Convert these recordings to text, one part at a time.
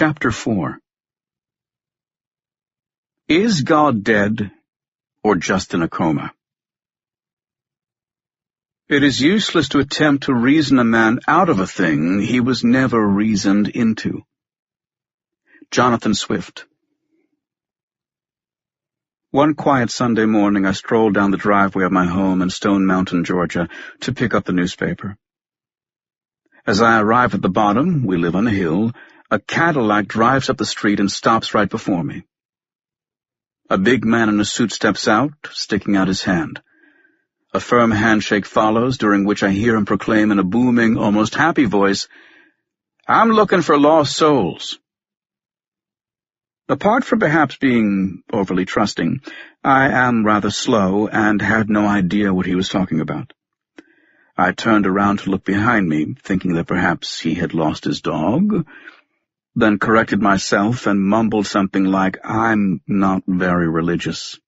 Chapter 4. Is God dead, or just in a coma? It is useless to attempt to reason a man out of a thing he was never reasoned into. Jonathan Swift. One quiet Sunday morning I strolled down the driveway of my home in Stone Mountain, Georgia, to pick up the newspaper. As I arrive at the bottom, we live on a hill, a Cadillac drives up the street and stops right before me. A big man in a suit steps out, sticking out his hand. A firm handshake follows, during which I hear him proclaim in a booming, almost happy voice, "I'm looking for lost souls." Apart from perhaps being overly trusting, I am rather slow and had no idea what he was talking about. I turned around to look behind me, thinking that perhaps he had lost his dog, then corrected myself and mumbled something like, "I'm not very religious."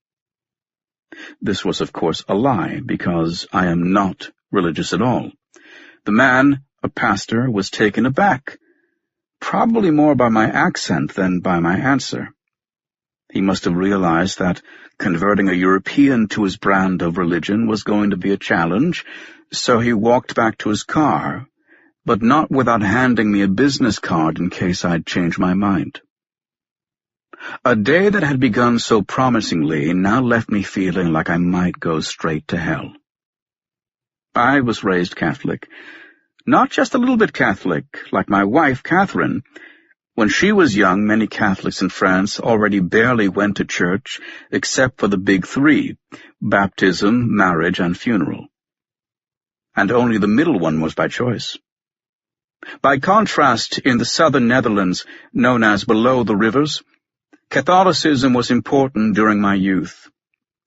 This was, of course, a lie, because I am not religious at all. The man, a pastor, was taken aback, probably more by my accent than by my answer. He must have realized that converting a European to his brand of religion was going to be a challenge, so he walked back to his car, but not without handing me a business card in case I'd change my mind. A day that had begun so promisingly now left me feeling like I might go straight to hell. I was raised Catholic. Not just a little bit Catholic, like my wife, Catherine. When she was young, many Catholics in France already barely went to church, except for the big three: baptism, marriage, and funeral. And only the middle one was by choice. By contrast, in the southern Netherlands, known as below the rivers, Catholicism was important during my youth.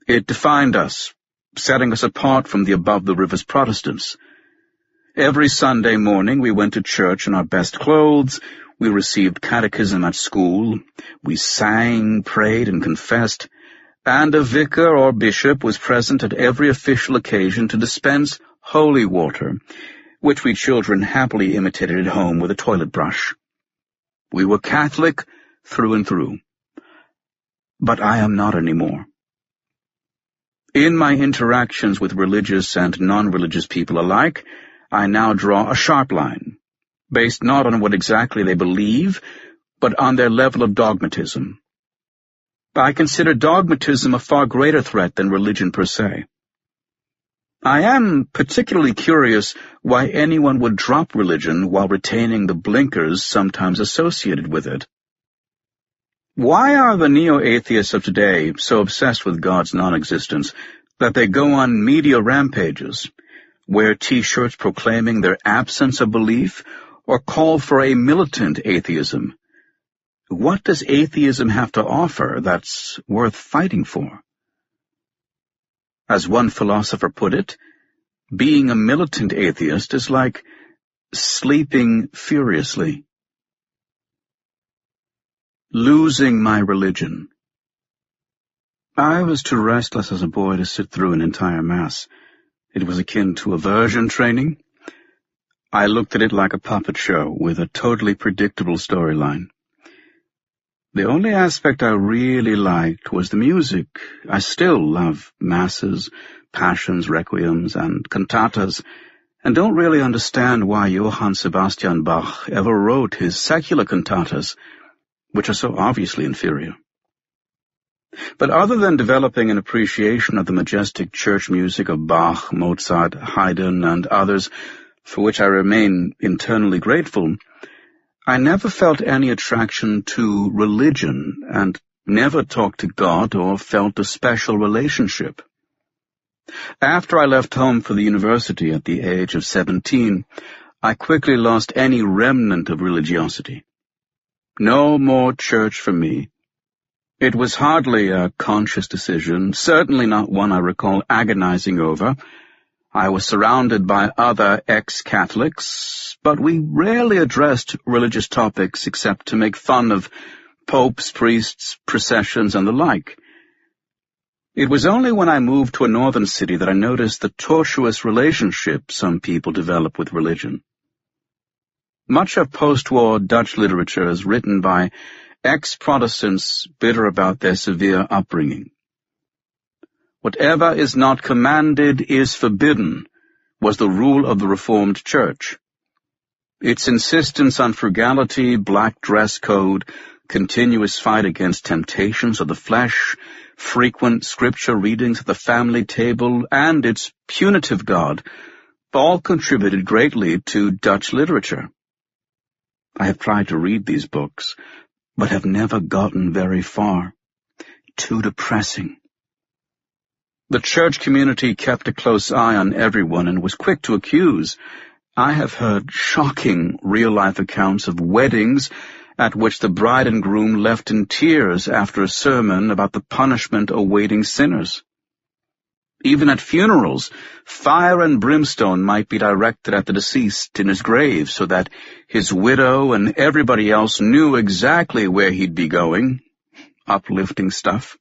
It defined us, setting us apart from the above-the-rivers Protestants. Every Sunday morning we went to church in our best clothes, we received catechism at school, we sang, prayed, and confessed, and a vicar or bishop was present at every official occasion to dispense holy water, which we children happily imitated at home with a toilet brush. We were Catholic through and through. But I am not anymore. In my interactions with religious and non-religious people alike, I now draw a sharp line, based not on what exactly they believe, but on their level of dogmatism. I consider dogmatism a far greater threat than religion per se. I am particularly curious why anyone would drop religion while retaining the blinkers sometimes associated with it. Why are the neo-atheists of today so obsessed with God's non-existence that they go on media rampages, wear T-shirts proclaiming their absence of belief, or call for a militant atheism? What does atheism have to offer that's worth fighting for? As one philosopher put it, being a militant atheist is like sleeping furiously. Losing my religion. I was too restless as a boy to sit through an entire Mass. It was akin to aversion training. I looked at it like a puppet show with a totally predictable storyline. The only aspect I really liked was the music. I still love Masses, Passions, Requiems, and cantatas, and don't really understand why Johann Sebastian Bach ever wrote his secular cantatas, which are so obviously inferior. But other than developing an appreciation of the majestic church music of Bach, Mozart, Haydn, and others, for which I remain internally grateful, I never felt any attraction to religion, and never talked to God or felt a special relationship. After I left home for the university at the age of 17, I quickly lost any remnant of religiosity. No more church for me. It was hardly a conscious decision, certainly not one I recall agonizing over. I was surrounded by other ex-Catholics, but we rarely addressed religious topics except to make fun of popes, priests, processions, and the like. It was only when I moved to a northern city that I noticed the tortuous relationship some people develop with religion. Much of post-war Dutch literature is written by ex-Protestants bitter about their severe upbringing. Whatever is not commanded is forbidden was the rule of the Reformed Church. Its insistence on frugality, black dress code, continuous fight against temptations of the flesh, frequent scripture readings at the family table, and its punitive God all contributed greatly to Dutch literature. I have tried to read these books, but have never gotten very far. Too depressing. The church community kept a close eye on everyone and was quick to accuse. I have heard shocking real-life accounts of weddings at which the bride and groom left in tears after a sermon about the punishment awaiting sinners. Even at funerals, fire and brimstone might be directed at the deceased in his grave so that his widow and everybody else knew exactly where he'd be going. Uplifting stuff.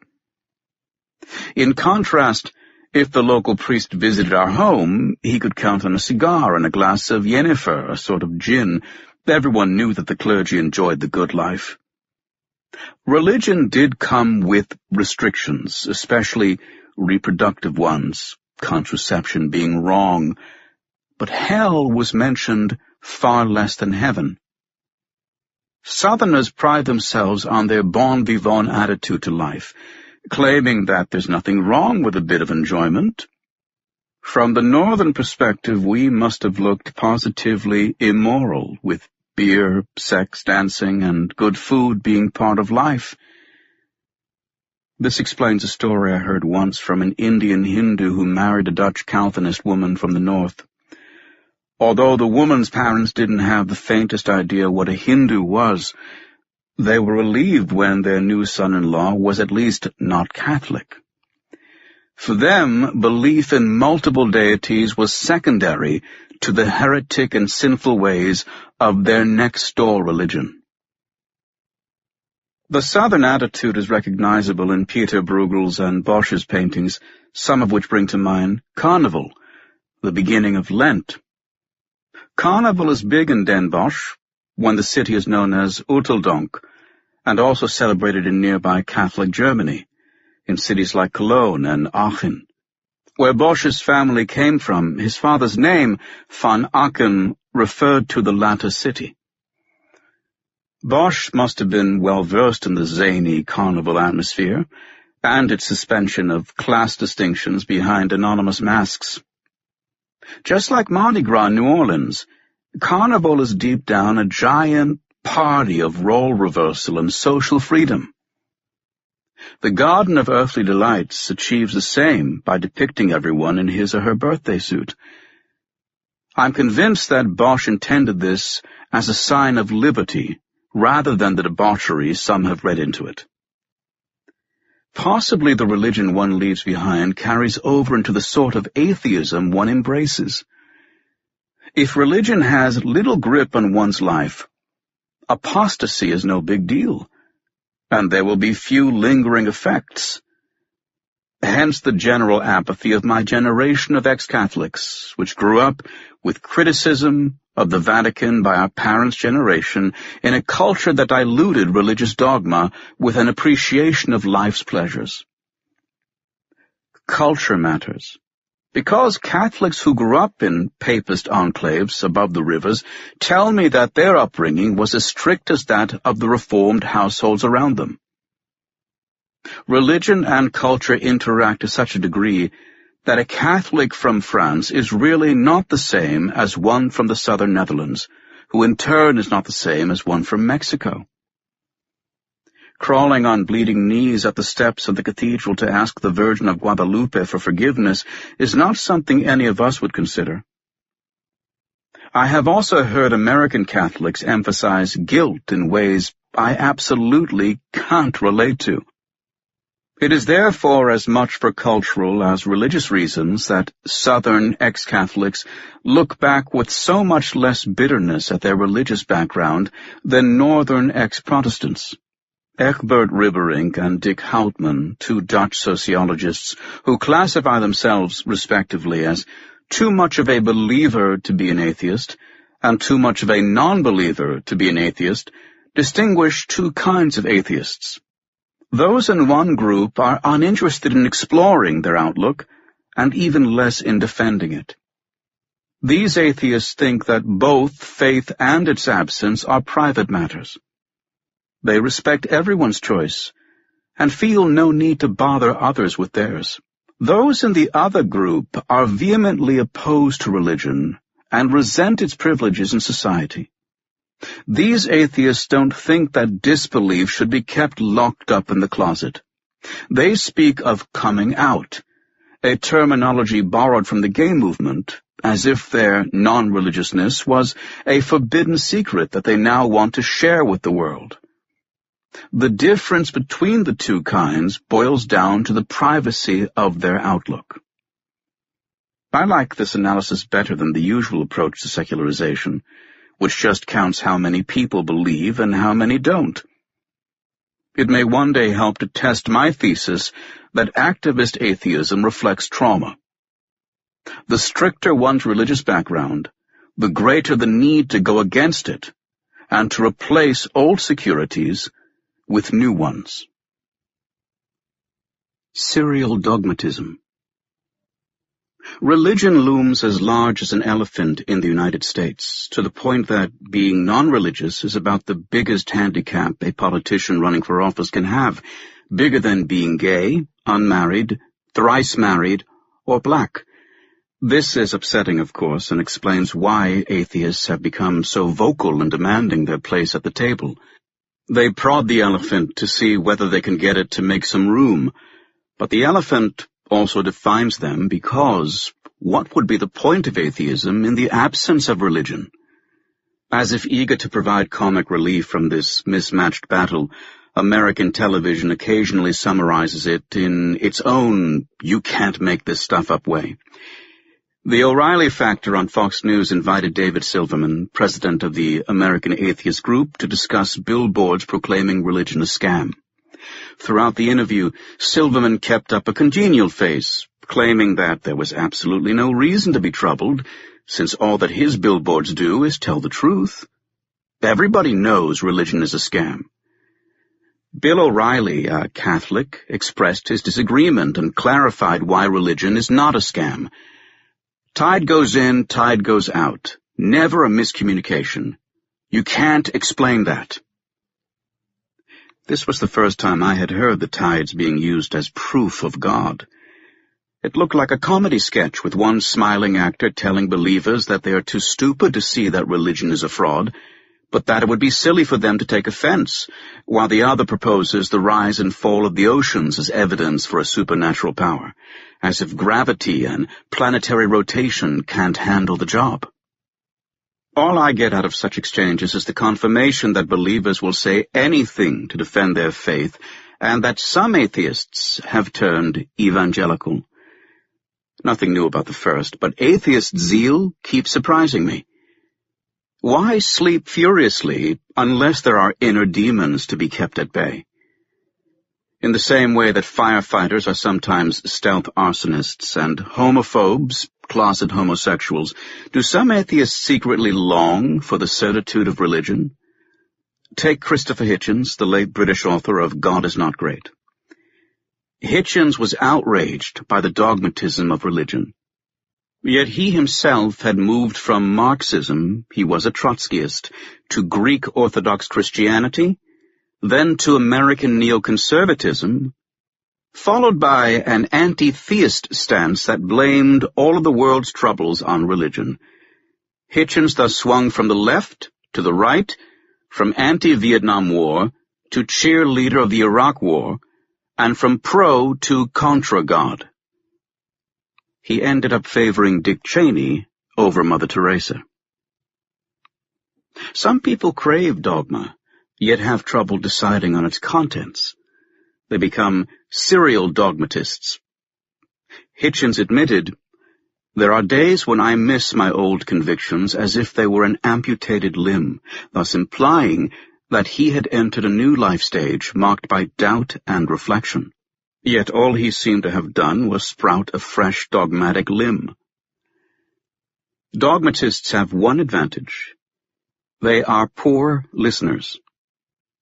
In contrast, if the local priest visited our home, he could count on a cigar and a glass of Yennefer, a sort of gin. Everyone knew that the clergy enjoyed the good life. Religion did come with restrictions, especially reproductive ones, contraception being wrong, but hell was mentioned far less than heaven. Southerners pride themselves on their bon vivant attitude to life, claiming that there's nothing wrong with a bit of enjoyment. From the northern perspective, we must have looked positively immoral, with beer, sex, dancing, and good food being part of life. This explains a story I heard once from an Indian Hindu who married a Dutch Calvinist woman from the north. Although the woman's parents didn't have the faintest idea what a Hindu was, they were relieved when their new son-in-law was at least not Catholic. For them, belief in multiple deities was secondary to the heretic and sinful ways of their next-door religion. The southern attitude is recognizable in Peter Bruegel's and Bosch's paintings, some of which bring to mind Carnival, the beginning of Lent. Carnival is big in Den Bosch, when the city is known as Uiteldonk, and also celebrated in nearby Catholic Germany, in cities like Cologne and Aachen. Where Bosch's family came from, his father's name, Van Aken, referred to the latter city. Bosch must have been well-versed in the zany carnival atmosphere, and its suspension of class distinctions behind anonymous masks. Just like Mardi Gras in New Orleans, Carnival is deep down a giant party of role reversal and social freedom. The Garden of Earthly Delights achieves the same by depicting everyone in his or her birthday suit. I'm convinced that Bosch intended this as a sign of liberty, rather than the debauchery some have read into it. Possibly the religion one leaves behind carries over into the sort of atheism one embraces. If religion has little grip on one's life, apostasy is no big deal, and there will be few lingering effects. Hence the general apathy of my generation of ex-Catholics, which grew up with criticism of the Vatican by our parents' generation in a culture that diluted religious dogma with an appreciation of life's pleasures. Culture matters. Because Catholics who grew up in papist enclaves above the rivers tell me that their upbringing was as strict as that of the Reformed households around them. Religion and culture interact to such a degree that a Catholic from France is really not the same as one from the southern Netherlands, who in turn is not the same as one from Mexico. Crawling on bleeding knees at the steps of the cathedral to ask the Virgin of Guadalupe for forgiveness is not something any of us would consider. I have also heard American Catholics emphasize guilt in ways I absolutely can't relate to. It is therefore as much for cultural as religious reasons that Southern ex-Catholics look back with so much less bitterness at their religious background than Northern ex-Protestants. Egbert Ribberink and Dick Houtman, two Dutch sociologists who classify themselves, respectively, as too much of a believer to be an atheist and too much of a non-believer to be an atheist, distinguish two kinds of atheists. Those in one group are uninterested in exploring their outlook, and even less in defending it. These atheists think that both faith and its absence are private matters. They respect everyone's choice, and feel no need to bother others with theirs. Those in the other group are vehemently opposed to religion and resent its privileges in society. These atheists don't think that disbelief should be kept locked up in the closet. They speak of coming out, a terminology borrowed from the gay movement, as if their non-religiousness was a forbidden secret that they now want to share with the world. The difference between the two kinds boils down to the privacy of their outlook. I like this analysis better than the usual approach to secularization, which just counts how many people believe and how many don't. It may one day help to test my thesis that activist atheism reflects trauma. The stricter one's religious background, the greater the need to go against it, and to replace old securities with new ones. Serial dogmatism. Religion looms as large as an elephant in the United States, to the point that being non-religious is about the biggest handicap a politician running for office can have, bigger than being gay, unmarried, thrice married, or black. This is upsetting, of course, and explains why atheists have become so vocal in demanding their place at the table. They prod the elephant to see whether they can get it to make some room, but the elephant also defines them because what would be the point of atheism in the absence of religion? As if eager to provide comic relief from this mismatched battle, American television occasionally summarizes it in its own you-can't-make-this-stuff-up way. The O'Reilly Factor on Fox News invited David Silverman, president of the American Atheist Group, to discuss billboards proclaiming religion a scam. Throughout the interview, Silverman kept up a congenial face, claiming that there was absolutely no reason to be troubled, since all that his billboards do is tell the truth. Everybody knows religion is a scam. Bill O'Reilly, a Catholic, expressed his disagreement and clarified why religion is not a scam. Tide goes in, tide goes out. Never a miscommunication. You can't explain that. This was the first time I had heard the tides being used as proof of God. It looked like a comedy sketch with one smiling actor telling believers that they are too stupid to see that religion is a fraud, but that it would be silly for them to take offense, while the other proposes the rise and fall of the oceans as evidence for a supernatural power, as if gravity and planetary rotation can't handle the job. All I get out of such exchanges is the confirmation that believers will say anything to defend their faith, and that some atheists have turned evangelical. Nothing new about the first, but atheist zeal keeps surprising me. Why sleep furiously unless there are inner demons to be kept at bay? In the same way that firefighters are sometimes stealth arsonists and homophobes, closet homosexuals, do some atheists secretly long for the certitude of religion? Take Christopher Hitchens, the late British author of God is Not Great. Hitchens was outraged by the dogmatism of religion. Yet he himself had moved from Marxism, he was a Trotskyist, to Greek Orthodox Christianity, then to American neoconservatism, followed by an anti-theist stance that blamed all of the world's troubles on religion. Hitchens thus swung from the left to the right, from anti-Vietnam War to cheerleader of the Iraq War, and from pro to contra-God. He ended up favoring Dick Cheney over Mother Teresa. Some people crave dogma, yet have trouble deciding on its contents. They become serial dogmatists. Hitchens admitted, "There are days when I miss my old convictions as if they were an amputated limb," thus implying that he had entered a new life stage marked by doubt and reflection. Yet all he seemed to have done was sprout a fresh dogmatic limb. Dogmatists have one advantage. They are poor listeners.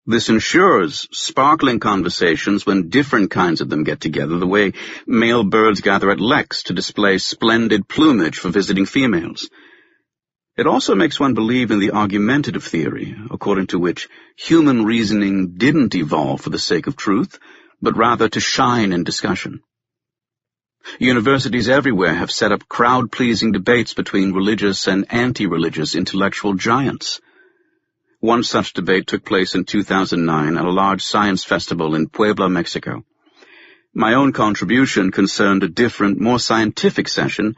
This ensures sparkling conversations when different kinds of them get together, the way male birds gather at leks to display splendid plumage for visiting females. It also makes one believe in the argumentative theory, according to which human reasoning didn't evolve for the sake of truth, but rather to shine in discussion. Universities everywhere have set up crowd-pleasing debates between religious and anti-religious intellectual giants. One such debate took place in 2009 at a large science festival in Puebla, Mexico. My own contribution concerned a different, more scientific session,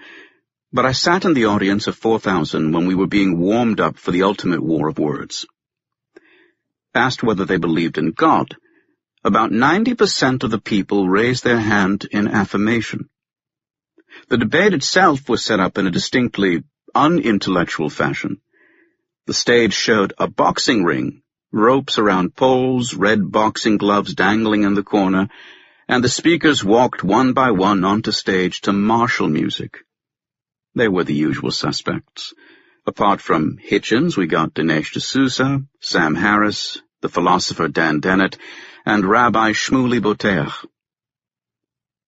but I sat in the audience of 4,000 when we were being warmed up for the ultimate war of words. Asked whether they believed in God, about 90% of the people raised their hand in affirmation. The debate itself was set up in a distinctly unintellectual fashion. The stage showed a boxing ring, ropes around poles, red boxing gloves dangling in the corner, and the speakers walked one by one onto stage to martial music. They were the usual suspects. Apart from Hitchens, we got Dinesh D'Souza, Sam Harris, the philosopher Dan Dennett, and Rabbi Shmuley Boteach.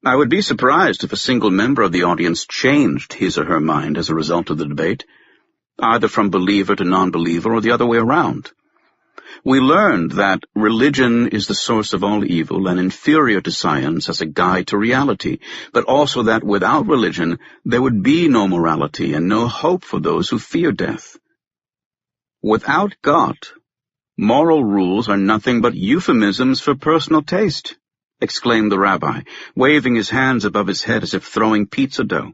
I would be surprised if a single member of the audience changed his or her mind as a result of the debate, either from believer to non-believer or the other way around. We learned that religion is the source of all evil and inferior to science as a guide to reality, but also that without religion there would be no morality and no hope for those who fear death. Without God, moral rules are nothing but euphemisms for personal taste, exclaimed the rabbi, waving his hands above his head as if throwing pizza dough.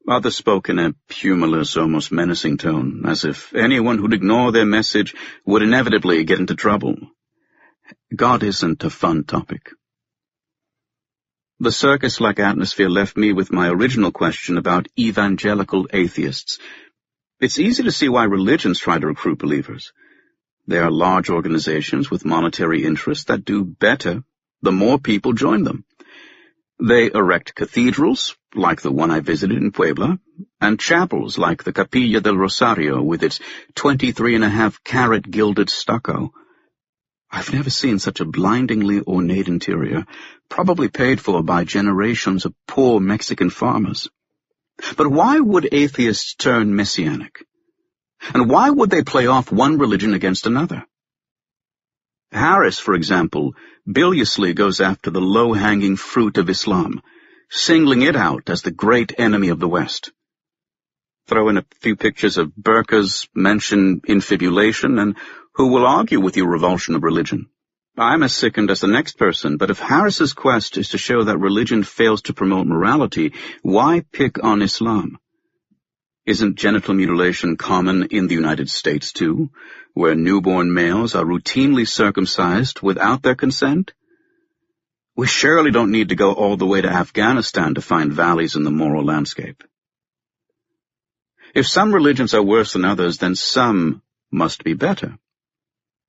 Others spoke in a humorless, almost menacing tone, as if anyone who'd ignore their message would inevitably get into trouble. God isn't a fun topic. The circus-like atmosphere left me with my original question about evangelical atheists. It's easy to see why religions try to recruit believers. They are large organizations with monetary interests that do better the more people join them. They erect cathedrals, like the one I visited in Puebla, and chapels like the Capilla del Rosario with its 23.5-carat gilded stucco. I've never seen such a blindingly ornate interior, probably paid for by generations of poor Mexican farmers. But why would atheists turn messianic? And why would they play off one religion against another? Harris, for example, biliously goes after the low-hanging fruit of Islam, singling it out as the great enemy of the West. Throw in a few pictures of burqas, mention infibulation, and who will argue with your revulsion of religion? I'm as sickened as the next person, but if Harris's quest is to show that religion fails to promote morality, why pick on Islam? Isn't genital mutilation common in the United States, too, where newborn males are routinely circumcised without their consent? We surely don't need to go all the way to Afghanistan to find valleys in the moral landscape. If some religions are worse than others, then some must be better.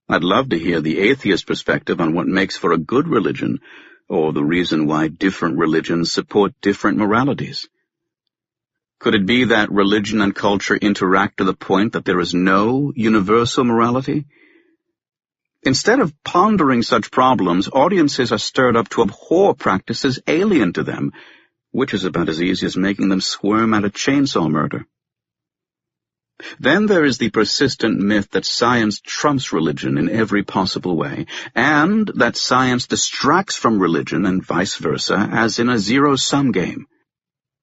I'd love to hear the atheist perspective on what makes for a good religion, or the reason why different religions support different moralities. Could it be that religion and culture interact to the point that there is no universal morality? Instead of pondering such problems, audiences are stirred up to abhor practices alien to them, which is about as easy as making them squirm at a chainsaw murder. Then there is the persistent myth that science trumps religion in every possible way, and that science distracts from religion and vice versa, as in a zero-sum game.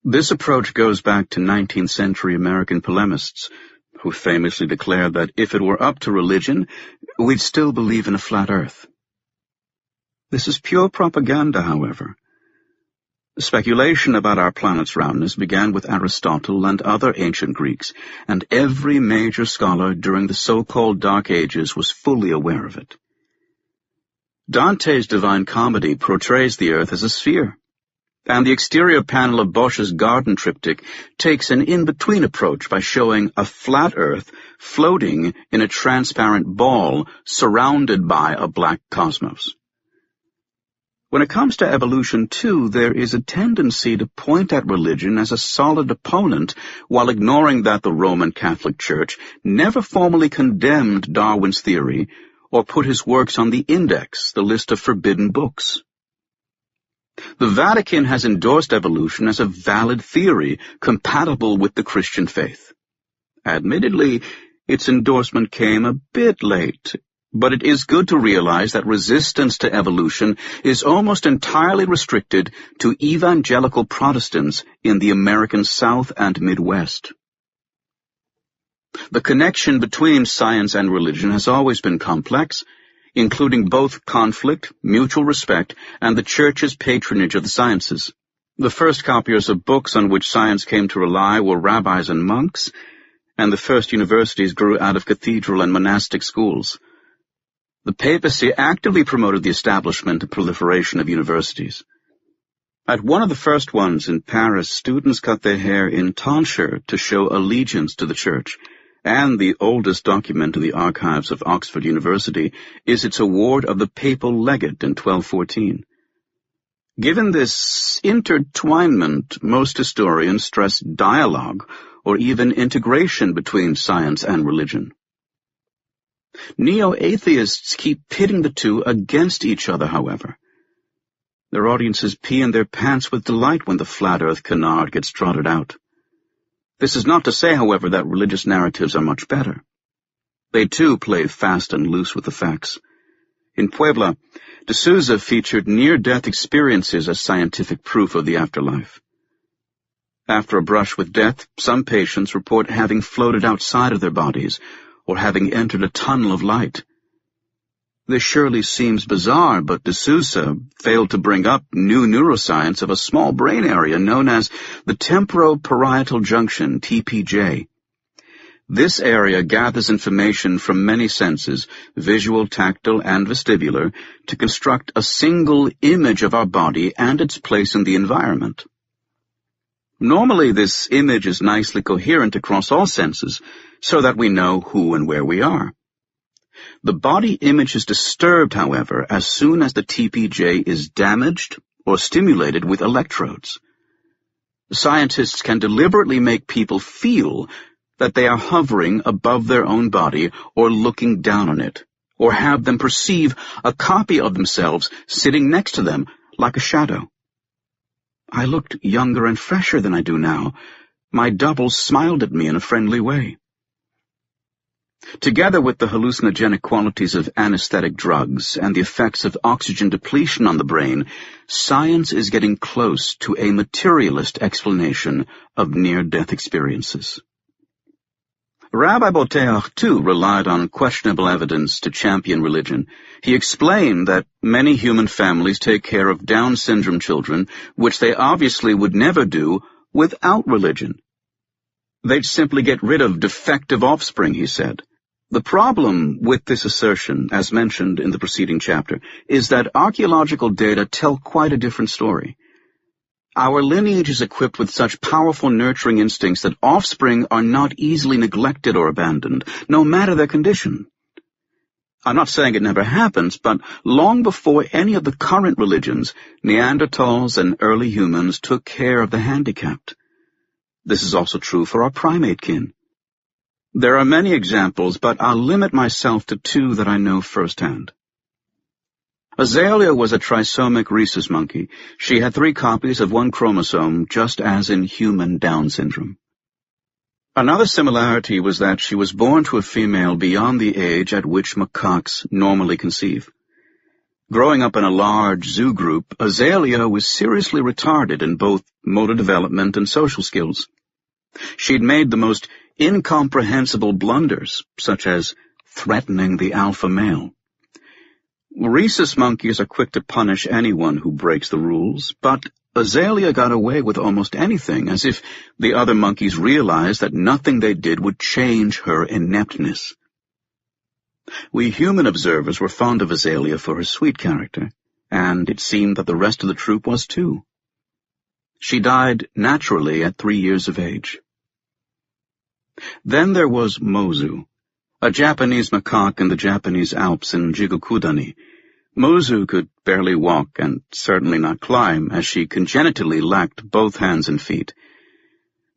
This approach goes back to 19th-century American polemists, who famously declared that if it were up to religion, we'd still believe in a flat earth. This is pure propaganda, however. Speculation about our planet's roundness began with Aristotle and other ancient Greeks, and every major scholar during the so-called Dark Ages was fully aware of it. Dante's Divine Comedy portrays the earth as a sphere, and the exterior panel of Bosch's garden triptych takes an in-between approach by showing a flat earth floating in a transparent ball surrounded by a black cosmos. When it comes to evolution, too, there is a tendency to point at religion as a solid opponent while ignoring that the Roman Catholic Church never formally condemned Darwin's theory or put his works on the Index, the list of forbidden books. The Vatican has endorsed evolution as a valid theory compatible with the Christian faith. Admittedly, its endorsement came a bit late, but it is good to realize that resistance to evolution is almost entirely restricted to evangelical Protestants in the American South and Midwest. The connection between science and religion has always been complex, including both conflict, mutual respect, and the Church's patronage of the sciences. The first copiers of books on which science came to rely were rabbis and monks, and the first universities grew out of cathedral and monastic schools. The papacy actively promoted the establishment and proliferation of universities. At one of the first ones in Paris, students cut their hair in tonsure to show allegiance to the Church, and the oldest document in the archives of Oxford University is its award of the papal legate in 1214. Given this intertwinement, most historians stress dialogue or even integration between science and religion. Neo-atheists keep pitting the two against each other, however. Their audiences pee in their pants with delight when the flat earth canard gets trotted out. This is not to say, however, that religious narratives are much better. They, too, play fast and loose with the facts. In Puebla, de Souza featured near-death experiences as scientific proof of the afterlife. After a brush with death, some patients report having floated outside of their bodies or having entered a tunnel of light. This surely seems bizarre, but de Souza failed to bring up new neuroscience of a small brain area known as the temporoparietal junction, TPJ. This area gathers information from many senses, visual, tactile, and vestibular, to construct a single image of our body and its place in the environment. Normally, this image is nicely coherent across all senses, so that we know who and where we are. The body image is disturbed, however, as soon as the TPJ is damaged or stimulated with electrodes. Scientists can deliberately make people feel that they are hovering above their own body or looking down on it, or have them perceive a copy of themselves sitting next to them like a shadow. I looked younger and fresher than I do now. My double smiled at me in a friendly way. Together with the hallucinogenic qualities of anesthetic drugs and the effects of oxygen depletion on the brain, science is getting close to a materialist explanation of near-death experiences. Rabbi Boteach, too, relied on questionable evidence to champion religion. He explained that many human families take care of Down syndrome children, which they obviously would never do without religion. They'd simply get rid of defective offspring, he said. The problem with this assertion, as mentioned in the preceding chapter, is that archaeological data tell quite a different story. Our lineage is equipped with such powerful nurturing instincts that offspring are not easily neglected or abandoned, no matter their condition. I'm not saying it never happens, but long before any of the current religions, Neanderthals and early humans took care of the handicapped. This is also true for our primate kin. There are many examples, but I'll limit myself to two that I know firsthand. Azalea was a trisomic rhesus monkey. She had 3 copies of one chromosome, just as in human Down syndrome. Another similarity was that she was born to a female beyond the age at which macaques normally conceive. Growing up in a large zoo group, Azalea was seriously retarded in both motor development and social skills. She'd made the most incomprehensible blunders, such as threatening the alpha male. Rhesus monkeys are quick to punish anyone who breaks the rules, but Azalea got away with almost anything, as if the other monkeys realized that nothing they did would change her ineptness. We human observers were fond of Azalea for her sweet character, and it seemed that the rest of the troop was too. She died naturally at 3 years of age. Then there was Mozu, a Japanese macaque in the Japanese Alps in Jigokudani. Mozu could barely walk and certainly not climb, as she congenitally lacked both hands and feet.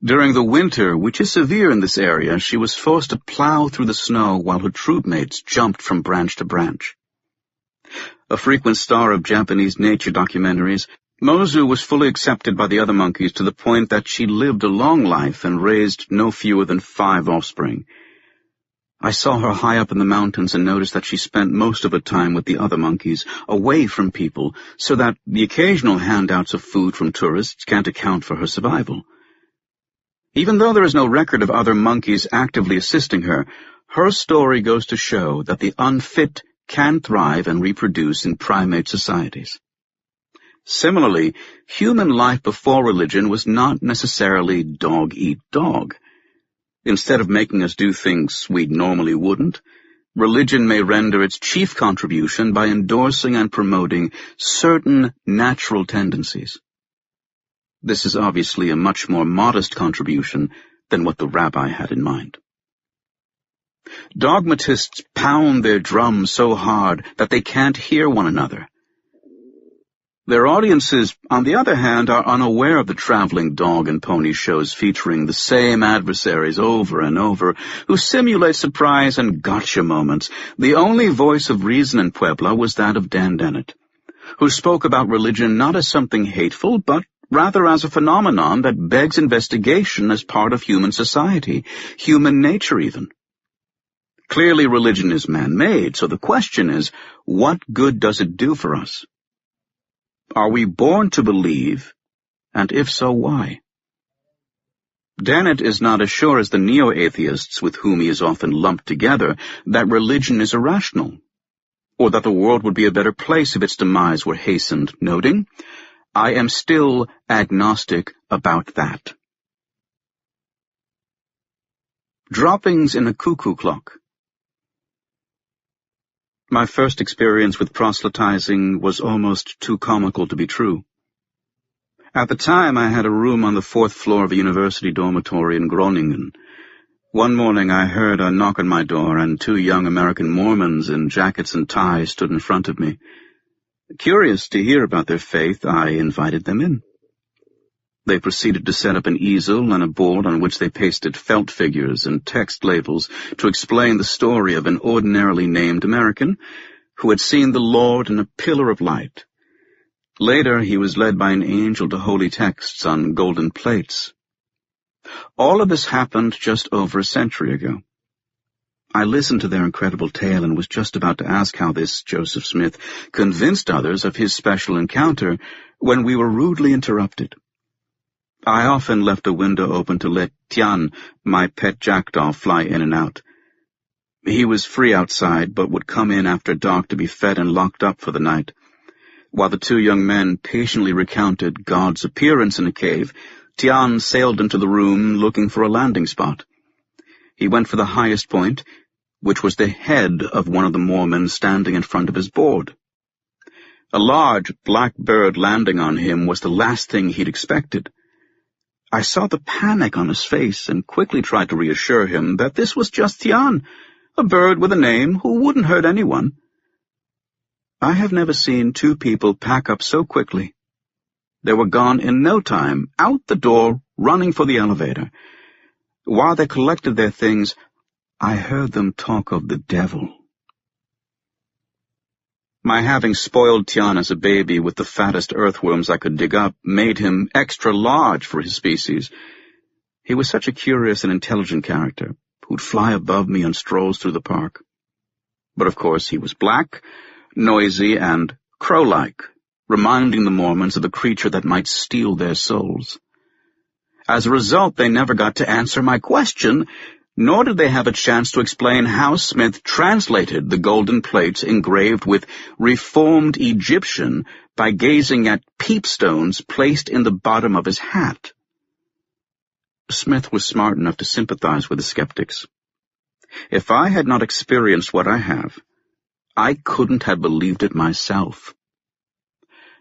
During the winter, which is severe in this area, she was forced to plow through the snow while her troopmates jumped from branch to branch. A frequent star of Japanese nature documentaries, Mozu was fully accepted by the other monkeys to the point that she lived a long life and raised no fewer than 5 offspring. I saw her high up in the mountains and noticed that she spent most of her time with the other monkeys, away from people, so that the occasional handouts of food from tourists can't account for her survival. Even though there is no record of other monkeys actively assisting her, her story goes to show that the unfit can thrive and reproduce in primate societies. Similarly, human life before religion was not necessarily dog-eat-dog. Instead of making us do things we normally wouldn't, religion may render its chief contribution by endorsing and promoting certain natural tendencies. This is obviously a much more modest contribution than what the rabbi had in mind. Dogmatists pound their drums so hard that they can't hear one another. Their audiences, on the other hand, are unaware of the traveling dog and pony shows featuring the same adversaries over and over, who simulate surprise and gotcha moments. The only voice of reason in Puebla was that of Dan Dennett, who spoke about religion not as something hateful, but rather as a phenomenon that begs investigation as part of human society, human nature even. Clearly religion is man-made, so the question is, what good does it do for us? Are we born to believe, and if so, why? Dennett is not as sure as the neo-atheists with whom he is often lumped together that religion is irrational, or that the world would be a better place if its demise were hastened, noting, "I am still agnostic about that." Droppings in a cuckoo clock. My first experience with proselytizing was almost too comical to be true. At the time, I had a room on the 4th floor of a university dormitory in Groningen. One morning, I heard a knock on my door, and 2 young American Mormons in jackets and ties stood in front of me. Curious to hear about their faith, I invited them in. They proceeded to set up an easel and a board on which they pasted felt figures and text labels to explain the story of an ordinarily named American who had seen the Lord in a pillar of light. Later, he was led by an angel to holy texts on golden plates. All of this happened just over a century ago. I listened to their incredible tale and was just about to ask how this Joseph Smith convinced others of his special encounter when we were rudely interrupted. I often left a window open to let Tian, my pet jackdaw, fly in and out. He was free outside, but would come in after dark to be fed and locked up for the night. While the 2 young men patiently recounted God's appearance in a cave, Tian sailed into the room looking for a landing spot. He went for the highest point, which was the head of one of the Mormons standing in front of his board. A large black bird landing on him was the last thing he'd expected. I saw the panic on his face and quickly tried to reassure him that this was just Tian, a bird with a name who wouldn't hurt anyone. I have never seen 2 people pack up so quickly. They were gone in no time, out the door, running for the elevator. While they collected their things, I heard them talk of the devil. My having spoiled Tian as a baby with the fattest earthworms I could dig up made him extra large for his species. He was such a curious and intelligent character, who'd fly above me on strolls through the park. But of course he was black, noisy, and crow-like, reminding the Mormons of a creature that might steal their souls. As a result, they never got to answer my question, nor did they have a chance to explain how Smith translated the golden plates engraved with Reformed Egyptian by gazing at peepstones placed in the bottom of his hat. Smith was smart enough to sympathize with the skeptics. If I had not experienced what I have, I couldn't have believed it myself.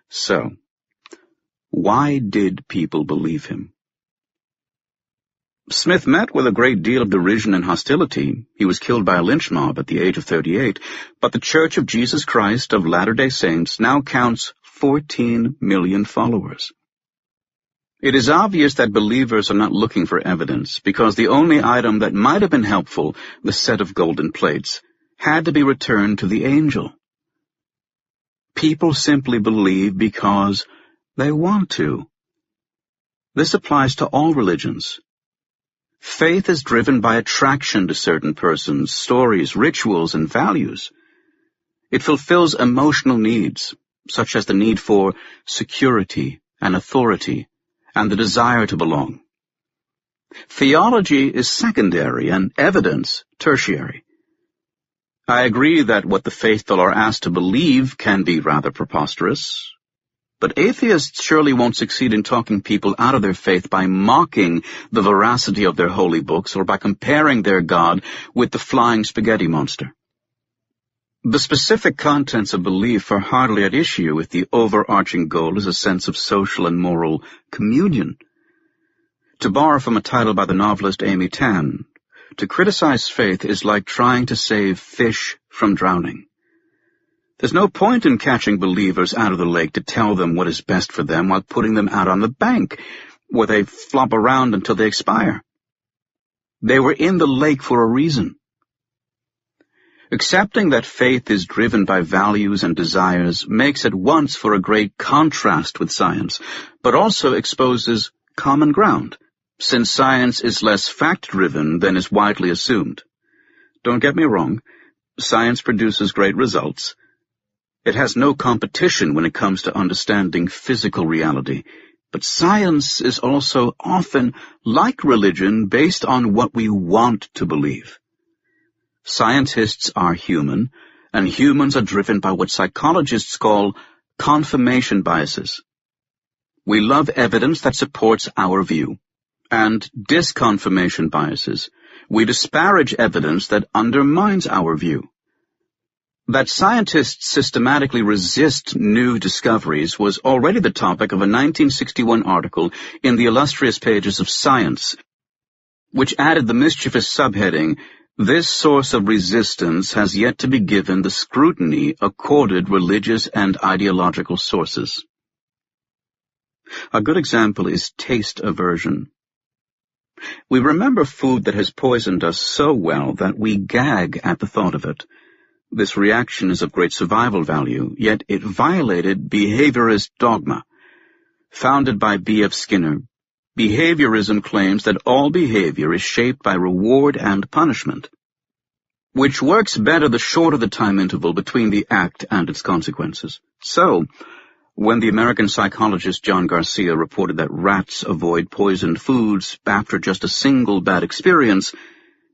So, why did people believe him? Smith met with a great deal of derision and hostility. He was killed by a lynch mob at the age of 38, but the Church of Jesus Christ of Latter-day Saints now counts 14 million followers. It is obvious that believers are not looking for evidence, because the only item that might have been helpful, the set of golden plates, had to be returned to the angel. People simply believe because they want to. This applies to all religions. Faith is driven by attraction to certain persons, stories, rituals, and values. It fulfills emotional needs, such as the need for security and authority, and the desire to belong. Theology is secondary and evidence tertiary. I agree that what the faithful are asked to believe can be rather preposterous, but atheists surely won't succeed in talking people out of their faith by mocking the veracity of their holy books or by comparing their God with the flying spaghetti monster. The specific contents of belief are hardly at issue if the overarching goal is a sense of social and moral communion. To borrow from a title by the novelist Amy Tan, to criticize faith is like trying to save fish from drowning. There's no point in catching believers out of the lake to tell them what is best for them while putting them out on the bank, where they flop around until they expire. They were in the lake for a reason. Accepting that faith is driven by values and desires makes at once for a great contrast with science, but also exposes common ground, since science is less fact-driven than is widely assumed. Don't get me wrong, science produces great results. It has no competition when it comes to understanding physical reality, but science is also often, like religion, based on what we want to believe. Scientists are human, and humans are driven by what psychologists call confirmation biases. We love evidence that supports our view, and disconfirmation biases. We disparage evidence that undermines our view. That scientists systematically resist new discoveries was already the topic of a 1961 article in the illustrious pages of Science, which added the mischievous subheading, "This source of resistance has yet to be given the scrutiny accorded religious and ideological sources." A good example is taste aversion. We remember food that has poisoned us so well that we gag at the thought of it. This reaction is of great survival value, yet it violated behaviorist dogma. Founded by B.F. Skinner, behaviorism claims that all behavior is shaped by reward and punishment, which works better the shorter the time interval between the act and its consequences. So, when the American psychologist John Garcia reported that rats avoid poisoned foods after just a single bad experience,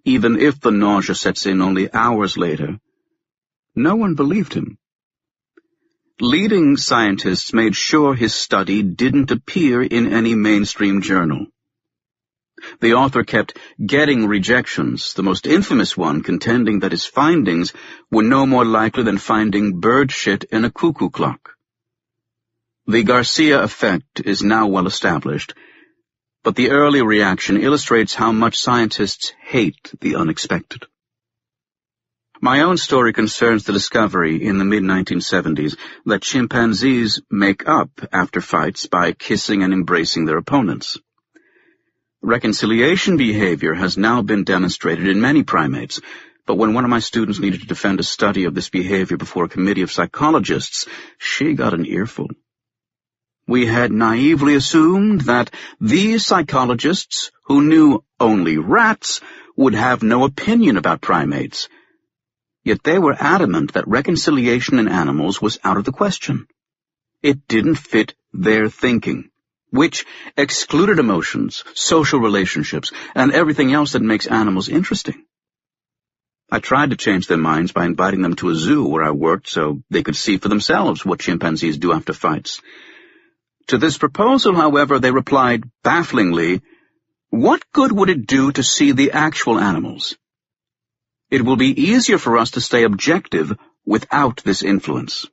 even if the nausea sets in only hours later, no one believed him. Leading scientists made sure his study didn't appear in any mainstream journal. The author kept getting rejections, the most infamous one contending that his findings were no more likely than finding bird shit in a cuckoo clock. The Garcia effect is now well established, but the early reaction illustrates how much scientists hate the unexpected. My own story concerns the discovery in the mid-1970s that chimpanzees make up after fights by kissing and embracing their opponents. Reconciliation behavior has now been demonstrated in many primates, but when one of my students needed to defend a study of this behavior before a committee of psychologists, she got an earful. We had naively assumed that these psychologists, who knew only rats, would have no opinion about primates. Yet they were adamant that reconciliation in animals was out of the question. It didn't fit their thinking, which excluded emotions, social relationships, and everything else that makes animals interesting. I tried to change their minds by inviting them to a zoo where I worked so they could see for themselves what chimpanzees do after fights. To this proposal, however, they replied bafflingly, "What good would it do to see the actual animals? It will be easier for us to stay objective without this influence."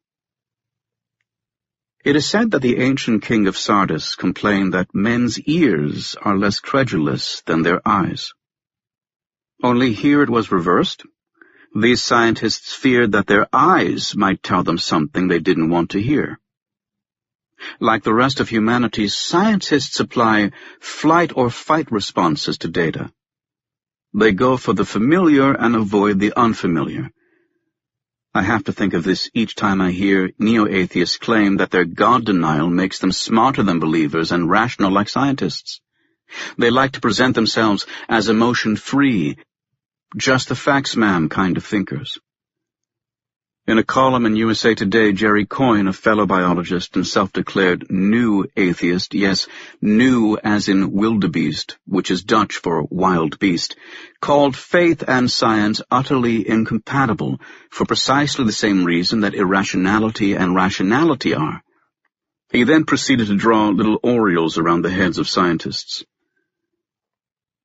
It is said that the ancient king of Sardis complained that men's ears are less credulous than their eyes. Only here it was reversed. These scientists feared that their eyes might tell them something they didn't want to hear. Like the rest of humanity, scientists apply flight or fight responses to data. They go for the familiar and avoid the unfamiliar. I have to think of this each time I hear neo-atheists claim that their God denial makes them smarter than believers and rational like scientists. They like to present themselves as emotion-free, just the facts, ma'am kind of thinkers. In a column in USA Today, Jerry Coyne, a fellow biologist and self-declared new atheist, yes, new as in wildebeest, which is Dutch for wild beast, called faith and science utterly incompatible for precisely the same reason that irrationality and rationality are. He then proceeded to draw little aureoles around the heads of scientists.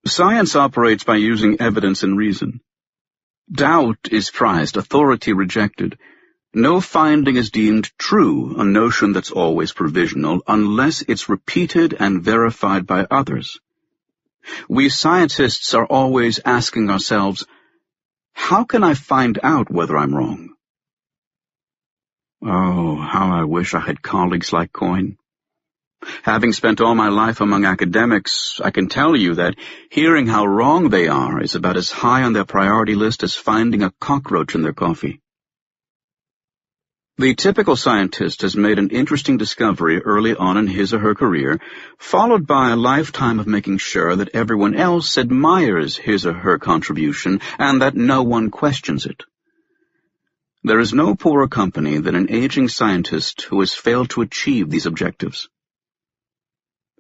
Science operates by using evidence and reason. Doubt is prized, authority rejected. No finding is deemed true, a notion that's always provisional, unless it's repeated and verified by others. We scientists are always asking ourselves, how can I find out whether I'm wrong? Oh, how I wish I had colleagues like Coyne. Having spent all my life among academics, I can tell you that hearing how wrong they are is about as high on their priority list as finding a cockroach in their coffee. The typical scientist has made an interesting discovery early on in his or her career, followed by a lifetime of making sure that everyone else admires his or her contribution and that no one questions it. There is no poorer company than an aging scientist who has failed to achieve these objectives.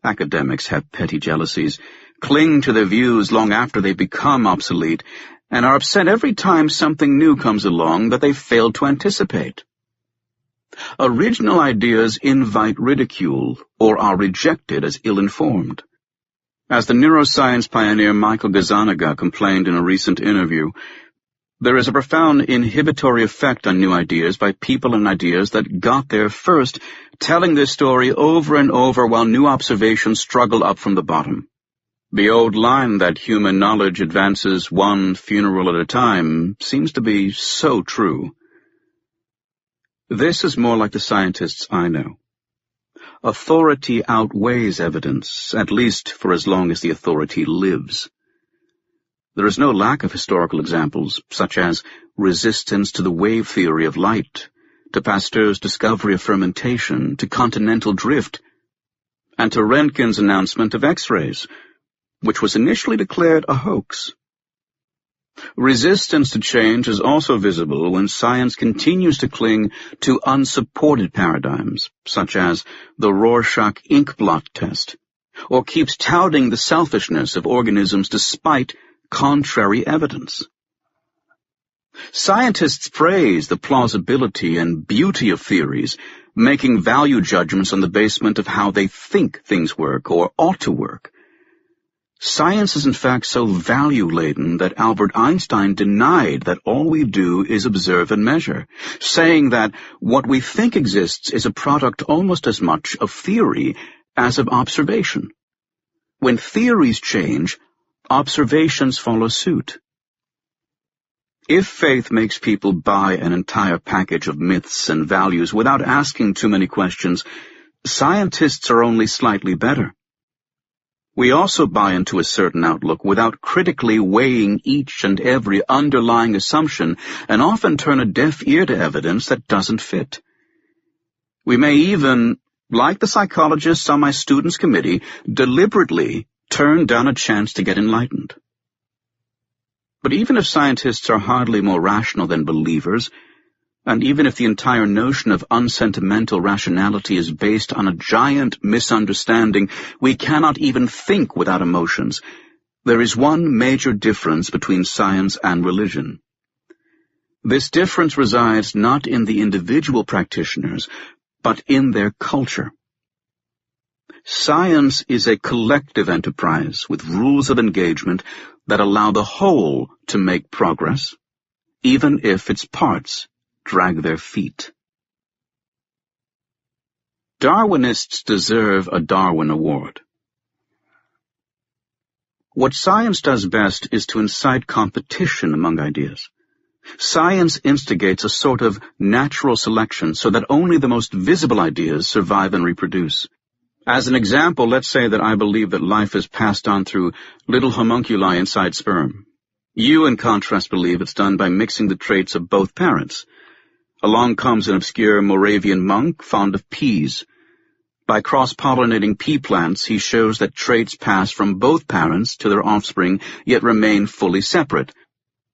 Academics have petty jealousies, cling to their views long after they become obsolete, and are upset every time something new comes along that they failed to anticipate. Original ideas invite ridicule or are rejected as ill-informed. As the neuroscience pioneer Michael Gazzaniga complained in a recent interview, there is a profound inhibitory effect on new ideas by people and ideas that got there first, telling their story over and over while new observations struggle up from the bottom. The old line that human knowledge advances one funeral at a time seems to be so true. This is more like the scientists I know. Authority outweighs evidence, at least for as long as the authority lives. There is no lack of historical examples, such as resistance to the wave theory of light, to Pasteur's discovery of fermentation, to continental drift, and to Röntgen's announcement of X-rays, which was initially declared a hoax. Resistance to change is also visible when science continues to cling to unsupported paradigms, such as the Rorschach ink blot test, or keeps touting the selfishness of organisms despite contrary evidence. Scientists praise the plausibility and beauty of theories, making value judgments on the basis of how they think things work or ought to work. Science is in fact so value-laden that Albert Einstein denied that all we do is observe and measure, saying that what we think exists is a product almost as much of theory as of observation. When theories change, observations follow suit. If faith makes people buy an entire package of myths and values without asking too many questions, scientists are only slightly better. We also buy into a certain outlook without critically weighing each and every underlying assumption and often turn a deaf ear to evidence that doesn't fit. We may even, like the psychologists on my students' committee, deliberately turn down a chance to get enlightened. But even if scientists are hardly more rational than believers, and even if the entire notion of unsentimental rationality is based on a giant misunderstanding, we cannot even think without emotions. There is one major difference between science and religion. This difference resides not in the individual practitioners, but in their culture. Science is a collective enterprise with rules of engagement that allow the whole to make progress, even if its parts drag their feet. Darwinists deserve a Darwin Award. What science does best is to incite competition among ideas. Science instigates a sort of natural selection so that only the most visible ideas survive and reproduce. As an example, let's say that I believe that life is passed on through little homunculi inside sperm. You, in contrast, believe it's done by mixing the traits of both parents. Along comes an obscure Moravian monk fond of peas. By cross-pollinating pea plants, he shows that traits pass from both parents to their offspring, yet remain fully separate.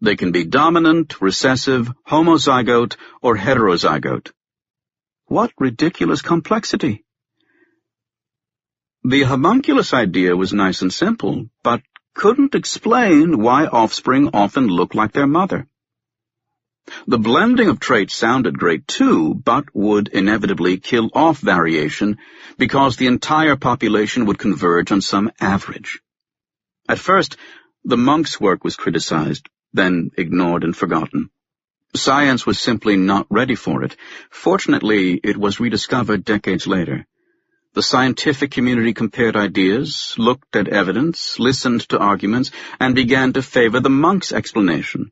They can be dominant, recessive, homozygote, or heterozygote. What ridiculous complexity! The homunculus idea was nice and simple, but couldn't explain why offspring often look like their mother. The blending of traits sounded great too, but would inevitably kill off variation because the entire population would converge on some average. At first, the monk's work was criticized, then ignored and forgotten. Science was simply not ready for it. Fortunately, it was rediscovered decades later. The scientific community compared ideas, looked at evidence, listened to arguments, and began to favor the monk's explanation.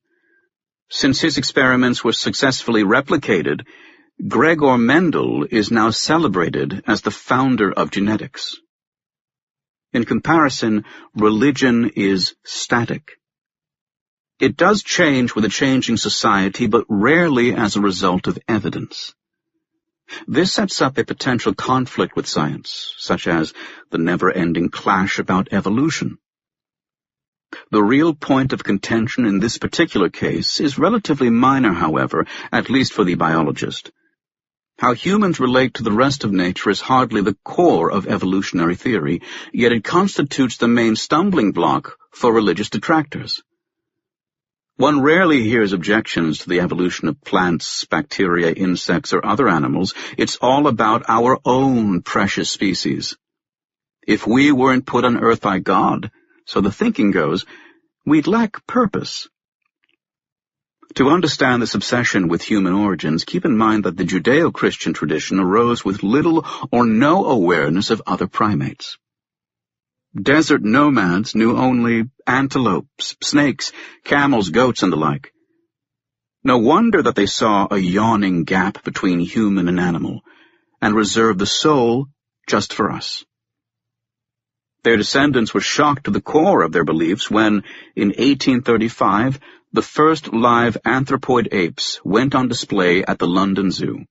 Since his experiments were successfully replicated, Gregor Mendel is now celebrated as the founder of genetics. In comparison, religion is static. It does change with a changing society, but rarely as a result of evidence. This sets up a potential conflict with science, such as the never-ending clash about evolution. The real point of contention in this particular case is relatively minor, however, at least for the biologist. How humans relate to the rest of nature is hardly the core of evolutionary theory, yet it constitutes the main stumbling block for religious detractors. One rarely hears objections to the evolution of plants, bacteria, insects, or other animals. It's all about our own precious species. If we weren't put on earth by God, so the thinking goes, we'd lack purpose. To understand this obsession with human origins, keep in mind that the Judeo-Christian tradition arose with little or no awareness of other primates. Desert nomads knew only antelopes, snakes, camels, goats, and the like. No wonder that they saw a yawning gap between human and animal, and reserved the soul just for us. Their descendants were shocked to the core of their beliefs when, in 1835, the first live anthropoid apes went on display at the London Zoo.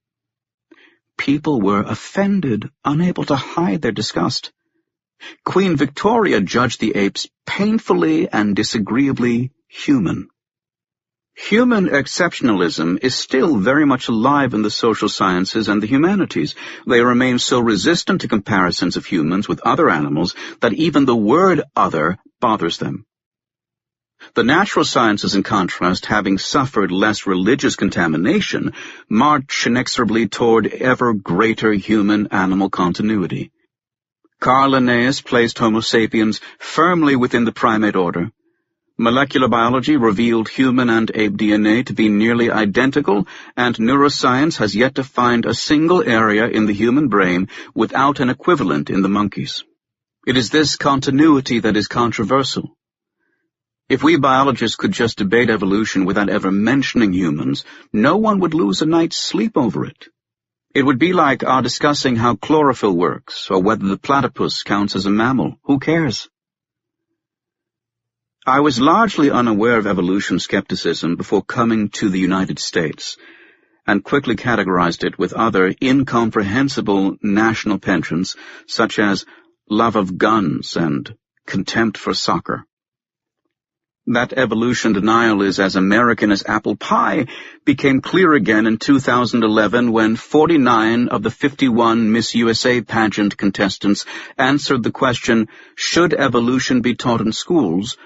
People were offended, unable to hide their disgust. Queen Victoria judged the apes painfully and disagreeably human. Human exceptionalism is still very much alive in the social sciences and the humanities. They remain so resistant to comparisons of humans with other animals that even the word other bothers them. The natural sciences, in contrast, having suffered less religious contamination, march inexorably toward ever greater human-animal continuity. Carl Linnaeus placed Homo sapiens firmly within the primate order. Molecular biology revealed human and ape DNA to be nearly identical, and neuroscience has yet to find a single area in the human brain without an equivalent in the monkeys. It is this continuity that is controversial. If we biologists could just debate evolution without ever mentioning humans, no one would lose a night's sleep over it. It would be like our discussing how chlorophyll works, or whether the platypus counts as a mammal. Who cares? I was largely unaware of evolution skepticism before coming to the United States, and quickly categorized it with other incomprehensible national penchants, such as love of guns and contempt for soccer. That evolution denial is as American as apple pie became clear again in 2011 when 49 of the 51 Miss USA pageant contestants answered the question, should evolution be taught in schools,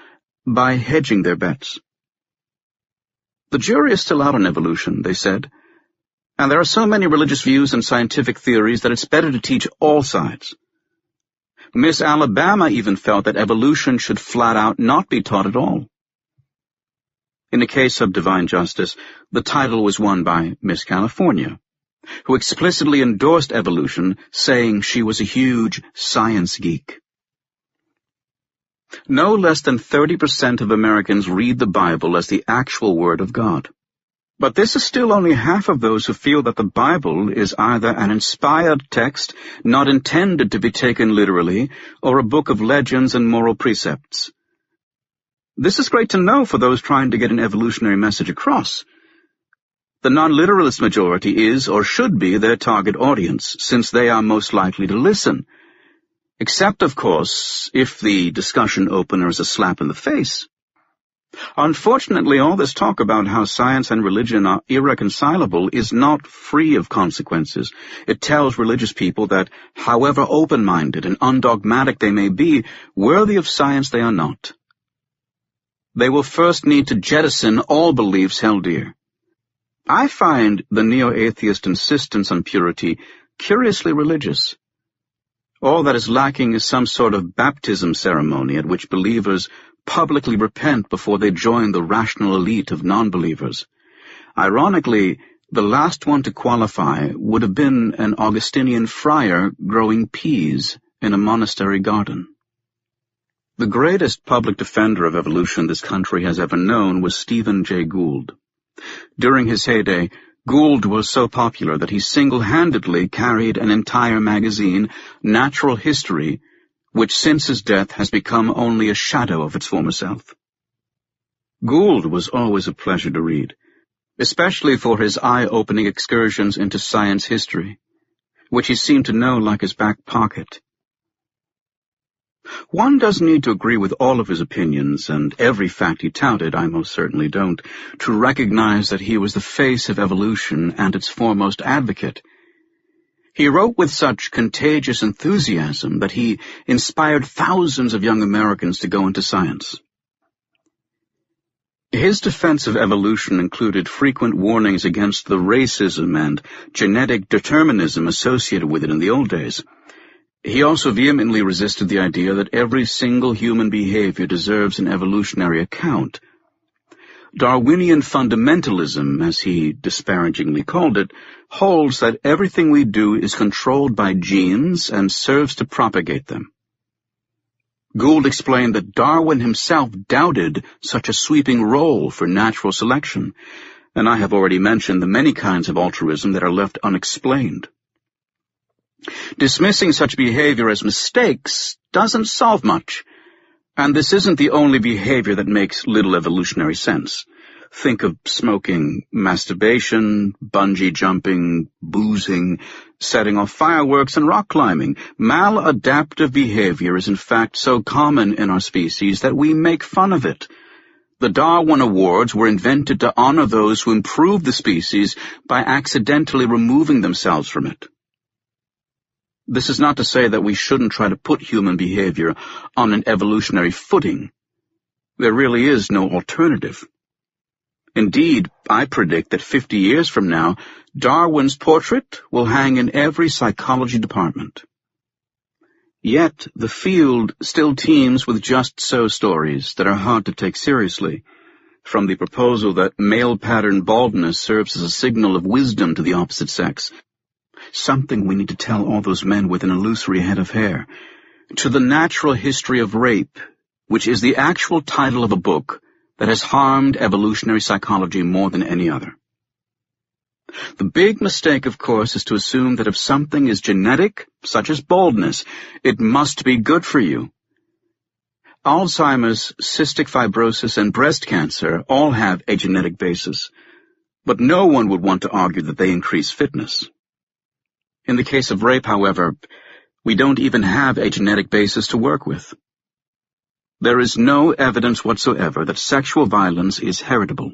by hedging their bets. The jury is still out on evolution, they said, and there are so many religious views and scientific theories that it's better to teach all sides. Miss Alabama even felt that evolution should flat out not be taught at all. In the case of divine justice, the title was won by Miss California, who explicitly endorsed evolution, saying she was a huge science geek. No less than 30% of Americans read the Bible as the actual Word of God. But this is still only half of those who feel that the Bible is either an inspired text not intended to be taken literally, or a book of legends and moral precepts. This is great to know for those trying to get an evolutionary message across. The non-literalist majority is, or should be, their target audience, since they are most likely to listen. Except, of course, if the discussion opener is a slap in the face. Unfortunately, all this talk about how science and religion are irreconcilable is not free of consequences. It tells religious people that, however open-minded and undogmatic they may be, worthy of science they are not. They will first need to jettison all beliefs held dear. I find the neo-atheist insistence on purity curiously religious. All that is lacking is some sort of baptism ceremony at which believers publicly repent before they join the rational elite of non-believers. Ironically, the last one to qualify would have been an Augustinian friar growing peas in a monastery garden. The greatest public defender of evolution this country has ever known was Stephen Jay Gould. During his heyday, Gould was so popular that he single-handedly carried an entire magazine, Natural History, which since his death has become only a shadow of its former self. Gould was always a pleasure to read, especially for his eye-opening excursions into science history, which he seemed to know like his back pocket. One doesn't need to agree with all of his opinions and every fact he touted, I most certainly don't, to recognize that he was the face of evolution and its foremost advocate. He wrote with such contagious enthusiasm that he inspired thousands of young Americans to go into science. His defense of evolution included frequent warnings against the racism and genetic determinism associated with it in the old days. He also vehemently resisted the idea that every single human behavior deserves an evolutionary account. Darwinian fundamentalism, as he disparagingly called it, holds that everything we do is controlled by genes and serves to propagate them. Gould explained that Darwin himself doubted such a sweeping role for natural selection, and I have already mentioned the many kinds of altruism that are left unexplained. Dismissing such behavior as mistakes doesn't solve much, and this isn't the only behavior that makes little evolutionary sense. Think of smoking, masturbation, bungee jumping, boozing, setting off fireworks, and rock climbing. Maladaptive behavior is in fact so common in our species that we make fun of it. The Darwin Awards were invented to honor those who improved the species by accidentally removing themselves from it. This is not to say that we shouldn't try to put human behavior on an evolutionary footing. There really is no alternative. Indeed, I predict that 50 years from now, Darwin's portrait will hang in every psychology department. Yet, the field still teems with just-so stories that are hard to take seriously, from the proposal that male-pattern baldness serves as a signal of wisdom to the opposite sex, something we need to tell all those men with an illusory head of hair, to the natural history of rape, which is the actual title of a book that has harmed evolutionary psychology more than any other. The big mistake, of course, is to assume that if something is genetic, such as baldness, it must be good for you. Alzheimer's, cystic fibrosis, and breast cancer all have a genetic basis, but no one would want to argue that they increase fitness. In the case of rape, however, we don't even have a genetic basis to work with. There is no evidence whatsoever that sexual violence is heritable.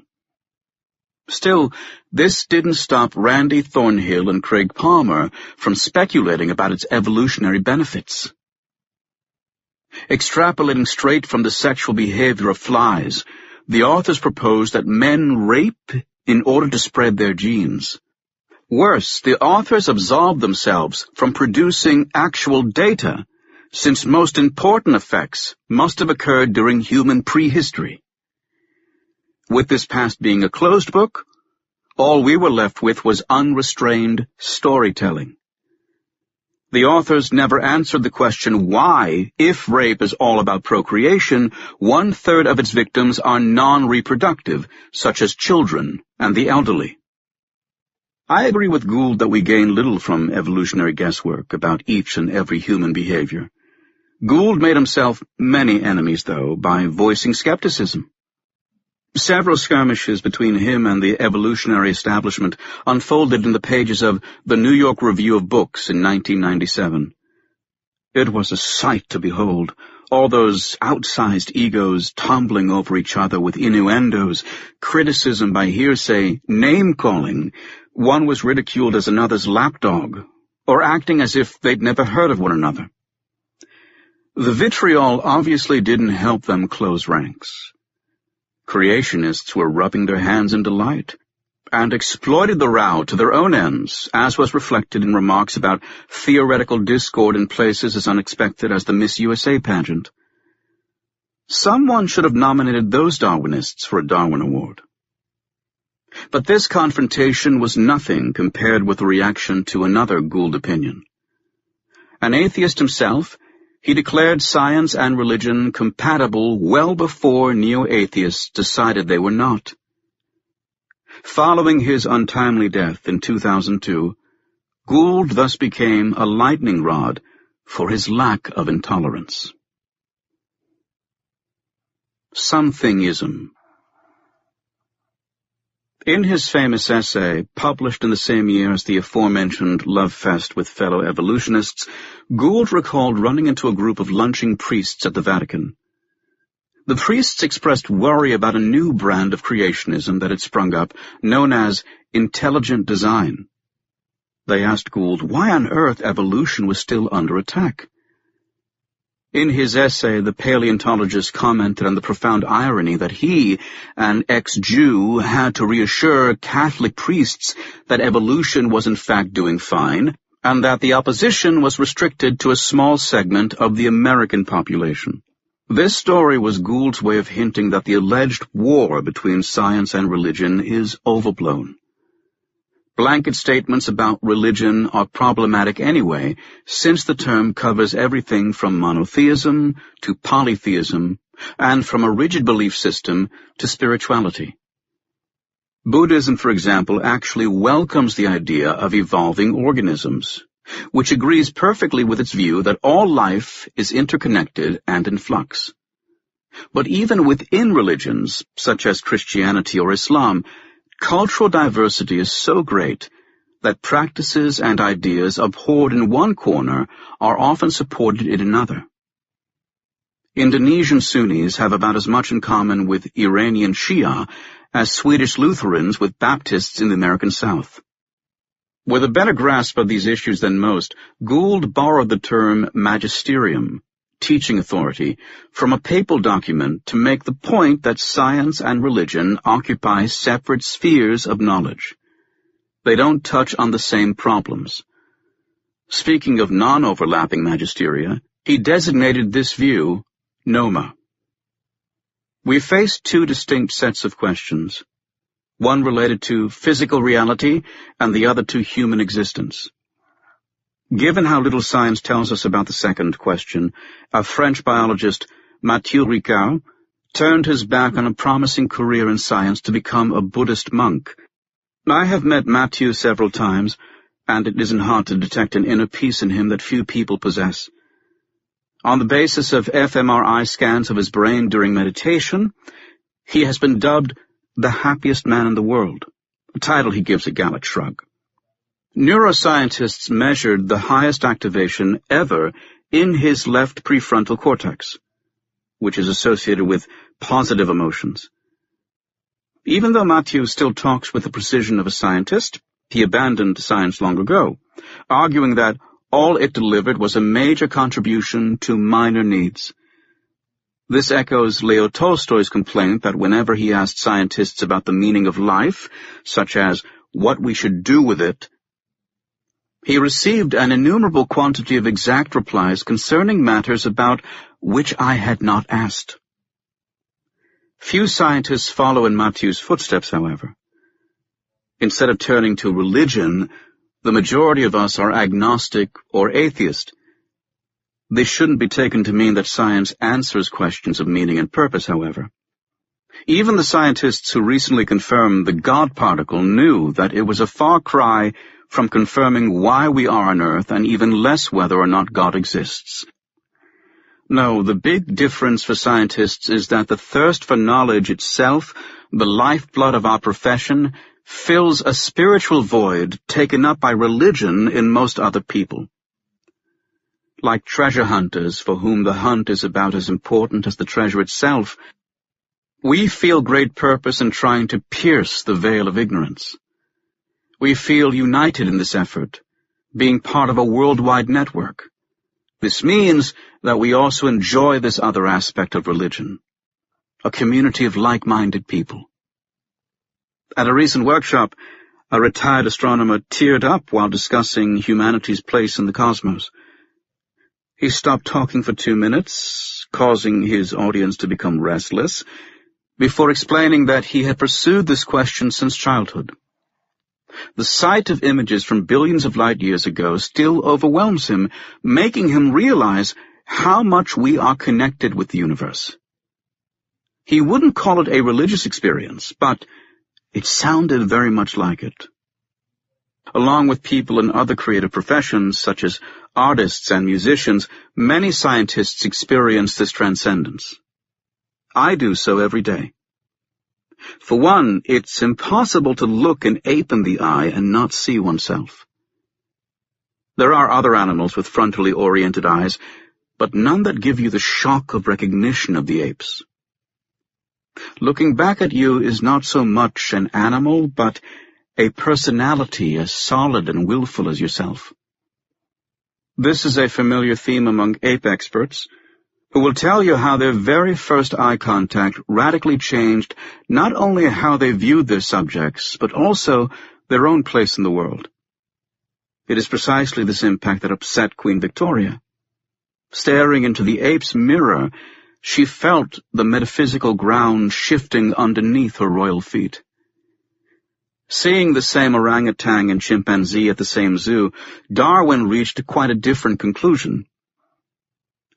Still, this didn't stop Randy Thornhill and Craig Palmer from speculating about its evolutionary benefits. Extrapolating straight from the sexual behavior of flies, the authors proposed that men rape in order to spread their genes. Worse, the authors absolved themselves from producing actual data, since most important effects must have occurred during human prehistory. With this past being a closed book, All we were left with was unrestrained storytelling. The authors never answered the question why, if rape is all about procreation, 1/3 of its victims are non-reproductive, such as children and the elderly. I agree with Gould that we gain little from evolutionary guesswork about each and every human behavior. Gould made himself many enemies, though, by voicing skepticism. Several skirmishes between him and the evolutionary establishment unfolded in the pages of the New York Review of Books in 1997. It was a sight to behold, all those outsized egos tumbling over each other with innuendos, criticism by hearsay, name-calling. One was ridiculed as another's lapdog, or acting as if they'd never heard of one another. The vitriol obviously didn't help them close ranks. Creationists were rubbing their hands in delight, and exploited the row to their own ends, as was reflected in remarks about theoretical discord in places as unexpected as the Miss USA pageant. Someone should have nominated those Darwinists for a Darwin Award. But this confrontation was nothing compared with the reaction to another Gould opinion. An atheist himself, he declared science and religion compatible well before neo-atheists decided they were not. Following his untimely death in 2002, Gould thus became a lightning rod for his lack of intolerance. Somethingism. In his famous essay, published in the same year as the aforementioned love fest with fellow evolutionists, Gould recalled running into a group of lunching priests at the Vatican. The priests expressed worry about a new brand of creationism that had sprung up, known as intelligent design. They asked Gould why on earth evolution was still under attack. In his essay, the paleontologist commented on the profound irony that he, an ex-Jew, had to reassure Catholic priests that evolution was in fact doing fine, and that the opposition was restricted to a small segment of the American population. This story was Gould's way of hinting that the alleged war between science and religion is overblown. Blanket statements about religion are problematic anyway, since the term covers everything from monotheism to polytheism, and from a rigid belief system to spirituality. Buddhism, for example, actually welcomes the idea of evolving organisms, which agrees perfectly with its view that all life is interconnected and in flux. But even within religions, such as Christianity or Islam, cultural diversity is so great that practices and ideas abhorred in one corner are often supported in another. Indonesian Sunnis have about as much in common with Iranian Shia as Swedish Lutherans with Baptists in the American South. With a better grasp of these issues than most, Gould borrowed the term magisterium, teaching authority, from a papal document to make the point that science and religion occupy separate spheres of knowledge. They don't touch on the same problems. Speaking of non-overlapping magisteria, he designated this view Noma. We face two distinct sets of questions, one related to physical reality and the other to human existence. Given how little science tells us about the second question, a French biologist, Mathieu Ricard, turned his back on a promising career in science to become a Buddhist monk. I have met Mathieu several times, and it isn't hard to detect an inner peace in him that few people possess. On the basis of fMRI scans of his brain during meditation, he has been dubbed the happiest man in the world, a title he gives a Gallic shrug. Neuroscientists measured the highest activation ever in his left prefrontal cortex, which is associated with positive emotions. Even though Mathieu still talks with the precision of a scientist, he abandoned science long ago, arguing that all it delivered was a major contribution to minor needs. This echoes Leo Tolstoy's complaint that whenever he asked scientists about the meaning of life, such as what we should do with it, he received an innumerable quantity of exact replies concerning matters about which I had not asked. Few scientists follow in Mathieu's footsteps, however. Instead of turning to religion, the majority of us are agnostic or atheist. This shouldn't be taken to mean that science answers questions of meaning and purpose, however. Even the scientists who recently confirmed the God particle knew that it was a far cry from confirming why we are on Earth and even less whether or not God exists. No, the big difference for scientists is that the thirst for knowledge itself, the lifeblood of our profession, fills a spiritual void taken up by religion in most other people. Like treasure hunters for whom the hunt is about as important as the treasure itself, we feel great purpose in trying to pierce the veil of ignorance. We feel united in this effort, being part of a worldwide network. This means that we also enjoy this other aspect of religion, a community of like-minded people. At a recent workshop, a retired astronomer teared up while discussing humanity's place in the cosmos. He stopped talking for 2 minutes, causing his audience to become restless, before explaining that he had pursued this question since childhood. The sight of images from billions of light years ago still overwhelms him, making him realize how much we are connected with the universe. He wouldn't call it a religious experience, but it sounded very much like it. Along with people in other creative professions, such as artists and musicians, many scientists experience this transcendence. I do so every day. For one, it's impossible to look an ape in the eye and not see oneself. There are other animals with frontally oriented eyes, but none that give you the shock of recognition of the apes. Looking back at you is not so much an animal, but a personality as solid and willful as yourself. This is a familiar theme among ape experts, who will tell you how their very first eye contact radically changed not only how they viewed their subjects, but also their own place in the world. It is precisely this impact that upset Queen Victoria. Staring into the ape's mirror, she felt the metaphysical ground shifting underneath her royal feet. Seeing the same orangutan and chimpanzee at the same zoo, Darwin reached quite a different conclusion.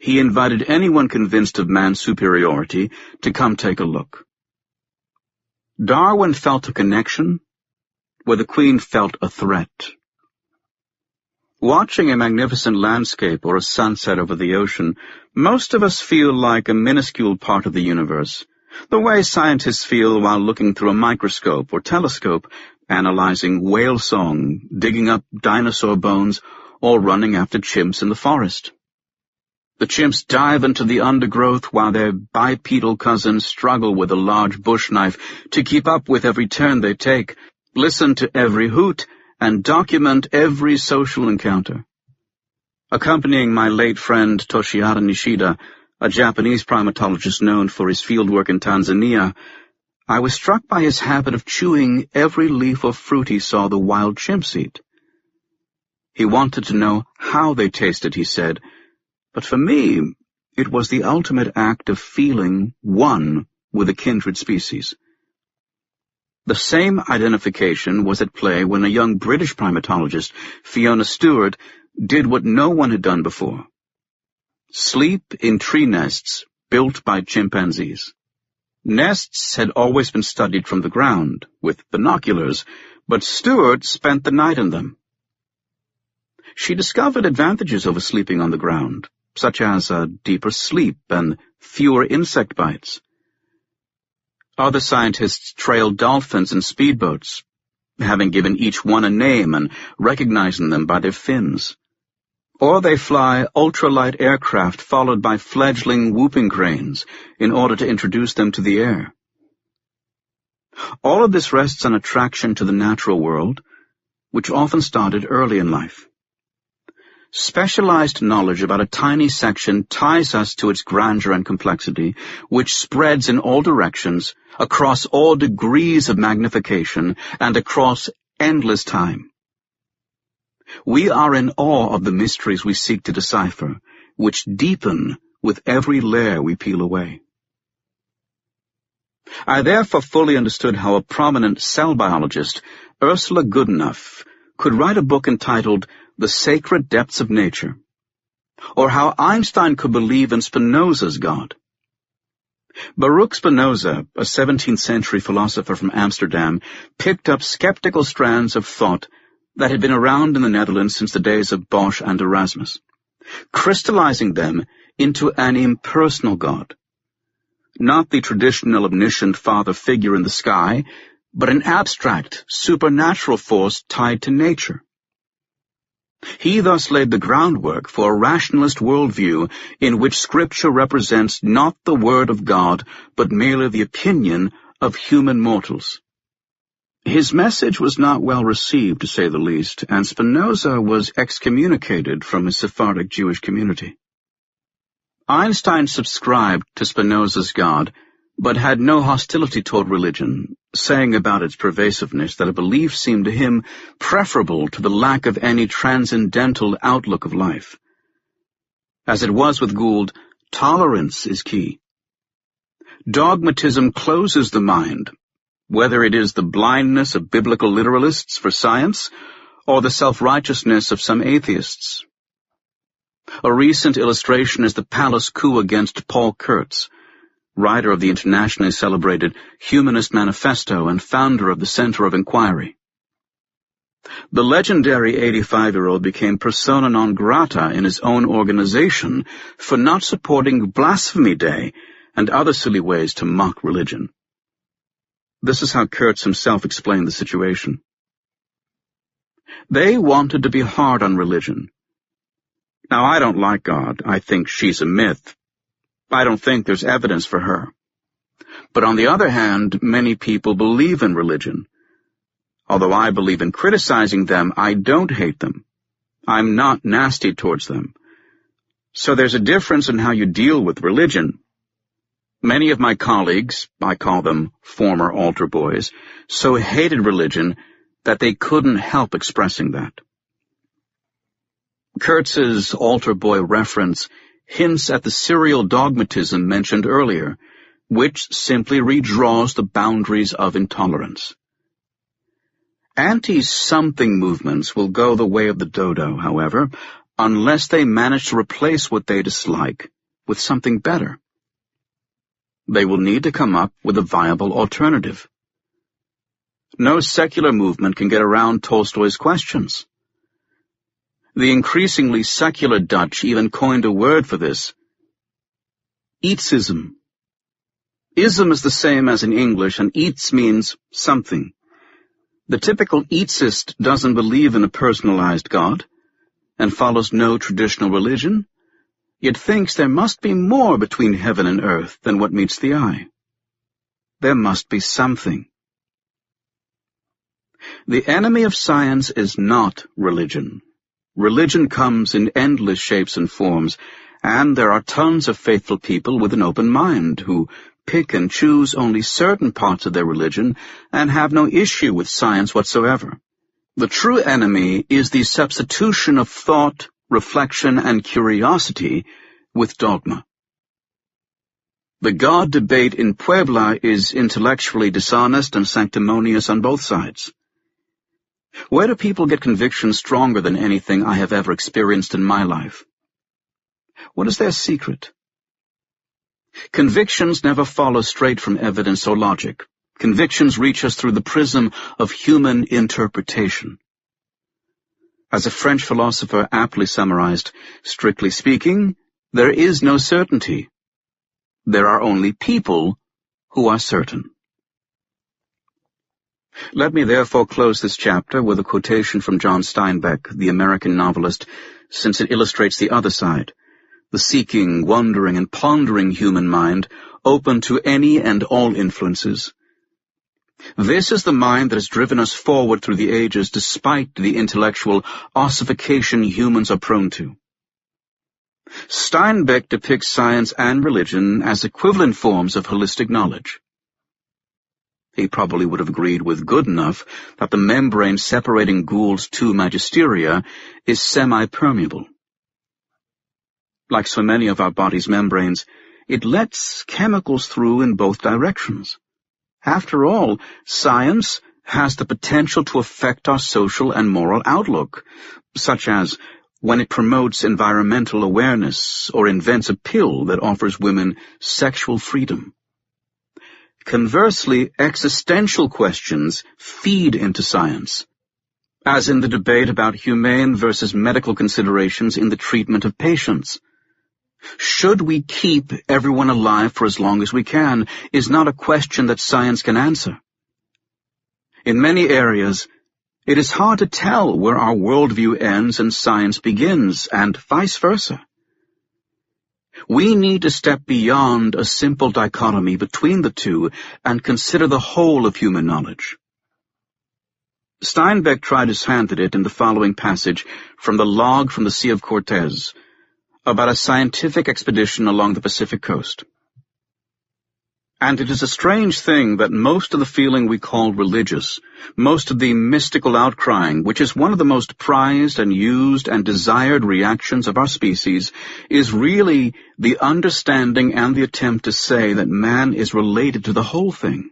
He invited anyone convinced of man's superiority to come take a look. Darwin felt a connection where the Queen felt a threat. Watching a magnificent landscape or a sunset over the ocean, most of us feel like a minuscule part of the universe, the way scientists feel while looking through a microscope or telescope, analyzing whale song, digging up dinosaur bones, or running after chimps in the forest. The chimps dive into the undergrowth while their bipedal cousins struggle with a large bush knife to keep up with every turn they take, listen to every hoot, and document every social encounter. Accompanying my late friend Toshiharu Nishida, a Japanese primatologist known for his fieldwork in Tanzania, I was struck by his habit of chewing every leaf of fruit he saw the wild chimps eat. He wanted to know how they tasted, he said, but for me, it was the ultimate act of feeling one with a kindred species. The same identification was at play when a young British primatologist, Fiona Stewart, did what no one had done before: sleep in tree nests built by chimpanzees. Nests had always been studied from the ground, with binoculars, but Stewart spent the night in them. She discovered advantages over sleeping on the ground, such as a deeper sleep and fewer insect bites. Other scientists trailed dolphins in speedboats, having given each one a name and recognizing them by their fins. Or they fly ultralight aircraft followed by fledgling whooping cranes in order to introduce them to the air. All of this rests on attraction to the natural world, which often started early in life. Specialized knowledge about a tiny section ties us to its grandeur and complexity, which spreads in all directions, across all degrees of magnification, and across endless time. We are in awe of the mysteries we seek to decipher, which deepen with every layer we peel away. I therefore fully understood how a prominent cell biologist, Ursula Goodenough, could write a book entitled The Sacred Depths of Nature, or how Einstein could believe in Spinoza's God. Baruch Spinoza, a 17th-century philosopher from Amsterdam, picked up skeptical strands of thought that had been around in the Netherlands since the days of Bosch and Erasmus, crystallizing them into an impersonal God. Not the traditional omniscient father figure in the sky, but an abstract, supernatural force tied to nature. He thus laid the groundwork for a rationalist worldview in which Scripture represents not the Word of God, but merely the opinion of human mortals. His message was not well received, to say the least, and Spinoza was excommunicated from his Sephardic Jewish community. Einstein subscribed to Spinoza's God, but had no hostility toward religion, saying about its pervasiveness that a belief seemed to him preferable to the lack of any transcendental outlook of life. As it was with Gould, tolerance is key. Dogmatism closes the mind, whether it is the blindness of biblical literalists for science or the self-righteousness of some atheists. A recent illustration is the palace coup against Paul Kurtz, writer of the internationally celebrated Humanist Manifesto and founder of the Center of Inquiry. The legendary 85-year-old became persona non grata in his own organization for not supporting Blasphemy Day and other silly ways to mock religion. This is how Kurtz himself explained the situation. They wanted to be hard on religion. Now, I don't like God. I think she's a myth. I don't think there's evidence for her. But on the other hand, many people believe in religion. Although I believe in criticizing them, I don't hate them. I'm not nasty towards them. So there's a difference in how you deal with religion. Many of my colleagues, I call them former altar boys, so hated religion that they couldn't help expressing that. Kurtz's altar boy reference hints at the serial dogmatism mentioned earlier, which simply redraws the boundaries of intolerance. Anti-something movements will go the way of the dodo, however, unless they manage to replace what they dislike with something better. They will need to come up with a viable alternative. No secular movement can get around Tolstoy's questions. The increasingly secular Dutch even coined a word for this: Ietsism. Ism is the same as in English, and iets means something. The typical Ietsist doesn't believe in a personalized God, and follows no traditional religion, yet thinks there must be more between heaven and earth than what meets the eye. There must be something. The enemy of science is not religion. Religion comes in endless shapes and forms, and there are tons of faithful people with an open mind who pick and choose only certain parts of their religion and have no issue with science whatsoever. The true enemy is the substitution of thought, reflection, and curiosity with dogma. The God debate in Puebla is intellectually dishonest and sanctimonious on both sides. Where do people get convictions stronger than anything I have ever experienced in my life? What is their secret? Convictions never follow straight from evidence or logic. Convictions reach us through the prism of human interpretation. As a French philosopher aptly summarized, strictly speaking, there is no certainty. There are only people who are certain. Let me therefore close this chapter with a quotation from John Steinbeck, the American novelist, since it illustrates the other side, the seeking, wondering, and pondering human mind, open to any and all influences. This is the mind that has driven us forward through the ages despite the intellectual ossification humans are prone to. Steinbeck depicts science and religion as equivalent forms of holistic knowledge. He probably would have agreed with Goodenough that the membrane separating Gould's two magisteria is semi-permeable. Like so many of our body's membranes, it lets chemicals through in both directions, After all, science has the potential to affect our social and moral outlook, such as when it promotes environmental awareness or invents a pill that offers women sexual freedom. Conversely, existential questions feed into science, as in the debate about humane versus medical considerations in the treatment of patients. Should we keep everyone alive for as long as we can is not a question that science can answer. In many areas, it is hard to tell where our worldview ends and science begins, and vice versa. We need to step beyond a simple dichotomy between the two and consider the whole of human knowledge. Steinbeck tried his hand at it in the following passage from the log from the Sea of Cortez, about a scientific expedition along the Pacific coast. And it is a strange thing that most of the feeling we call religious, most of the mystical outcrying, which is one of the most prized and used and desired reactions of our species, is really the understanding and the attempt to say that man is related to the whole thing,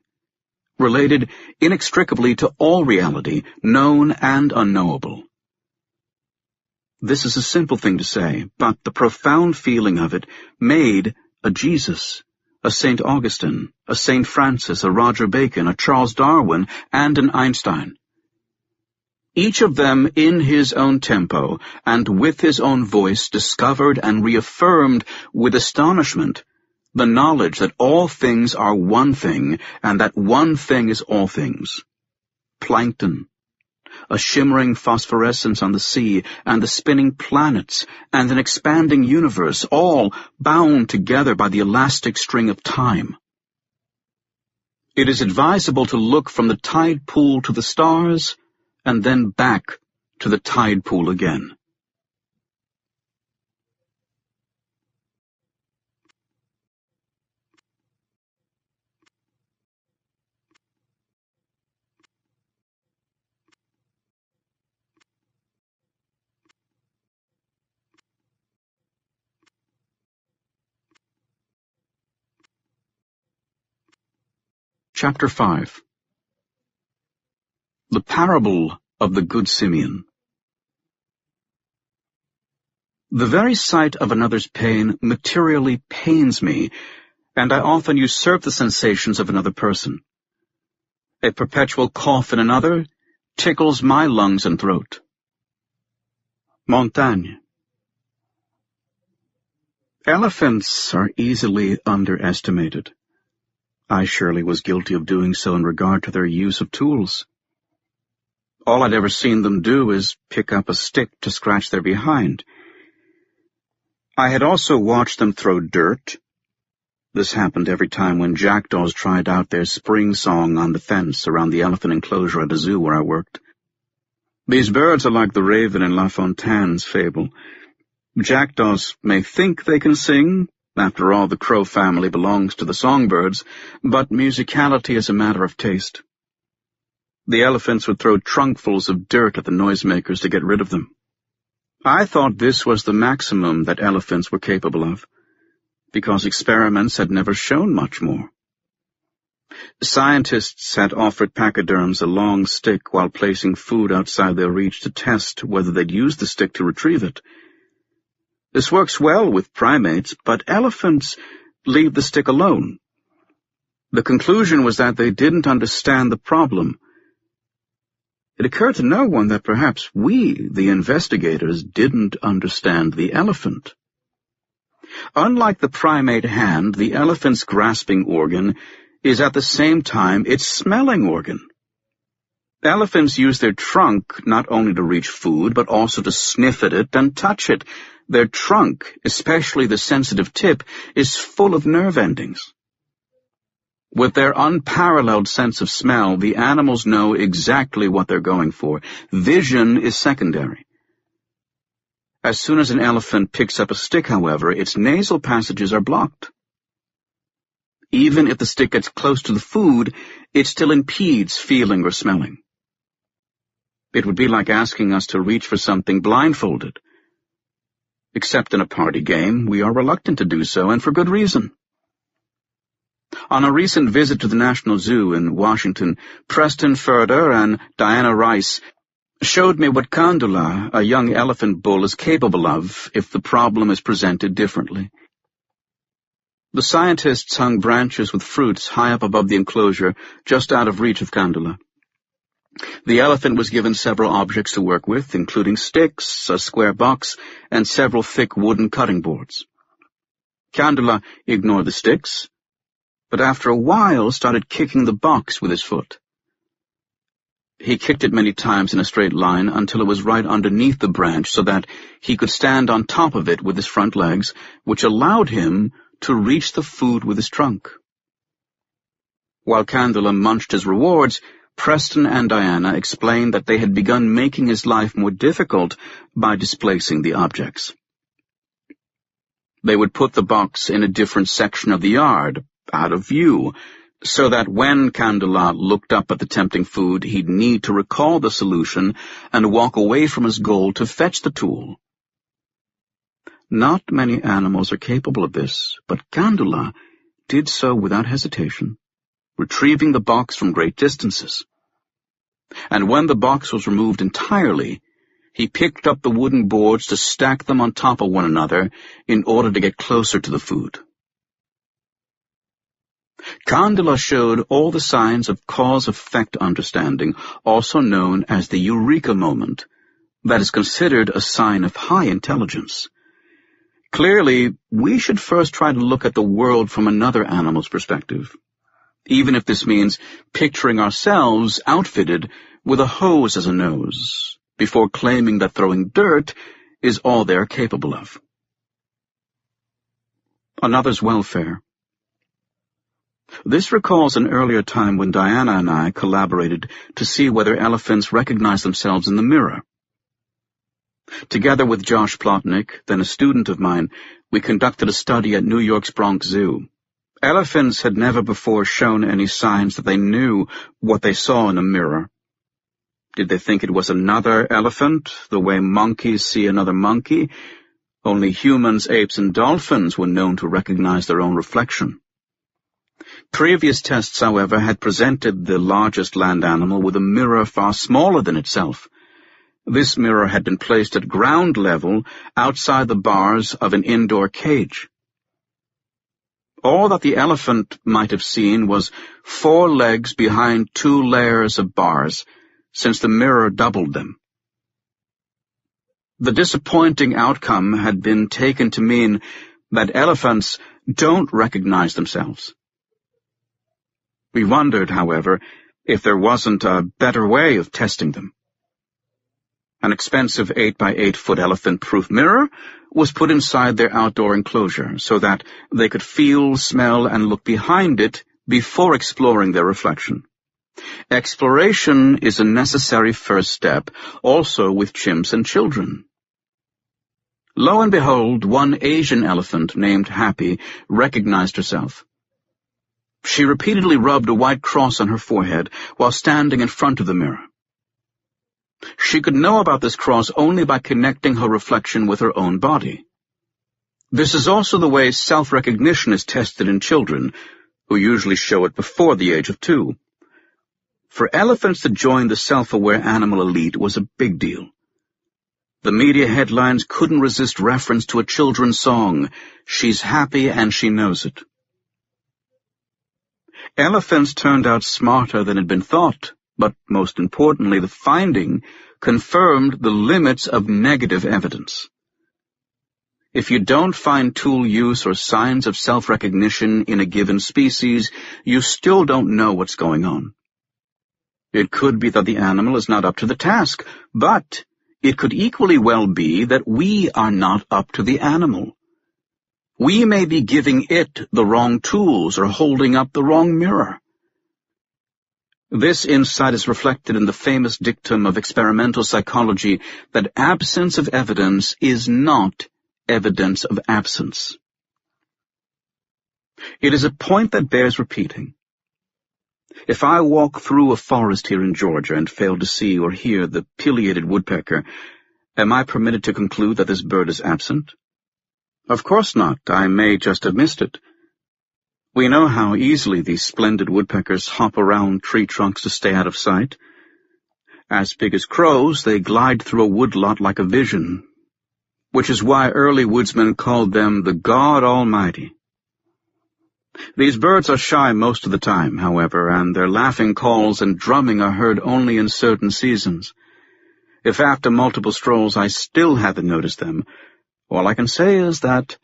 related inextricably to all reality, known and unknowable. This is a simple thing to say, but the profound feeling of it made a Jesus, a St. Augustine, a St. Francis, a Roger Bacon, a Charles Darwin, and an Einstein. Each of them in his own tempo and with his own voice discovered and reaffirmed with astonishment the knowledge that all things are one thing and that one thing is all things. Plankton, a shimmering phosphorescence on the sea, and the spinning planets, and an expanding universe, all bound together by the elastic string of time. It is advisable to look from the tide pool to the stars, and then back to the tide pool again. Chapter 5. The Parable of the Good Simeon. The very sight of another's pain materially pains me, and I often usurp the sensations of another person. A perpetual cough in another tickles my lungs and throat. Montaigne. Elephants are easily underestimated. I surely was guilty of doing so in regard to their use of tools. All I'd ever seen them do is pick up a stick to scratch their behind. I had also watched them throw dirt. This happened every time when jackdaws tried out their spring song on the fence around the elephant enclosure at a zoo where I worked. These birds are like the raven in La Fontaine's fable. Jackdaws may think they can sing. After all, the crow family belongs to the songbirds, but musicality is a matter of taste. The elephants would throw trunkfuls of dirt at the noisemakers to get rid of them. I thought this was the maximum that elephants were capable of, because experiments had never shown much more. Scientists had offered pachyderms a long stick while placing food outside their reach to test whether they'd use the stick to retrieve it. This works well with primates, but elephants leave the stick alone. The conclusion was that they didn't understand the problem. It occurred to no one that perhaps we, the investigators, didn't understand the elephant. Unlike the primate hand, the elephant's grasping organ is at the same time its smelling organ. Elephants use their trunk not only to reach food, but also to sniff at it and touch it. Their trunk, especially the sensitive tip, is full of nerve endings. With their unparalleled sense of smell, the animals know exactly what they're going for. Vision is secondary. As soon as an elephant picks up a stick, however, its nasal passages are blocked. Even if the stick gets close to the food, it still impedes feeling or smelling. It would be like asking us to reach for something blindfolded. Except in a party game, we are reluctant to do so, and for good reason. On a recent visit to the National Zoo in Washington, Preston Furter and Diana Rice showed me what Kandula, a young elephant bull, is capable of if the problem is presented differently. The scientists hung branches with fruits high up above the enclosure, just out of reach of Kandula. The elephant was given several objects to work with, including sticks, a square box, and several thick wooden cutting boards. Kandula ignored the sticks, but after a while started kicking the box with his foot. He kicked it many times in a straight line until it was right underneath the branch so that he could stand on top of it with his front legs, which allowed him to reach the food with his trunk. While Kandula munched his rewards, Preston and Diana explained that they had begun making his life more difficult by displacing the objects. They would put the box in a different section of the yard, out of view, so that when Kandula looked up at the tempting food, he'd need to recall the solution and walk away from his goal to fetch the tool. Not many animals are capable of this, but Kandula did so without hesitation, retrieving the box from great distances. And when the box was removed entirely, he picked up the wooden boards to stack them on top of one another in order to get closer to the food. Kandula showed all the signs of cause-effect understanding, also known as the eureka moment, that is considered a sign of high intelligence. Clearly, we should first try to look at the world from another animal's perspective, even if this means picturing ourselves outfitted with a hose as a nose, before claiming that throwing dirt is all they are capable of. Another's welfare. This recalls an earlier time when Diana and I collaborated to see whether elephants recognize themselves in the mirror. Together with Josh Plotnick, then a student of mine, we conducted a study at New York's Bronx Zoo. Elephants had never before shown any signs that they knew what they saw in a mirror. Did they think it was another elephant, the way monkeys see another monkey? Only humans, apes, and dolphins were known to recognize their own reflection. Previous tests, however, had presented the largest land animal with a mirror far smaller than itself. This mirror had been placed at ground level outside the bars of an indoor cage. All that the elephant might have seen was 4 legs behind 2 layers of bars, since the mirror doubled them. The disappointing outcome had been taken to mean that elephants don't recognize themselves. We wondered, however, if there wasn't a better way of testing them. An expensive 8-by-8-foot elephant-proof mirror was put inside their outdoor enclosure so that they could feel, smell, and look behind it before exploring their reflection. Exploration is a necessary first step, also with chimps and children. Lo and behold, one Asian elephant named Happy recognized herself. She repeatedly rubbed a white cross on her forehead while standing in front of the mirror. She could know about this cross only by connecting her reflection with her own body. This is also the way self-recognition is tested in children, who usually show it before the age of 2. For elephants to join the self-aware animal elite was a big deal. The media headlines couldn't resist reference to a children's song, "She's happy and she knows it." Elephants turned out smarter than had been thought, but most importantly, the finding confirmed the limits of negative evidence. If you don't find tool use or signs of self-recognition in a given species, you still don't know what's going on. It could be that the animal is not up to the task, but it could equally well be that we are not up to the animal. We may be giving it the wrong tools or holding up the wrong mirror. This insight is reflected in the famous dictum of experimental psychology that absence of evidence is not evidence of absence. It is a point that bears repeating. If I walk through a forest here in Georgia and fail to see or hear the pileated woodpecker, am I permitted to conclude that this bird is absent? Of course not. I may just have missed it. We know how easily these splendid woodpeckers hop around tree trunks to stay out of sight. As big as crows, they glide through a woodlot like a vision, which is why early woodsmen called them the God Almighty. These birds are shy most of the time, however, and their laughing calls and drumming are heard only in certain seasons. If after multiple strolls I still haven't noticed them, all I can say is that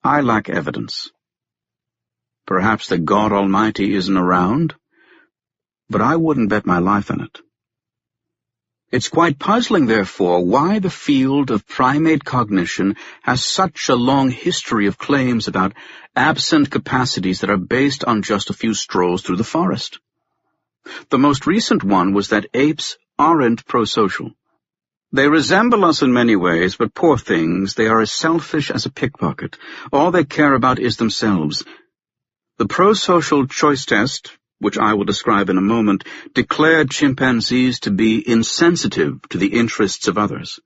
I lack evidence. Perhaps the God Almighty isn't around, but I wouldn't bet my life on it. It's quite puzzling, therefore, why the field of primate cognition has such a long history of claims about absent capacities that are based on just a few strolls through the forest. The most recent one was that apes aren't prosocial. They resemble us in many ways, but poor things, they are as selfish as a pickpocket. All they care about is themselves. The prosocial choice test, which I will describe in a moment, declared chimpanzees to be insensitive to the interests of others.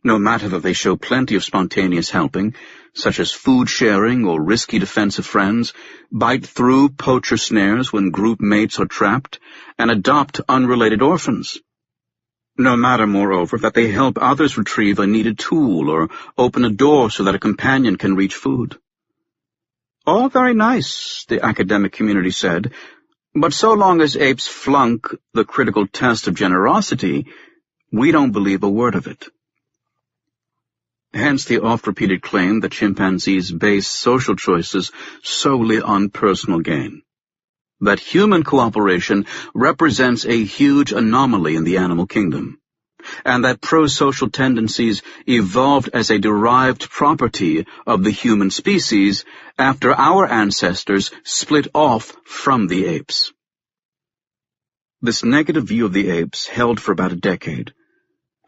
No matter that they show plenty of spontaneous helping, such as food sharing or risky defense of friends, bite through poacher snares when group mates are trapped, and adopt unrelated orphans. No matter, moreover, that they help others retrieve a needed tool or open a door so that a companion can reach food. All very nice, the academic community said, but so long as apes flunk the critical test of generosity, we don't believe a word of it. Hence the oft-repeated claim that chimpanzees base social choices solely on personal gain. That human cooperation represents a huge anomaly in the animal kingdom, and that prosocial tendencies evolved as a derived property of the human species after our ancestors split off from the apes. This negative view of the apes held for about a decade,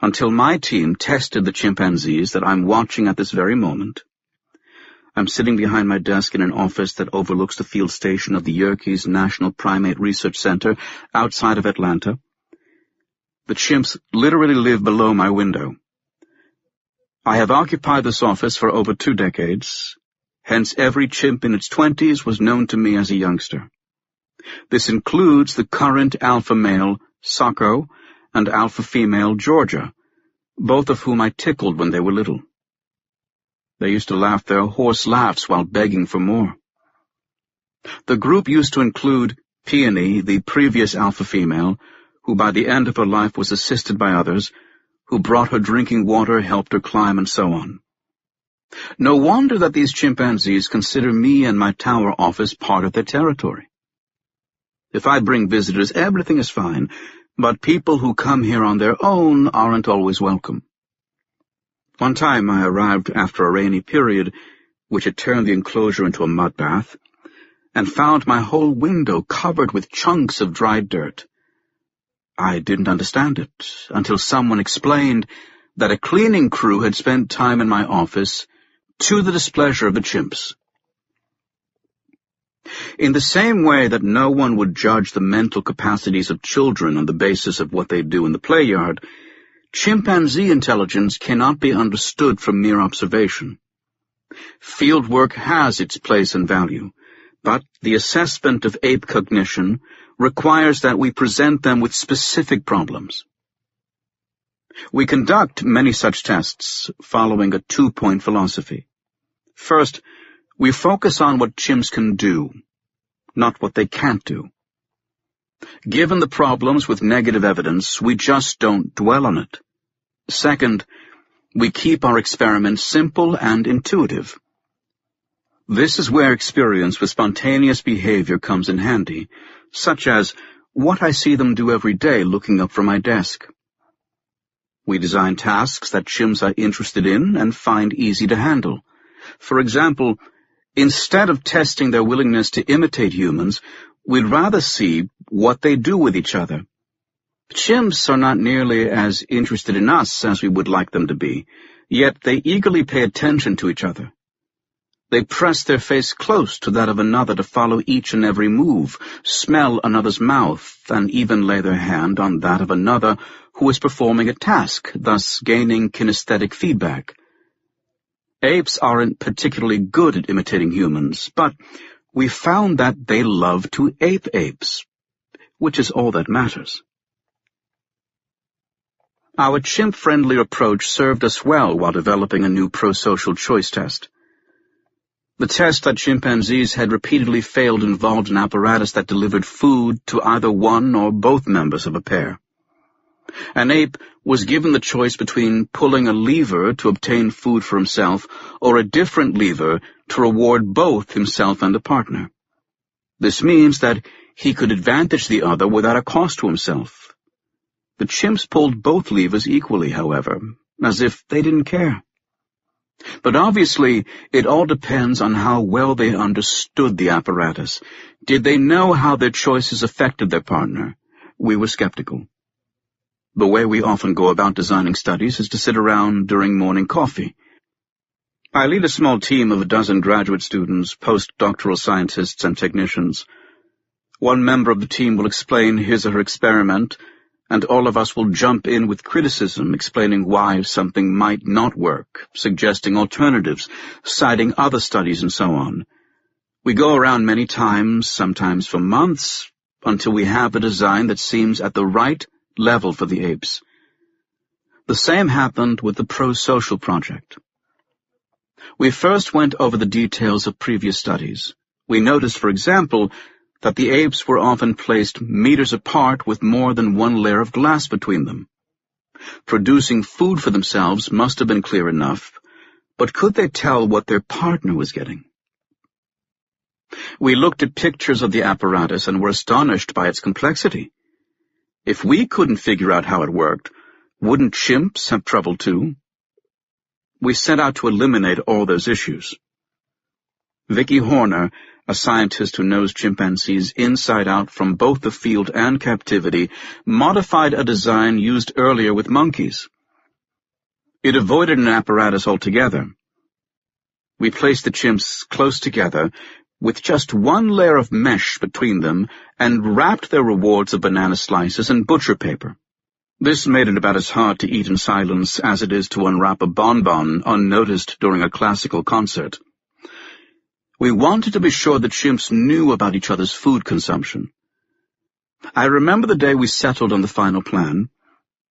until my team tested the chimpanzees that I'm watching at this very moment. I'm sitting behind my desk in an office that overlooks the field station of the Yerkes National Primate Research Center outside of Atlanta. The chimps literally live below my window. I have occupied this office for over 2 decades, hence every chimp in its 20s was known to me as a youngster. This includes the current alpha male, Socko, and alpha female, Georgia, both of whom I tickled when they were little. They used to laugh their hoarse laughs while begging for more. The group used to include Peony, the previous alpha female, who by the end of her life was assisted by others, who brought her drinking water, helped her climb, and so on. No wonder that these chimpanzees consider me and my tower office part of their territory. If I bring visitors, everything is fine, but people who come here on their own aren't always welcome. One time I arrived after a rainy period, which had turned the enclosure into a mud bath, and found my whole window covered with chunks of dried dirt. I didn't understand it until someone explained that a cleaning crew had spent time in my office to the displeasure of the chimps. In the same way that no one would judge the mental capacities of children on the basis of what they do in the play yard, chimpanzee intelligence cannot be understood from mere observation. Fieldwork has its place and value, but the assessment of ape cognition requires that we present them with specific problems. We conduct many such tests following a 2-point philosophy. First, we focus on what chimps can do, not what they can't do. Given the problems with negative evidence, we just don't dwell on it. Second, we keep our experiments simple and intuitive. This is where experience with spontaneous behavior comes in handy, such as what I see them do every day looking up from my desk. We design tasks that chimps are interested in and find easy to handle. For example, instead of testing their willingness to imitate humans, we'd rather see what they do with each other. Chimps are not nearly as interested in us as we would like them to be, yet they eagerly pay attention to each other. They press their face close to that of another to follow each and every move, smell another's mouth, and even lay their hand on that of another who is performing a task, thus gaining kinesthetic feedback. Apes aren't particularly good at imitating humans, but we found that they love to ape apes, which is all that matters. Our chimp-friendly approach served us well while developing a new prosocial choice test. The test that chimpanzees had repeatedly failed involved an apparatus that delivered food to either one or both members of a pair. An ape was given the choice between pulling a lever to obtain food for himself or a different lever to reward both himself and a partner. This means that he could advantage the other without a cost to himself. The chimps pulled both levers equally, however, as if they didn't care. But obviously, it all depends on how well they understood the apparatus. Did they know how their choices affected their partner? We were skeptical. The way we often go about designing studies is to sit around during morning coffee. I lead a small team of 12 graduate students, postdoctoral scientists, and technicians. One member of the team will explain his or her experiment, and all of us will jump in with criticism, explaining why something might not work, suggesting alternatives, citing other studies, and so on. We go around many times, sometimes for months, until we have a design that seems at the right level for the apes. The same happened with the pro-social project. We first went over the details of previous studies. We noticed, for example, that the apes were often placed meters apart with more than one layer of glass between them. Producing food for themselves must have been clear enough, but could they tell what their partner was getting? We looked at pictures of the apparatus and were astonished by its complexity. If we couldn't figure out how it worked, wouldn't chimps have trouble too? We set out to eliminate all those issues. Vicky Horner, a scientist who knows chimpanzees inside out from both the field and captivity, modified a design used earlier with monkeys. It avoided an apparatus altogether. We placed the chimps close together, with just one layer of mesh between them, and wrapped their rewards of banana slices and butcher paper. This made it about as hard to eat in silence as it is to unwrap a bonbon unnoticed during a classical concert. We wanted to be sure the chimps knew about each other's food consumption. I remember the day we settled on the final plan,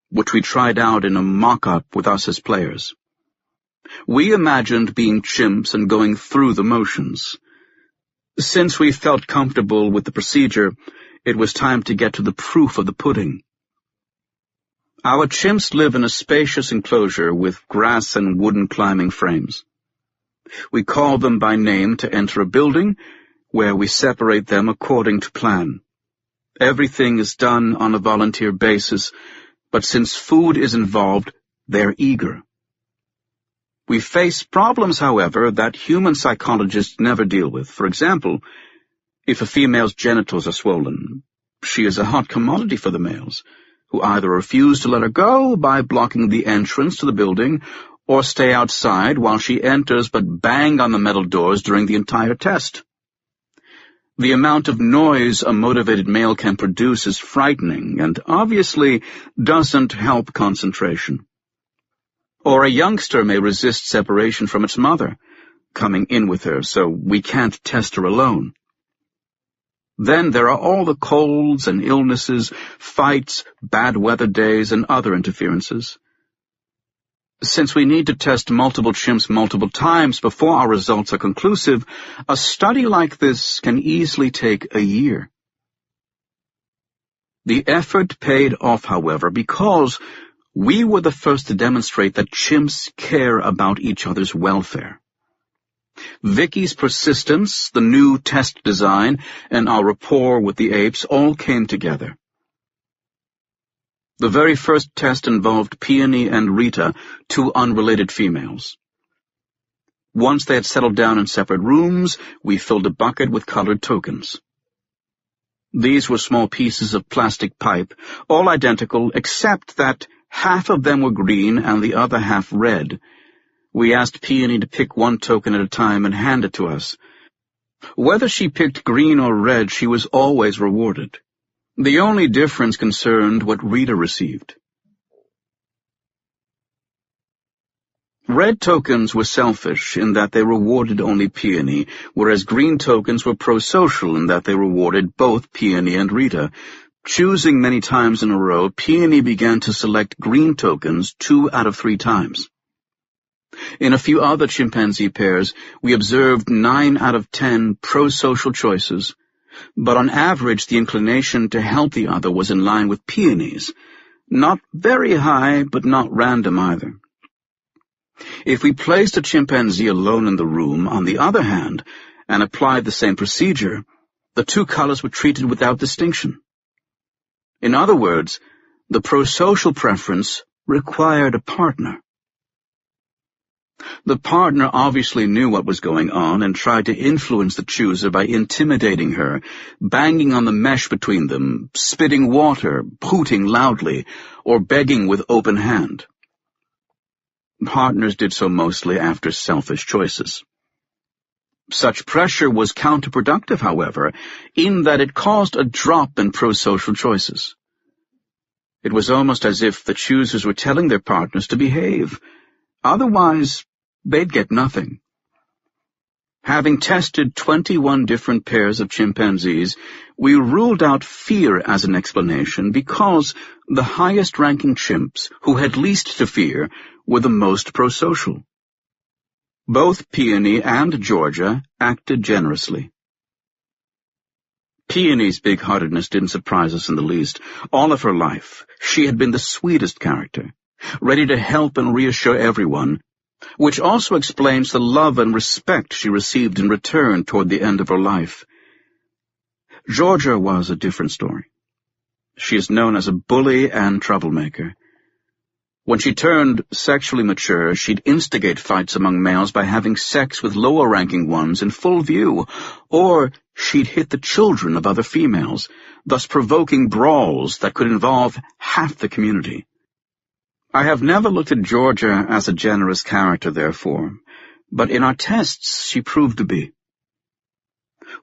which we tried out in a mock-up with us as players. We imagined being chimps and going through the motions. Since we felt comfortable with the procedure, it was time to get to the proof of the pudding. Our chimps live in a spacious enclosure with grass and wooden climbing frames. We call them by name to enter a building, where we separate them according to plan. Everything is done on a volunteer basis, but since food is involved, they're eager. We face problems, however, that human psychologists never deal with. For example, if a female's genitals are swollen, she is a hot commodity for the males, who either refuse to let her go by blocking the entrance to the building, or stay outside while she enters but bang on the metal doors during the entire test. The amount of noise a motivated male can produce is frightening and obviously doesn't help concentration. Or a youngster may resist separation from its mother, coming in with her, so we can't test her alone. Then there are all the colds and illnesses, fights, bad weather days, and other interferences. Since we need to test multiple chimps multiple times before our results are conclusive, a study like this can easily take a year. The effort paid off, however, because we were the first to demonstrate that chimps care about each other's welfare. Vicky's persistence, the new test design, and our rapport with the apes all came together. The very first test involved Peony and Rita, two unrelated females. Once they had settled down in separate rooms, we filled a bucket with colored tokens. These were small pieces of plastic pipe, all identical except that half of them were green and the other half red. We asked Peony to pick one token at a time and hand it to us. Whether she picked green or red, she was always rewarded. The only difference concerned what Rita received. Red tokens were selfish in that they rewarded only Peony, whereas green tokens were pro-social in that they rewarded both Peony and Rita. Choosing many times in a row, Peony began to select green tokens 2 out of 3 times. In a few other chimpanzee pairs, we observed 9 out of 10 pro-social choices, but on average the inclination to help the other was in line with Peony's. Not very high, but not random either. If we placed a chimpanzee alone in the room, on the other hand, and applied the same procedure, the 2 colors were treated without distinction. In other words, the pro-social preference required a partner. The partner obviously knew what was going on and tried to influence the chooser by intimidating her, banging on the mesh between them, spitting water, hooting loudly, or begging with open hand. Partners did so mostly after selfish choices. Such pressure was counterproductive, however, in that it caused a drop in pro-social choices. It was almost as if the choosers were telling their partners to behave. Otherwise, they'd get nothing. Having tested 21 different pairs of chimpanzees, we ruled out fear as an explanation because the highest-ranking chimps, who had least to fear, were the most pro-social. Both Peony and Georgia acted generously. Peony's big-heartedness didn't surprise us in the least. All of her life, she had been the sweetest character, ready to help and reassure everyone, which also explains the love and respect she received in return toward the end of her life. Georgia was a different story. She is known as a bully and troublemaker. When she turned sexually mature, she'd instigate fights among males by having sex with lower-ranking ones in full view, or she'd hit the children of other females, thus provoking brawls that could involve half the community. I have never looked at Georgia as a generous character, therefore, but in our tests she proved to be.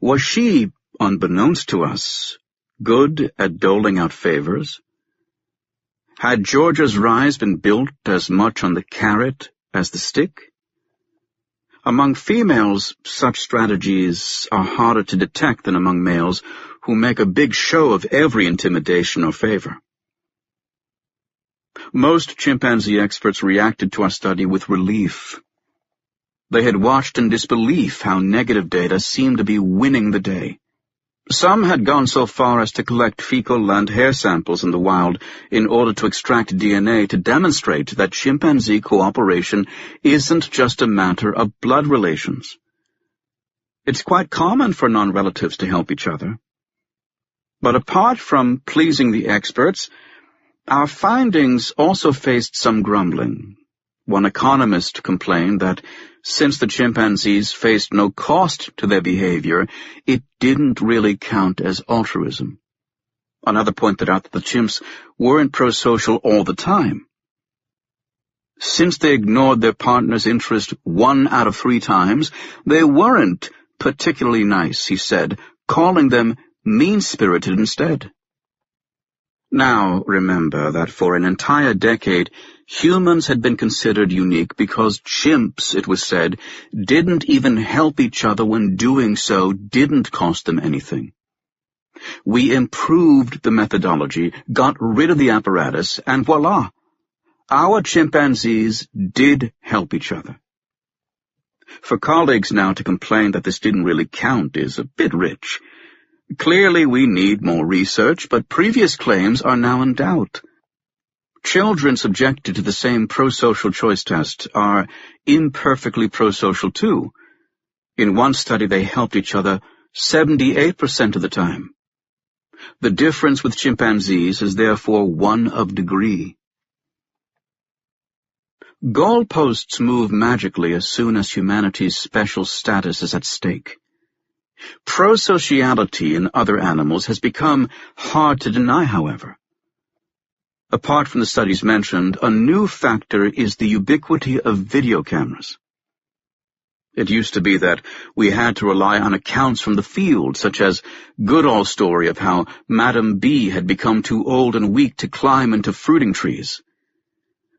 Was she, unbeknownst to us, good at doling out favors? Had Georgia's rise been built as much on the carrot as the stick? Among females, such strategies are harder to detect than among males, who make a big show of every intimidation or favor. Most chimpanzee experts reacted to our study with relief. They had watched in disbelief how negative data seemed to be winning the day. Some had gone so far as to collect fecal and hair samples in the wild in order to extract DNA to demonstrate that chimpanzee cooperation isn't just a matter of blood relations. It's quite common for non-relatives to help each other. But apart from pleasing the experts, our findings also faced some grumbling. One economist complained that since the chimpanzees faced no cost to their behavior, it didn't really count as altruism. Another pointed out that the chimps weren't pro-social all the time. Since they ignored their partner's interest 1 out of 3 times, they weren't particularly nice, he said, calling them mean-spirited instead. Now, remember that for an entire decade, humans had been considered unique because chimps, it was said, didn't even help each other when doing so didn't cost them anything. We improved the methodology, got rid of the apparatus, and voila! Our chimpanzees did help each other. For colleagues now to complain that this didn't really count is a bit rich. Clearly we need more research, but previous claims are now in doubt. Children subjected to the same pro-social choice test are imperfectly pro-social too. In one study they helped each other 78% of the time. The difference with chimpanzees is therefore one of degree. Goalposts move magically as soon as humanity's special status is at stake. Prosociality in other animals has become hard to deny, however. Apart from the studies mentioned, a new factor is the ubiquity of video cameras. It used to be that we had to rely on accounts from the field, such as Goodall's story of how Madam B had become too old and weak to climb into fruiting trees.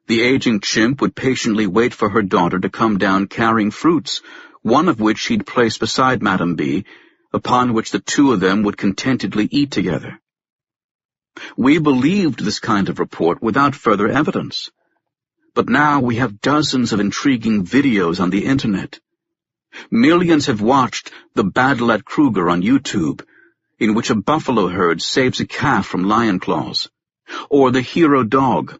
The aging chimp would patiently wait for her daughter to come down carrying fruits, one of which she'd place beside Madame B, upon which the two of them would contentedly eat together. We believed this kind of report without further evidence. But now we have dozens of intriguing videos on the Internet. Millions have watched The Battle at Kruger on YouTube, in which a buffalo herd saves a calf from lion claws, or the hero dog,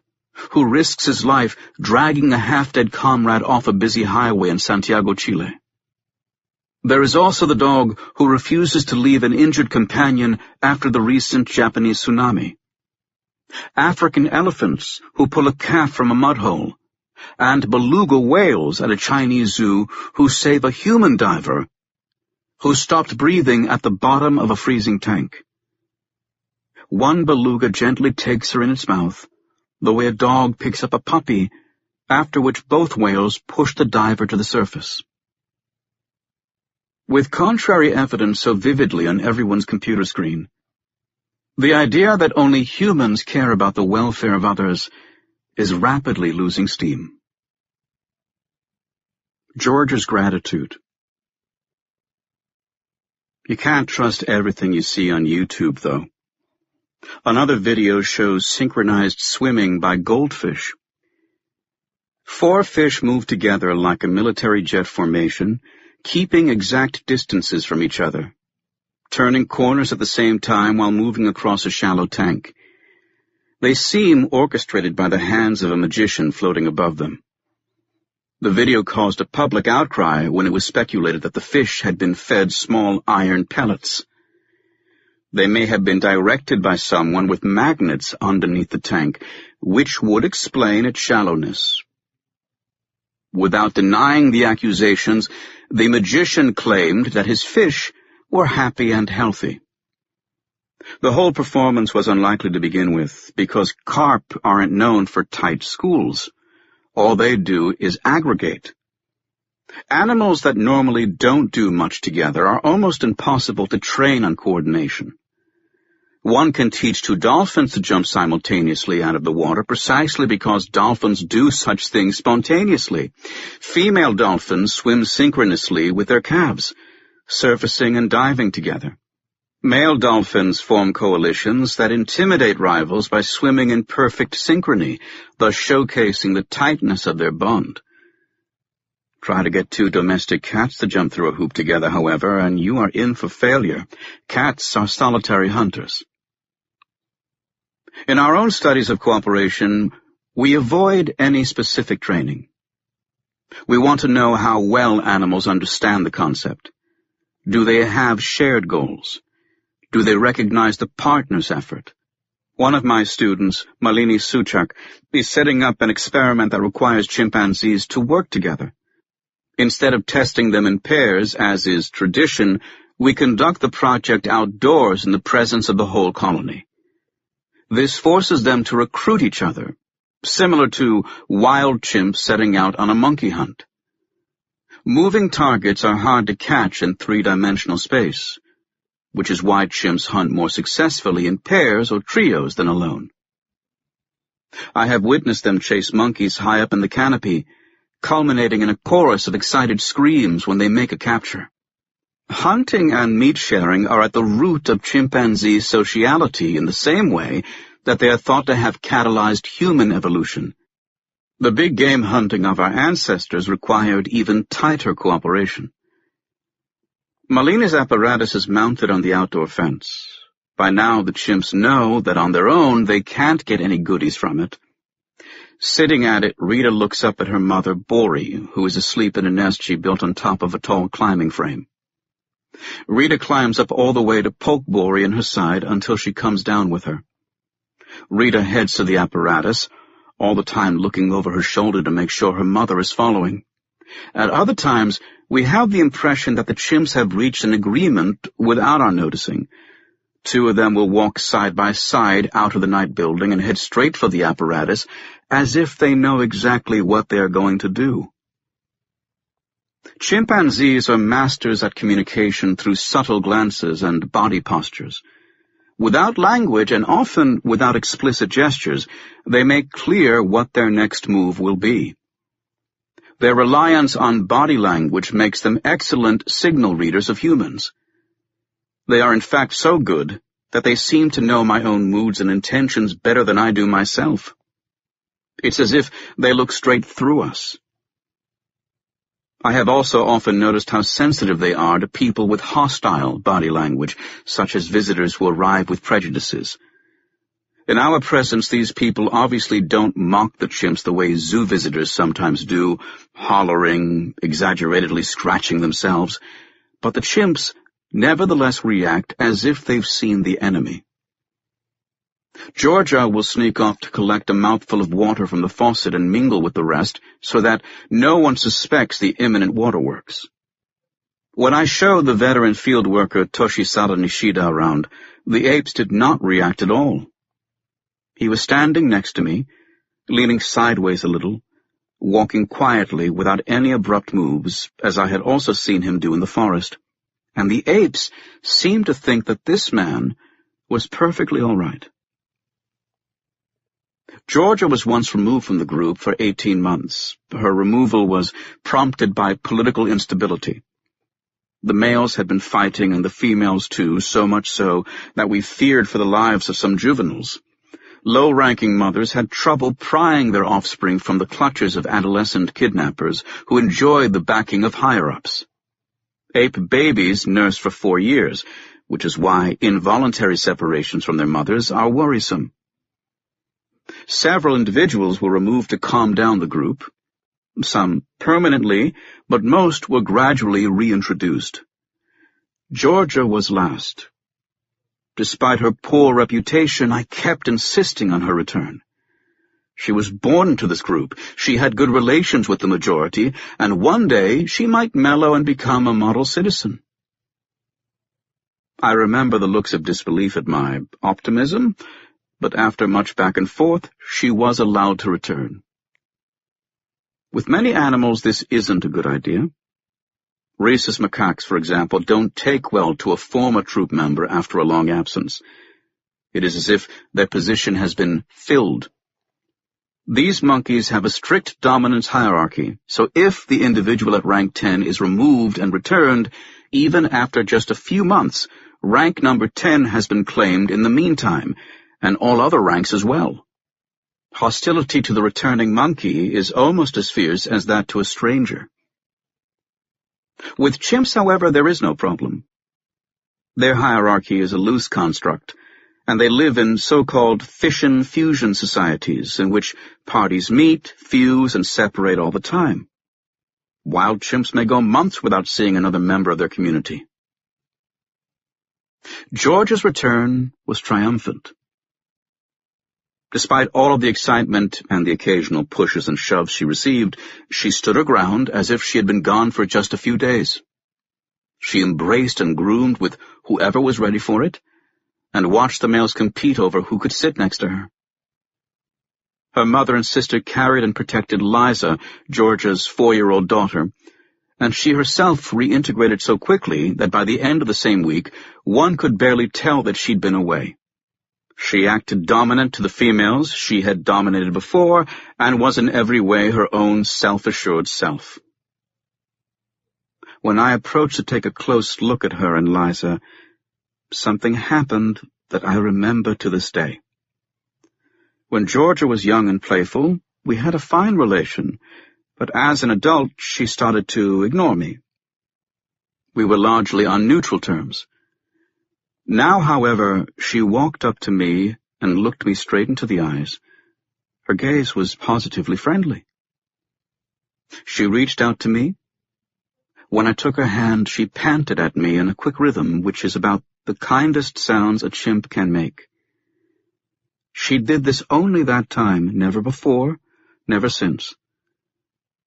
who risks his life dragging a half-dead comrade off a busy highway in Santiago, Chile. There is also the dog who refuses to leave an injured companion after the recent Japanese tsunami. African elephants who pull a calf from a mud hole, and beluga whales at a Chinese zoo who save a human diver who stopped breathing at the bottom of a freezing tank. One beluga gently takes her in its mouth, the way a dog picks up a puppy, after which both whales push the diver to the surface. With contrary evidence so vividly on everyone's computer screen, the idea that only humans care about the welfare of others is rapidly losing steam. George's gratitude. You can't trust everything you see on YouTube, though. Another video shows synchronized swimming by goldfish. 4 fish move together like a military jet formation, keeping exact distances from each other, turning corners at the same time while moving across a shallow tank. They seem orchestrated by the hands of a magician floating above them. The video caused a public outcry when it was speculated that the fish had been fed small iron pellets. They may have been directed by someone with magnets underneath the tank, which would explain its shallowness. Without denying the accusations, the magician claimed that his fish were happy and healthy. The whole performance was unlikely to begin with, because carp aren't known for tight schools. All they do is aggregate. Animals that normally don't do much together are almost impossible to train on coordination. One can teach 2 dolphins to jump simultaneously out of the water precisely because dolphins do such things spontaneously. Female dolphins swim synchronously with their calves, surfacing and diving together. Male dolphins form coalitions that intimidate rivals by swimming in perfect synchrony, thus showcasing the tightness of their bond. Try to get 2 domestic cats to jump through a hoop together, however, and you are in for failure. Cats are solitary hunters. In our own studies of cooperation, we avoid any specific training. We want to know how well animals understand the concept. Do they have shared goals? Do they recognize the partner's effort? One of my students, Malini Suchak, is setting up an experiment that requires chimpanzees to work together. Instead of testing them in pairs, as is tradition, we conduct the project outdoors in the presence of the whole colony. This forces them to recruit each other, similar to wild chimps setting out on a monkey hunt. Moving targets are hard to catch in 3-dimensional space, which is why chimps hunt more successfully in pairs or trios than alone. I have witnessed them chase monkeys high up in the canopy, culminating in a chorus of excited screams when they make a capture. Hunting and meat-sharing are at the root of chimpanzee sociality in the same way that they are thought to have catalyzed human evolution. The big game hunting of our ancestors required even tighter cooperation. Malina's apparatus is mounted on the outdoor fence. By now the chimps know that on their own they can't get any goodies from it. Sitting at it, Rita looks up at her mother, Bori, who is asleep in a nest she built on top of a tall climbing frame. Rita climbs up all the way to poke Bori in her side until she comes down with her. Rita heads to the apparatus, all the time looking over her shoulder to make sure her mother is following. At other times, we have the impression that the chimps have reached an agreement without our noticing. 2 of them will walk side by side out of the night building and head straight for the apparatus, as if they know exactly what they are going to do. Chimpanzees are masters at communication through subtle glances and body postures. Without language, and often without explicit gestures, they make clear what their next move will be. Their reliance on body language makes them excellent signal readers of humans. They are in fact so good that they seem to know my own moods and intentions better than I do myself. It's as if they look straight through us. I have also often noticed how sensitive they are to people with hostile body language, such as visitors who arrive with prejudices. In our presence, these people obviously don't mock the chimps the way zoo visitors sometimes do, hollering, exaggeratedly scratching themselves, but the chimps nevertheless react as if they've seen the enemy. Georgia will sneak off to collect a mouthful of water from the faucet and mingle with the rest so that no one suspects the imminent waterworks. When I showed the veteran field worker Toshisada Nishida around, the apes did not react at all. He was standing next to me, leaning sideways a little, walking quietly without any abrupt moves, as I had also seen him do in the forest, and the apes seemed to think that this man was perfectly all right. Georgia was once removed from the group for 18 months. Her removal was prompted by political instability. The males had been fighting, and the females too, so much so that we feared for the lives of some juveniles. Low-ranking mothers had trouble prying their offspring from the clutches of adolescent kidnappers who enjoyed the backing of higher-ups. Ape babies nursed for 4 years, which is why involuntary separations from their mothers are worrisome. Several individuals were removed to calm down the group, some permanently, but most were gradually reintroduced. Georgia was last. Despite her poor reputation, I kept insisting on her return. She was born into this group, she had good relations with the majority, and one day she might mellow and become a model citizen. I remember the looks of disbelief at my optimism, but after much back and forth, she was allowed to return. With many animals, this isn't a good idea. Rhesus macaques, for example, don't take well to a former troop member after a long absence. It is as if their position has been filled. These monkeys have a strict dominance hierarchy, so if the individual at rank 10 is removed and returned, even after just a few months, rank number 10 has been claimed in the meantime, and all other ranks as well. Hostility to the returning monkey is almost as fierce as that to a stranger. With chimps, however, there is no problem. Their hierarchy is a loose construct, and they live in so-called fission-fusion societies in which parties meet, fuse, and separate all the time. Wild chimps may go months without seeing another member of their community. George's return was triumphant. Despite all of the excitement and the occasional pushes and shoves she received, she stood her ground as if she had been gone for just a few days. She embraced and groomed with whoever was ready for it, and watched the males compete over who could sit next to her. Her mother and sister carried and protected Liza, Georgia's 4-year-old daughter, and she herself reintegrated so quickly that by the end of the same week, one could barely tell that she'd been away. She acted dominant to the females she had dominated before, and was in every way her own self-assured self. When I approached to take a close look at her and Liza, something happened that I remember to this day. When Georgia was young and playful, we had a fine relation, but as an adult she started to ignore me. We were largely on neutral terms. Now, however, she walked up to me and looked me straight into the eyes. Her gaze was positively friendly. She reached out to me. When I took her hand, she panted at me in a quick rhythm, which is about the kindest sounds a chimp can make. She did this only that time, never before, never since.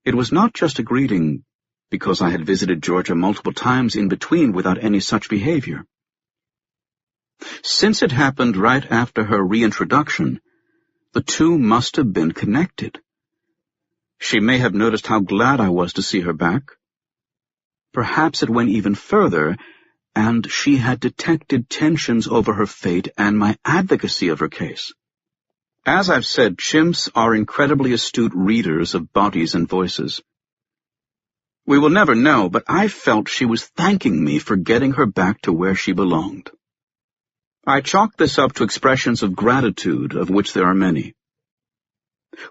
It was not just a greeting, because I had visited Georgia multiple times in between without any such behavior. Since it happened right after her reintroduction, the two must have been connected. She may have noticed how glad I was to see her back. Perhaps it went even further, and she had detected tensions over her fate and my advocacy of her case. As I've said, chimps are incredibly astute readers of bodies and voices. We will never know, but I felt she was thanking me for getting her back to where she belonged. I chalked this up to expressions of gratitude, of which there are many.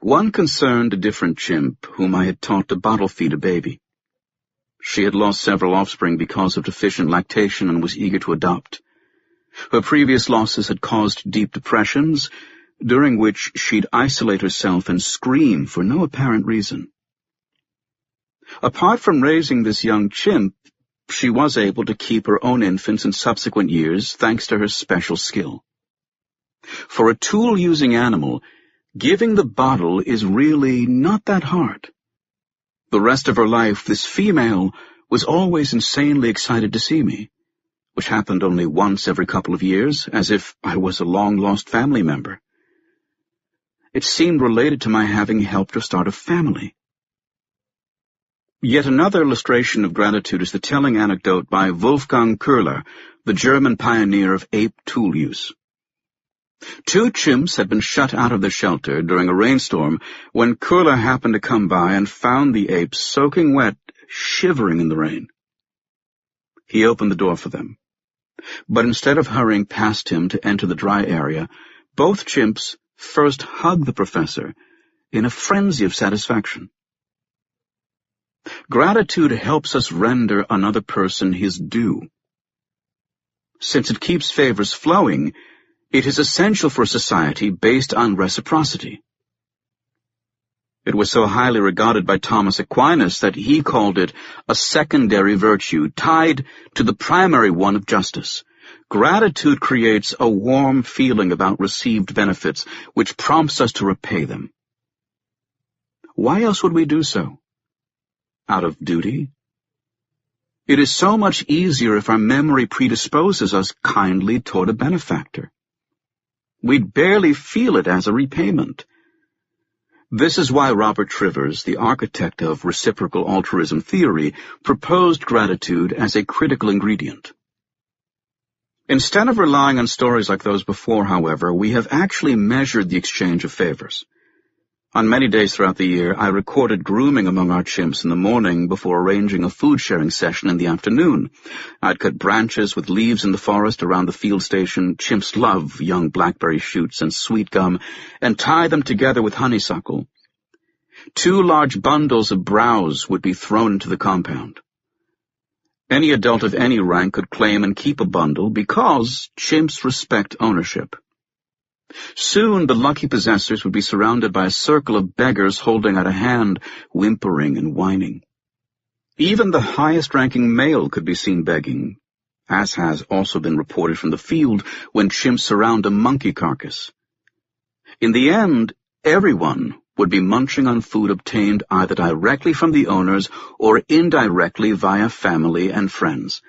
One concerned a different chimp whom I had taught to bottle feed a baby. She had lost several offspring because of deficient lactation and was eager to adopt. Her previous losses had caused deep depressions, during which she'd isolate herself and scream for no apparent reason. Apart from raising this young chimp, she was able to keep her own infants in subsequent years thanks to her special skill. For a tool-using animal, giving the bottle is really not that hard. The rest of her life, this female was always insanely excited to see me, which happened only once every couple of years, as if I was a long-lost family member. It seemed related to my having helped her start a family. Yet another illustration of gratitude is the telling anecdote by Wolfgang Köhler, the German pioneer of ape tool use. 2 chimps had been shut out of the shelter during a rainstorm when Köhler happened to come by and found the apes soaking wet, shivering in the rain. He opened the door for them. But instead of hurrying past him to enter the dry area, both chimps first hugged the professor in a frenzy of satisfaction. Gratitude helps us render another person his due. Since it keeps favors flowing, it is essential for a society based on reciprocity. It was so highly regarded by Thomas Aquinas that he called it a secondary virtue tied to the primary one of justice. Gratitude creates a warm feeling about received benefits, which prompts us to repay them. Why else would we do so? Out of duty? It is so much easier if our memory predisposes us kindly toward a benefactor. We'd barely feel it as a repayment. This is why Robert Trivers, the architect of reciprocal altruism theory, proposed gratitude as a critical ingredient. Instead of relying on stories like those before, however, we have actually measured the exchange of favors. On many days throughout the year, I recorded grooming among our chimps in the morning before arranging a food-sharing session in the afternoon. I'd cut branches with leaves in the forest around the field station. Chimps love young blackberry shoots and sweet gum, and tie them together with honeysuckle. 2 large bundles of browse would be thrown into the compound. Any adult of any rank could claim and keep a bundle because chimps respect ownership. Soon the lucky possessors would be surrounded by a circle of beggars holding out a hand, whimpering and whining. Even the highest-ranking male could be seen begging, as has also been reported from the field when chimps surround a monkey carcass. In the end, everyone would be munching on food obtained either directly from the owners or indirectly via family and friends.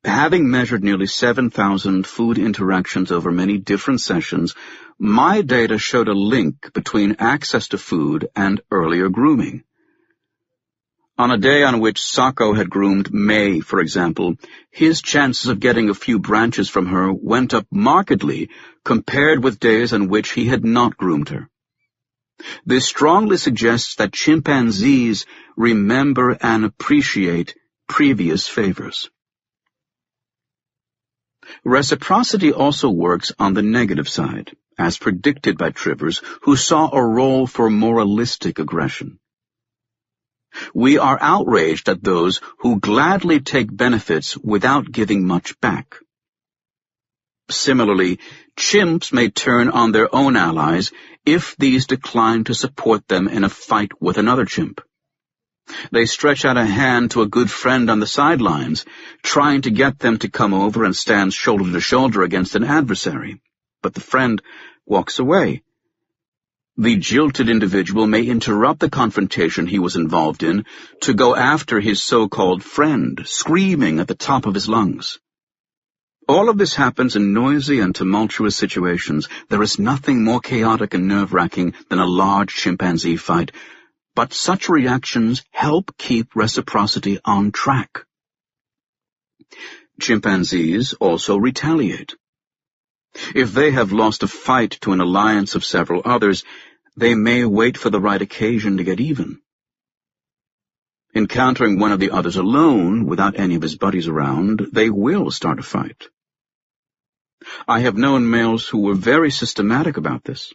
Having measured nearly 7,000 food interactions over many different sessions, my data showed a link between access to food and earlier grooming. On a day on which Sacco had groomed May, for example, his chances of getting a few branches from her went up markedly compared with days on which he had not groomed her. This strongly suggests that chimpanzees remember and appreciate previous favors. Reciprocity also works on the negative side, as predicted by Trivers, who saw a role for moralistic aggression. We are outraged at those who gladly take benefits without giving much back. Similarly, chimps may turn on their own allies if these decline to support them in a fight with another chimp. They stretch out a hand to a good friend on the sidelines, trying to get them to come over and stand shoulder to shoulder against an adversary. But the friend walks away. The jilted individual may interrupt the confrontation he was involved in to go after his so-called friend, screaming at the top of his lungs. All of this happens in noisy and tumultuous situations. There is nothing more chaotic and nerve-wracking than a large chimpanzee fight, but such reactions help keep reciprocity on track. Chimpanzees also retaliate. If they have lost a fight to an alliance of several others, they may wait for the right occasion to get even. Encountering one of the others alone, without any of his buddies around, they will start a fight. I have known males who were very systematic about this.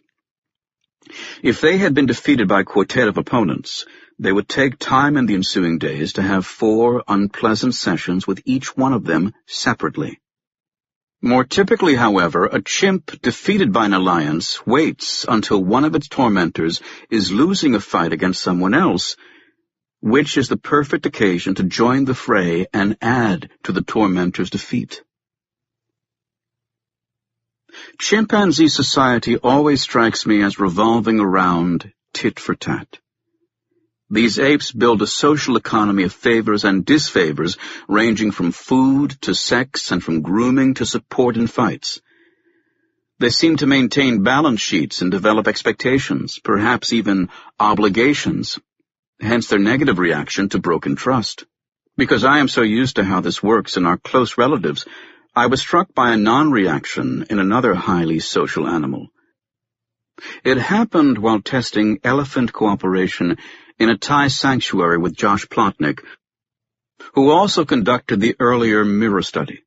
If they had been defeated by a quartet of opponents, they would take time in the ensuing days to have 4 unpleasant sessions with each one of them separately. More typically, however, a chimp defeated by an alliance waits until one of its tormentors is losing a fight against someone else, which is the perfect occasion to join the fray and add to the tormentor's defeat. Chimpanzee society always strikes me as revolving around tit for tat. These apes build a social economy of favors and disfavors, ranging from food to sex and from grooming to support in fights. They seem to maintain balance sheets and develop expectations, perhaps even obligations, hence their negative reaction to broken trust. Because I am so used to how this works in our close relatives, I was struck by a non-reaction in another highly social animal. It happened while testing elephant cooperation in a Thai sanctuary with Josh Plotnick, who also conducted the earlier mirror study.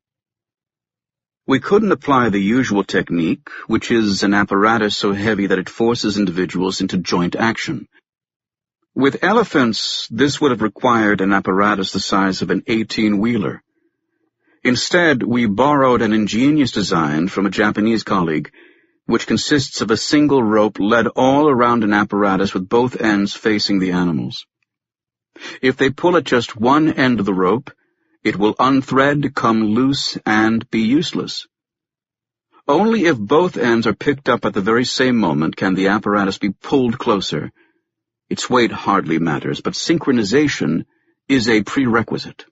We couldn't apply the usual technique, which is an apparatus so heavy that it forces individuals into joint action. With elephants, this would have required an apparatus the size of an 18-wheeler. Instead, we borrowed an ingenious design from a Japanese colleague, which consists of a single rope led all around an apparatus with both ends facing the animals. If they pull at just one end of the rope, it will unthread, come loose, and be useless. Only if both ends are picked up at the very same moment can the apparatus be pulled closer. Its weight hardly matters, but synchronization is a prerequisite.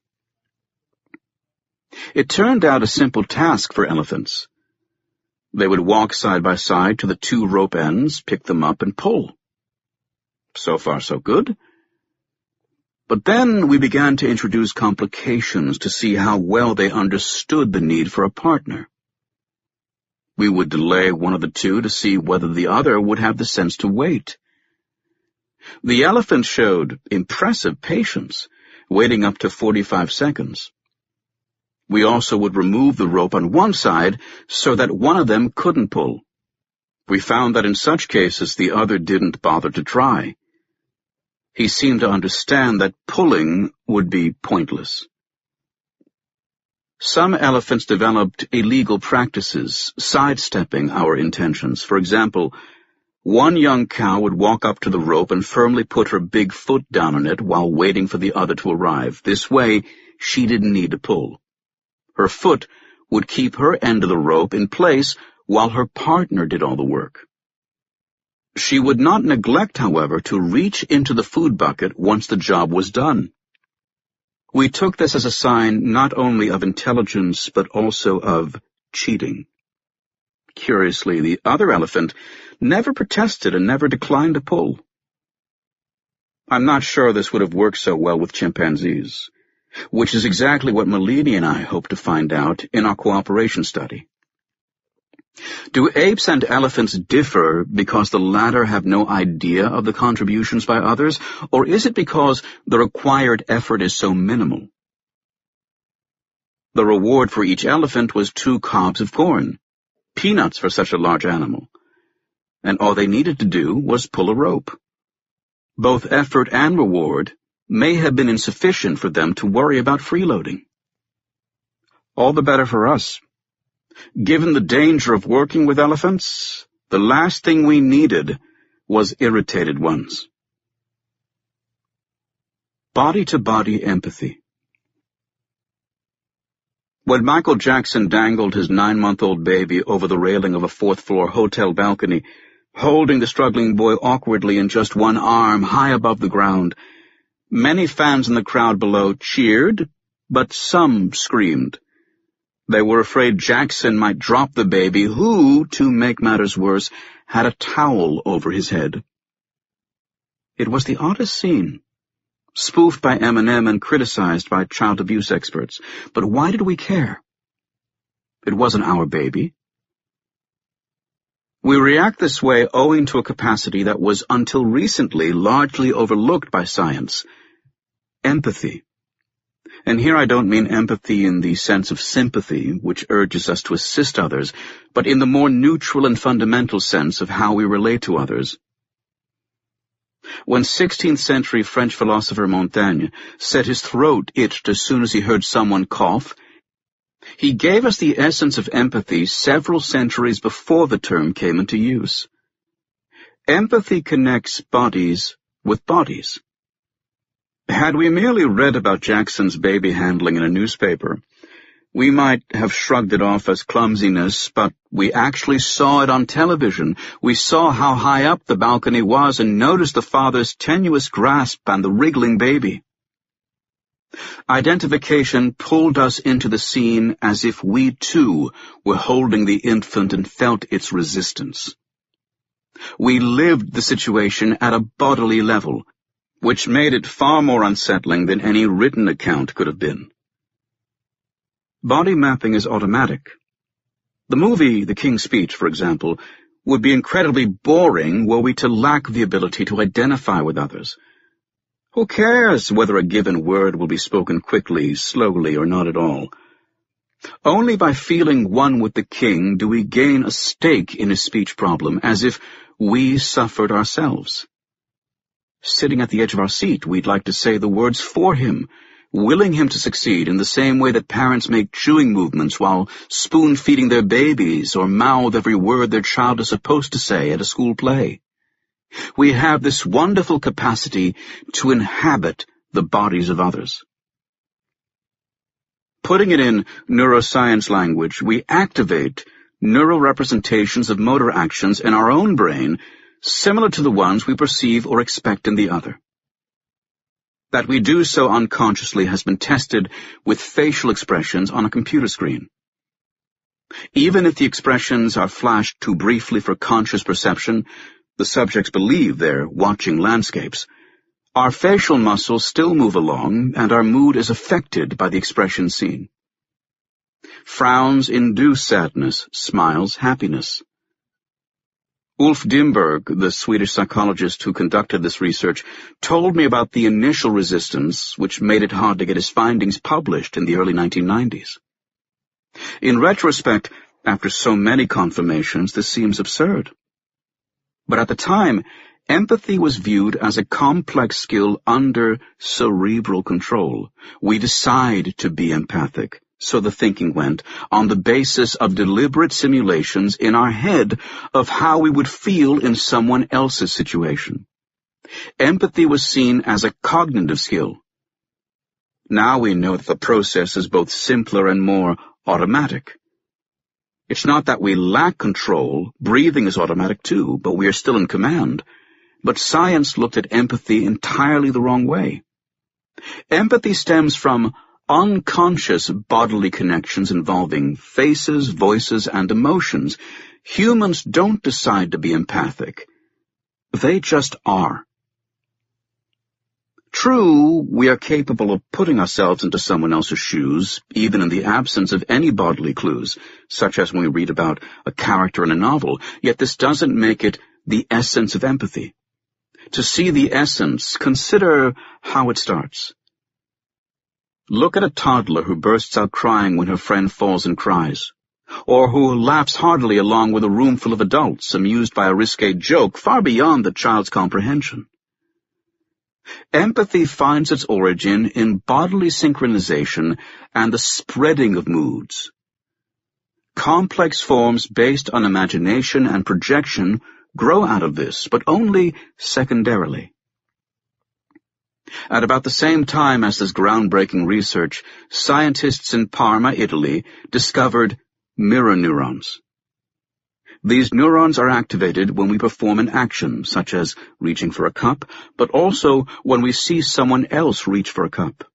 It turned out a simple task for elephants. They would walk side by side to the 2 rope ends, pick them up, and pull. So far, so good. But then we began to introduce complications to see how well they understood the need for a partner. We would delay one of the 2 to see whether the other would have the sense to wait. The elephant showed impressive patience, waiting up to 45 seconds. We also would remove the rope on one side so that one of them couldn't pull. We found that in such cases the other didn't bother to try. He seemed to understand that pulling would be pointless. Some elephants developed illegal practices, sidestepping our intentions. For example, one young cow would walk up to the rope and firmly put her big foot down on it while waiting for the other to arrive. This way, she didn't need to pull. Her foot would keep her end of the rope in place while her partner did all the work. She would not neglect, however, to reach into the food bucket once the job was done. We took this as a sign not only of intelligence but also of cheating. Curiously, the other elephant never protested and never declined to pull. I'm not sure this would have worked so well with chimpanzees, which is exactly what Malini and I hope to find out in our cooperation study. Do apes and elephants differ because the latter have no idea of the contributions by others, or is it because the required effort is so minimal? The reward for each elephant was 2 cobs of corn, peanuts for such a large animal, and all they needed to do was pull a rope. Both effort and reward may have been insufficient for them to worry about freeloading. All the better for us. Given the danger of working with elephants, the last thing we needed was irritated ones. Body-to-body empathy. When Michael Jackson dangled his 9-month-old baby over the railing of a 4th-floor hotel balcony, holding the struggling boy awkwardly in just one arm high above the ground, many fans in the crowd below cheered, but some screamed. They were afraid Jackson might drop the baby, who, to make matters worse, had a towel over his head. It was the oddest scene. spoofed by Eminem and criticized by child abuse experts. But why did we care? It wasn't our baby. We react this way owing to a capacity that was until recently largely overlooked by science: empathy. And here I don't mean empathy in the sense of sympathy, which urges us to assist others, but in the more neutral and fundamental sense of how we relate to others. When 16th century French philosopher Montaigne said his throat itched as soon as he heard someone cough, he gave us the essence of empathy several centuries before the term came into use. Empathy connects bodies with bodies. Had we merely read about Jackson's baby handling in a newspaper, we might have shrugged it off as clumsiness, but we actually saw it on television. We saw how high up the balcony was and noticed the father's tenuous grasp and the wriggling baby. Identification pulled us into the scene as if we, too, were holding the infant and felt its resistance. We lived the situation at a bodily level, which made it far more unsettling than any written account could have been. Body mapping is automatic. The movie The King's Speech, for example, would be incredibly boring were we to lack the ability to identify with others. Who cares whether a given word will be spoken quickly, slowly, or not at all? Only by feeling one with the king do we gain a stake in his speech problem, as if we suffered ourselves. Sitting at the edge of our seat, we'd like to say the words for him, willing him to succeed in the same way that parents make chewing movements while spoon-feeding their babies or mouth every word their child is supposed to say at a school play. We have this wonderful capacity to inhabit the bodies of others. Putting it in neuroscience language, we activate neural representations of motor actions in our own brain similar to the ones we perceive or expect in the other. That we do so unconsciously has been tested with facial expressions on a computer screen. Even if the expressions are flashed too briefly for conscious perception, the subjects believe they're watching landscapes. Our facial muscles still move along, and our mood is affected by the expression seen. Frowns induce sadness, smiles happiness. Ulf Dimberg, the Swedish psychologist who conducted this research, told me about the initial resistance which made it hard to get his findings published in the early 1990s. In retrospect, after so many confirmations, this seems absurd. But at the time, empathy was viewed as a complex skill under cerebral control. We decide to be empathic, so the thinking went, on the basis of deliberate simulations in our head of how we would feel in someone else's situation. Empathy was seen as a cognitive skill. Now we know that the process is both simpler and more automatic. It's not that we lack control, breathing is automatic too, but we are still in command. But science looked at empathy entirely the wrong way. Empathy stems from unconscious bodily connections involving faces, voices, and emotions. Humans don't decide to be empathic. They just are. True, we are capable of putting ourselves into someone else's shoes, even in the absence of any bodily clues, such as when we read about a character in a novel, yet this doesn't make it the essence of empathy. To see the essence, consider how it starts. Look at a toddler who bursts out crying when her friend falls and cries, or who laughs heartily along with a room full of adults, amused by a risque joke far beyond the child's comprehension. Empathy finds its origin in bodily synchronization and the spreading of moods. Complex forms based on imagination and projection grow out of this, but only secondarily. At about the same time as this groundbreaking research, scientists in Parma, Italy, discovered mirror neurons. These neurons are activated when we perform an action, such as reaching for a cup, but also when we see someone else reach for a cup.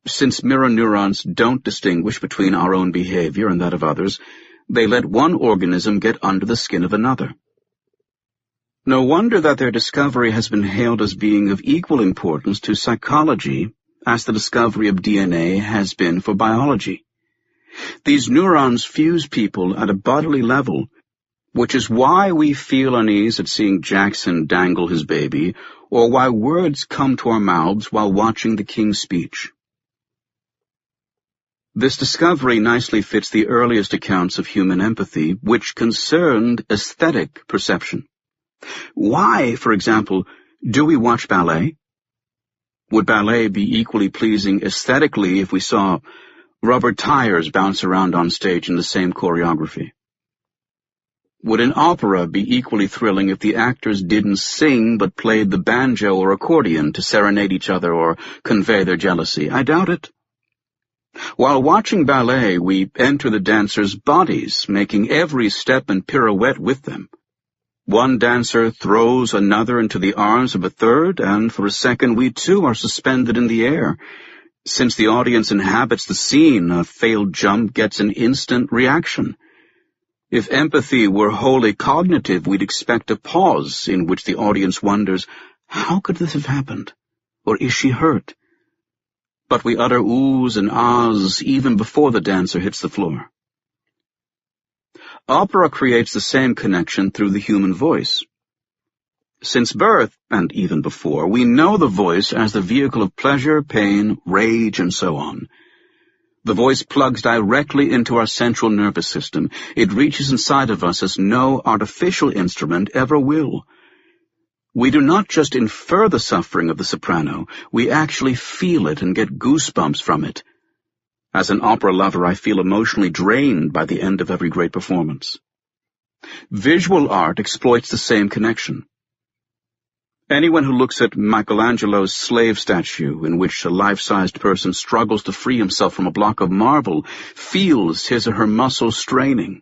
Since mirror neurons don't distinguish between our own behavior and that of others, they let one organism get under the skin of another. No wonder that their discovery has been hailed as being of equal importance to psychology as the discovery of DNA has been for biology. These neurons fuse people at a bodily level, which is why we feel unease at seeing Jackson dangle his baby, or why words come to our mouths while watching the King's Speech. This discovery nicely fits the earliest accounts of human empathy, which concerned aesthetic perception. Why, for example, do we watch ballet? Would ballet be equally pleasing aesthetically if we saw rubber tires bounce around on stage in the same choreography? Would an opera be equally thrilling if the actors didn't sing but played the banjo or accordion to serenade each other or convey their jealousy? I doubt it. While watching ballet, we enter the dancers' bodies, making every step and pirouette with them. One dancer throws another into the arms of a third, and for a second we too are suspended in the air. Since the audience inhabits the scene, a failed jump gets an instant reaction. If empathy were wholly cognitive, we'd expect a pause in which the audience wonders, how could this have happened? Or is she hurt? But we utter oohs and ahs even before the dancer hits the floor. Opera creates the same connection through the human voice. Since birth, and even before, we know the voice as the vehicle of pleasure, pain, rage, and so on. The voice plugs directly into our central nervous system. It reaches inside of us as no artificial instrument ever will. We do not just infer the suffering of the soprano, we actually feel it and get goosebumps from it. As an opera lover, I feel emotionally drained by the end of every great performance. Visual art exploits the same connection. Anyone who looks at Michelangelo's slave statue, in which a life-sized person struggles to free himself from a block of marble, feels his or her muscles straining.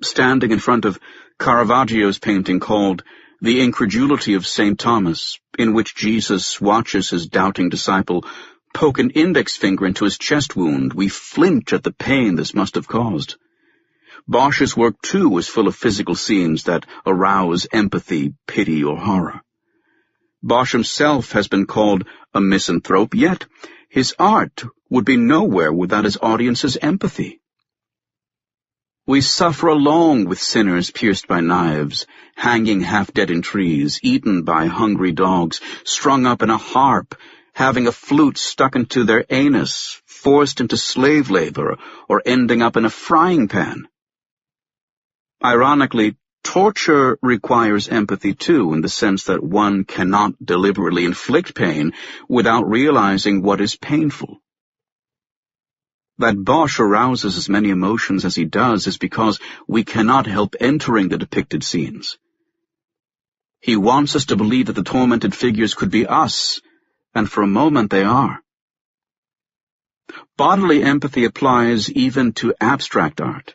Standing in front of Caravaggio's painting called The Incredulity of St. Thomas, in which Jesus watches his doubting disciple poke an index finger into his chest wound, we flinch at the pain this must have caused. Bosch's work, too, is full of physical scenes that arouse empathy, pity, or horror. Bosch himself has been called a misanthrope, yet his art would be nowhere without his audience's empathy. We suffer along with sinners pierced by knives, hanging half-dead in trees, eaten by hungry dogs, strung up in a harp, having a flute stuck into their anus, forced into slave labor, or ending up in a frying pan. Ironically, torture requires empathy too, in the sense that one cannot deliberately inflict pain without realizing what is painful. That Bosch arouses as many emotions as he does is because we cannot help entering the depicted scenes. He wants us to believe that the tormented figures could be us, and for a moment they are. Bodily empathy applies even to abstract art.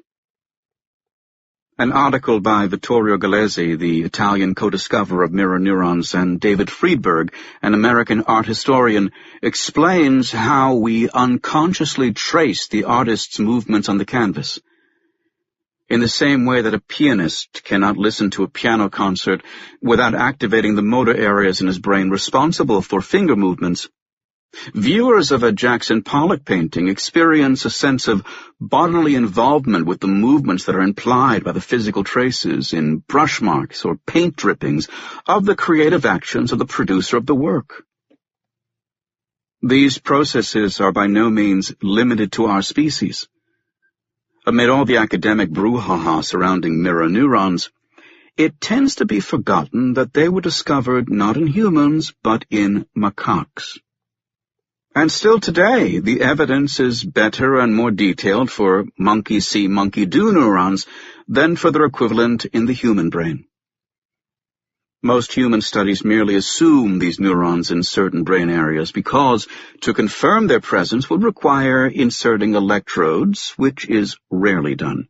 An article by Vittorio Galeazzi, the Italian co-discoverer of mirror neurons, and David Friedberg, an American art historian, explains how we unconsciously trace the artist's movements on the canvas. In the same way that a pianist cannot listen to a piano concert without activating the motor areas in his brain responsible for finger movements, viewers of a Jackson Pollock painting experience a sense of bodily involvement with the movements that are implied by the physical traces in brush marks or paint drippings of the creative actions of the producer of the work. These processes are by no means limited to our species. Amid all the academic brouhaha surrounding mirror neurons, it tends to be forgotten that they were discovered not in humans, but in macaques. And still today, the evidence is better and more detailed for monkey see, monkey do neurons than for their equivalent in the human brain. Most human studies merely assume these neurons in certain brain areas because to confirm their presence would require inserting electrodes, which is rarely done.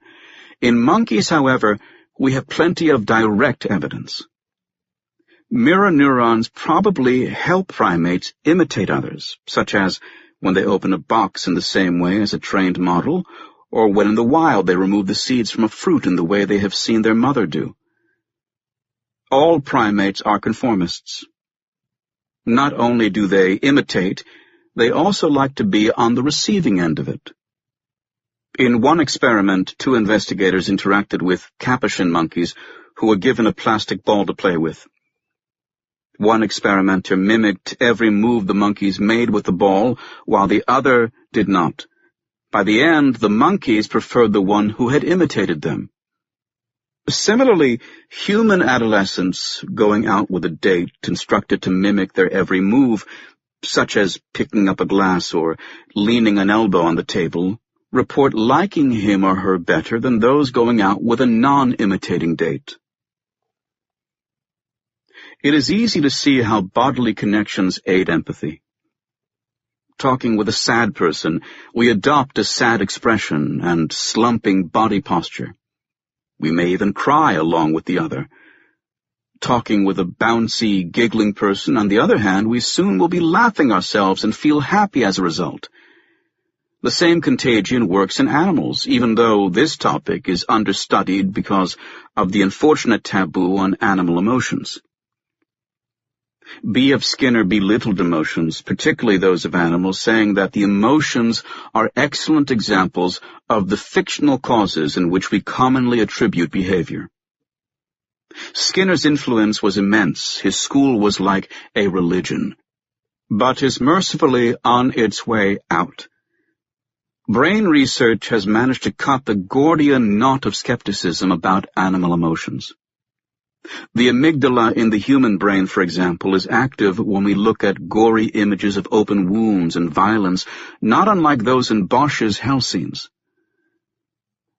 In monkeys, however, we have plenty of direct evidence. Mirror neurons probably help primates imitate others, such as when they open a box in the same way as a trained model, or when in the wild they remove the seeds from a fruit in the way they have seen their mother do. All primates are conformists. Not only do they imitate, they also like to be on the receiving end of it. In one experiment, 2 investigators interacted with capuchin monkeys who were given a plastic ball to play with. One experimenter mimicked every move the monkeys made with the ball, while the other did not. By the end, the monkeys preferred the one who had imitated them. Similarly, human adolescents going out with a date instructed to mimic their every move, such as picking up a glass or leaning an elbow on the table, report liking him or her better than those going out with a non-imitating date. It is easy to see how bodily connections aid empathy. Talking with a sad person, we adopt a sad expression and slumping body posture. We may even cry along with the other. Talking with a bouncy, giggling person, on the other hand, we soon will be laughing ourselves and feel happy as a result. The same contagion works in animals, even though this topic is understudied because of the unfortunate taboo on animal emotions. B.F. Skinner belittled emotions, particularly those of animals, saying that the emotions are excellent examples of the fictional causes in which we commonly attribute behavior. Skinner's influence was immense. His school was like a religion, but is mercifully on its way out. Brain research has managed to cut the Gordian knot of skepticism about animal emotions. The amygdala in the human brain, for example, is active when we look at gory images of open wounds and violence, not unlike those in Bosch's hell scenes.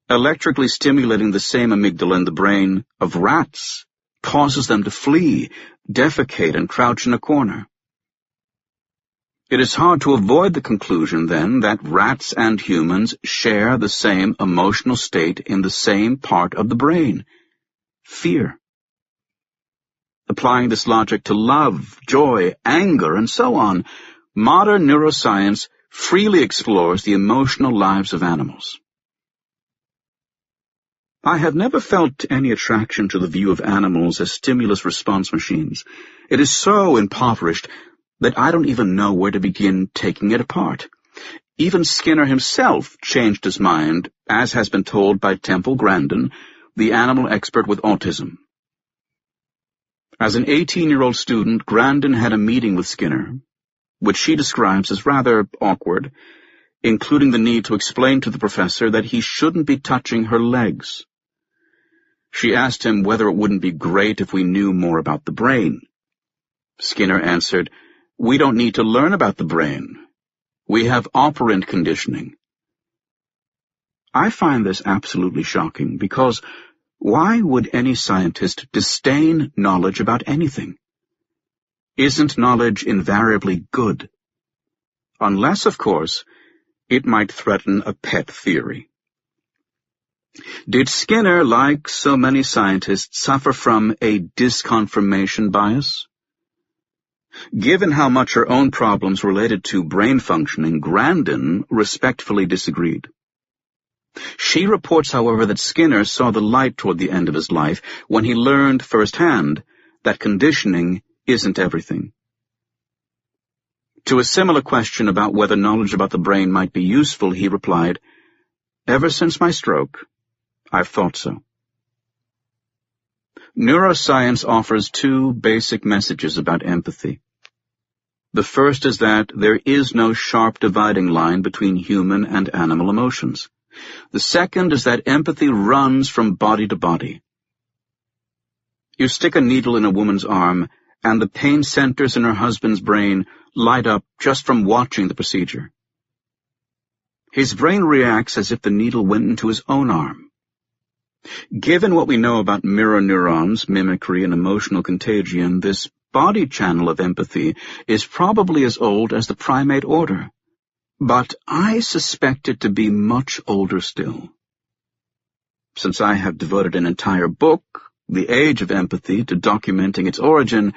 Electrically stimulating the same amygdala in the brain of rats causes them to flee, defecate, and crouch in a corner. It is hard to avoid the conclusion, then, that rats and humans share the same emotional state in the same part of the brain: fear. Applying this logic to love, joy, anger, and so on, modern neuroscience freely explores the emotional lives of animals. I have never felt any attraction to the view of animals as stimulus-response machines. It is so impoverished that I don't even know where to begin taking it apart. Even Skinner himself changed his mind, as has been told by Temple Grandin, the animal expert with autism. As an 18-year-old student, Grandin had a meeting with Skinner, which she describes as rather awkward, including the need to explain to the professor that he shouldn't be touching her legs. She asked him whether it wouldn't be great if we knew more about the brain. Skinner answered, "We don't need to learn about the brain. We have operant conditioning." I find this absolutely shocking, because why would any scientist disdain knowledge about anything? Isn't knowledge invariably good? Unless, of course, it might threaten a pet theory. Did Skinner, like so many scientists, suffer from a disconfirmation bias? Given how much her own problems related to brain functioning, Grandin respectfully disagreed. She reports, however, that Skinner saw the light toward the end of his life when he learned firsthand that conditioning isn't everything. To a similar question about whether knowledge about the brain might be useful, he replied, "Ever since my stroke, I've thought so." Neuroscience offers 2 basic messages about empathy. The first is that there is no sharp dividing line between human and animal emotions. The second is that empathy runs from body to body. You stick a needle in a woman's arm, and the pain centers in her husband's brain light up just from watching the procedure. His brain reacts as if the needle went into his own arm. Given what we know about mirror neurons, mimicry, and emotional contagion, this body channel of empathy is probably as old as the primate order. But I suspect it to be much older still. Since I have devoted an entire book, The Age of Empathy, to documenting its origin,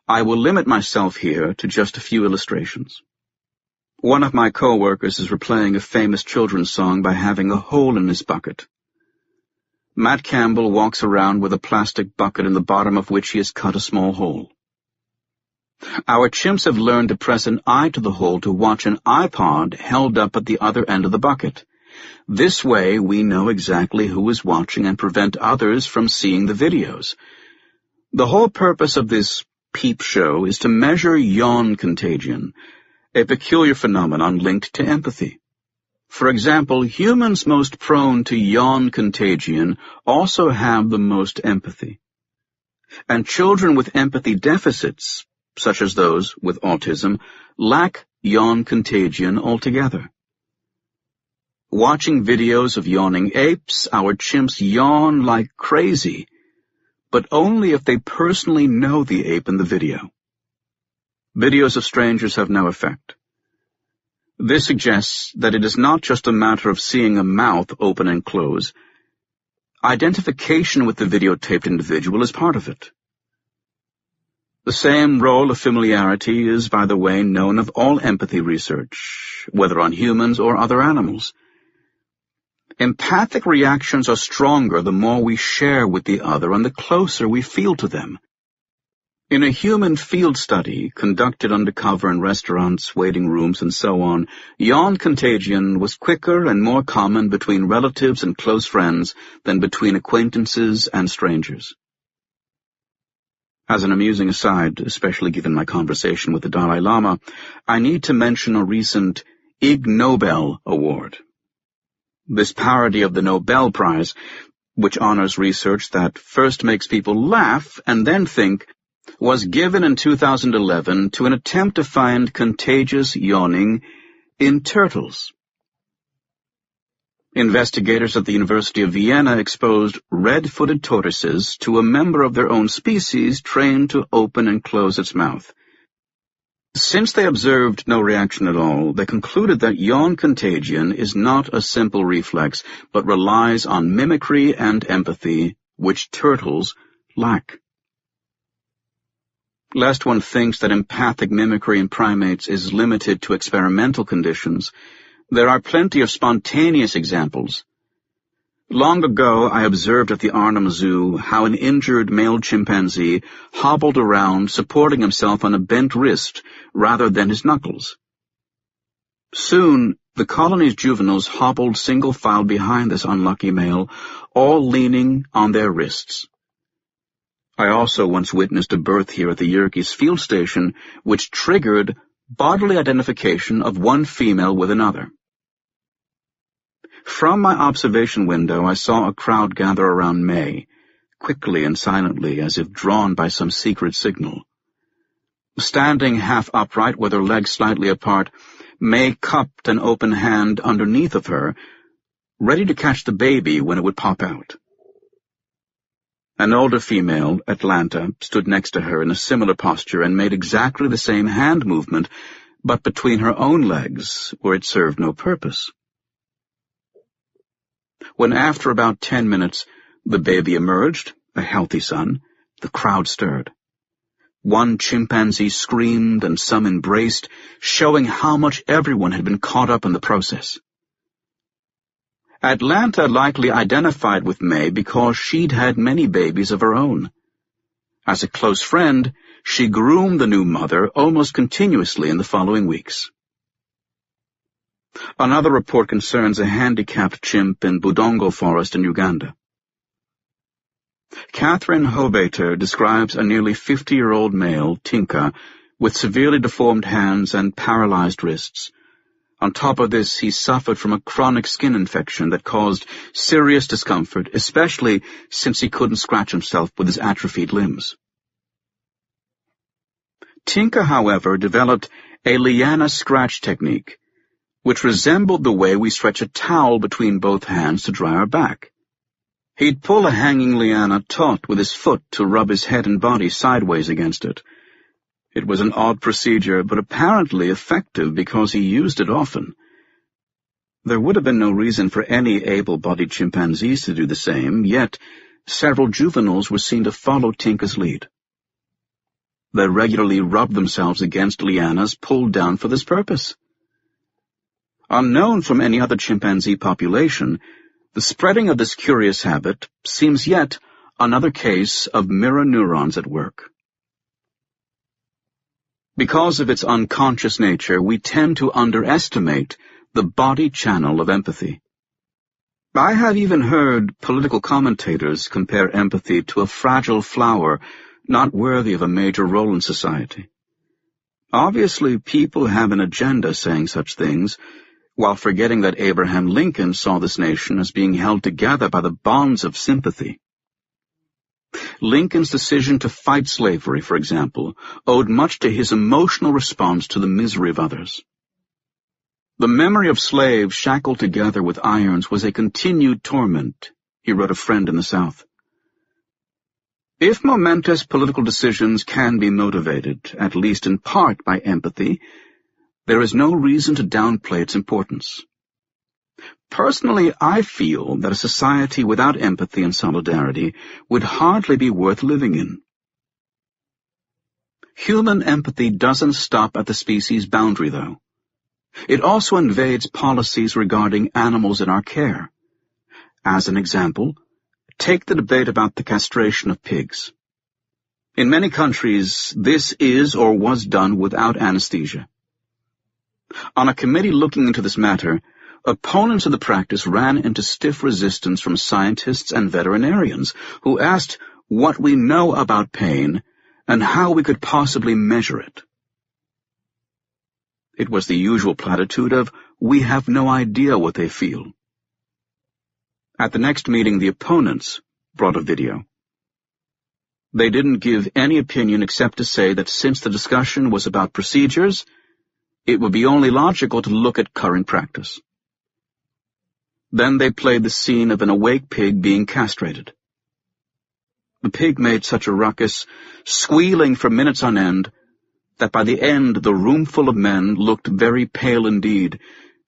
I will limit myself here to just a few illustrations. One of my co-workers is replaying a famous children's song by having a hole in his bucket. Matt Campbell walks around with a plastic bucket in the bottom of which he has cut a small hole. Our chimps have learned to press an eye to the hole to watch an iPod held up at the other end of the bucket. This way we know exactly who is watching and prevent others from seeing the videos. The whole purpose of this peep show is to measure yawn contagion, a peculiar phenomenon linked to empathy. For example, humans most prone to yawn contagion also have the most empathy. And children with empathy deficits, such as those with autism, lack yawn contagion altogether. Watching videos of yawning apes, our chimps yawn like crazy, but only if they personally know the ape in the video. Videos of strangers have no effect. This suggests that it is not just a matter of seeing a mouth open and close. Identification with the videotaped individual is part of it. The same role of familiarity is, by the way, known of all empathy research, whether on humans or other animals. Empathic reactions are stronger the more we share with the other and the closer we feel to them. In a human field study conducted undercover in restaurants, waiting rooms, and so on, yawn contagion was quicker and more common between relatives and close friends than between acquaintances and strangers. As an amusing aside, especially given my conversation with the Dalai Lama, I need to mention a recent Ig Nobel Award. This parody of the Nobel Prize, which honors research that first makes people laugh and then think, was given in 2011 to an attempt to find contagious yawning in turtles. Investigators at the University of Vienna exposed red-footed tortoises to a member of their own species trained to open and close its mouth. Since they observed no reaction at all, they concluded that yawn contagion is not a simple reflex, but relies on mimicry and empathy, which turtles lack. Lest one thinks that empathic mimicry in primates is limited to experimental conditions, there are plenty of spontaneous examples. Long ago, I observed at the Arnhem Zoo how an injured male chimpanzee hobbled around supporting himself on a bent wrist rather than his knuckles. Soon, the colony's juveniles hobbled single file behind this unlucky male, all leaning on their wrists. I also once witnessed a birth here at the Yerkes field station which triggered bodily identification of one female with another. From my observation window, I saw a crowd gather around May, quickly and silently, as if drawn by some secret signal. Standing half upright with her legs slightly apart, May cupped an open hand underneath of her, ready to catch the baby when it would pop out. An older female, Atlanta, stood next to her in a similar posture and made exactly the same hand movement, but between her own legs, where it served no purpose. When after about 10 minutes the baby emerged, a healthy son, the crowd stirred. One chimpanzee screamed and some embraced, showing how much everyone had been caught up in the process. Atlanta likely identified with May because she'd had many babies of her own. As a close friend, she groomed the new mother almost continuously in the following weeks. Another report concerns a handicapped chimp in Budongo Forest in Uganda. Catherine Hobater describes a nearly 50-year-old male, Tinka, with severely deformed hands and paralyzed wrists. On top of this, he suffered from a chronic skin infection that caused serious discomfort, especially since he couldn't scratch himself with his atrophied limbs. Tinka, however, developed a liana scratch technique, which resembled the way we stretch a towel between both hands to dry our back. He'd pull a hanging liana taut with his foot to rub his head and body sideways against it. It was an odd procedure, but apparently effective because he used it often. There would have been no reason for any able-bodied chimpanzees to do the same, yet several juveniles were seen to follow Tinka's lead. They regularly rubbed themselves against lianas pulled down for this purpose. Unknown from any other chimpanzee population, The spreading of this curious habit seems yet another case of mirror neurons at work. Because of its unconscious nature, we tend to underestimate the body channel of empathy. I have even heard political commentators compare empathy to a fragile flower not worthy of a major role in society. Obviously, people have an agenda saying such things, while forgetting that Abraham Lincoln saw this nation as being held together by the bonds of sympathy. Lincoln's decision to fight slavery, for example, owed much to his emotional response to the misery of others. The memory of slaves shackled together with irons was a continued torment, he wrote a friend in the South. If momentous political decisions can be motivated, at least in part, by empathy, there is no reason to downplay its importance. Personally, I feel that a society without empathy and solidarity would hardly be worth living in. Human empathy doesn't stop at the species boundary, though. It also invades policies regarding animals in our care. As an example, take the debate about the castration of pigs. In many countries, this is or was done without anesthesia. On a committee looking into this matter, opponents of the practice ran into stiff resistance from scientists and veterinarians who asked what we know about pain and how we could possibly measure it. It was the usual platitude of, "We have no idea what they feel." At the next meeting, the opponents brought a video. They didn't give any opinion except to say that since the discussion was about procedures, it would be only logical to look at current practice. Then they played the scene of an awake pig being castrated. The pig made such a ruckus, squealing for minutes on end, that by the end the roomful of men looked very pale indeed,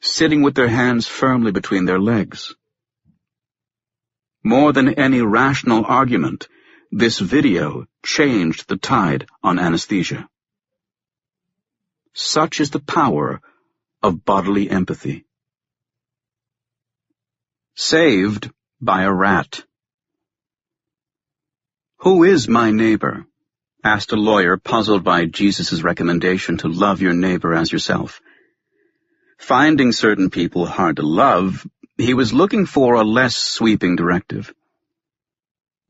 sitting with their hands firmly between their legs. More than any rational argument, this video changed the tide on anesthesia. Such is the power of bodily empathy. Saved by a rat. "Who is my neighbor?" asked a lawyer, puzzled by Jesus' recommendation to love your neighbor as yourself. Finding certain people hard to love, he was looking for a less sweeping directive.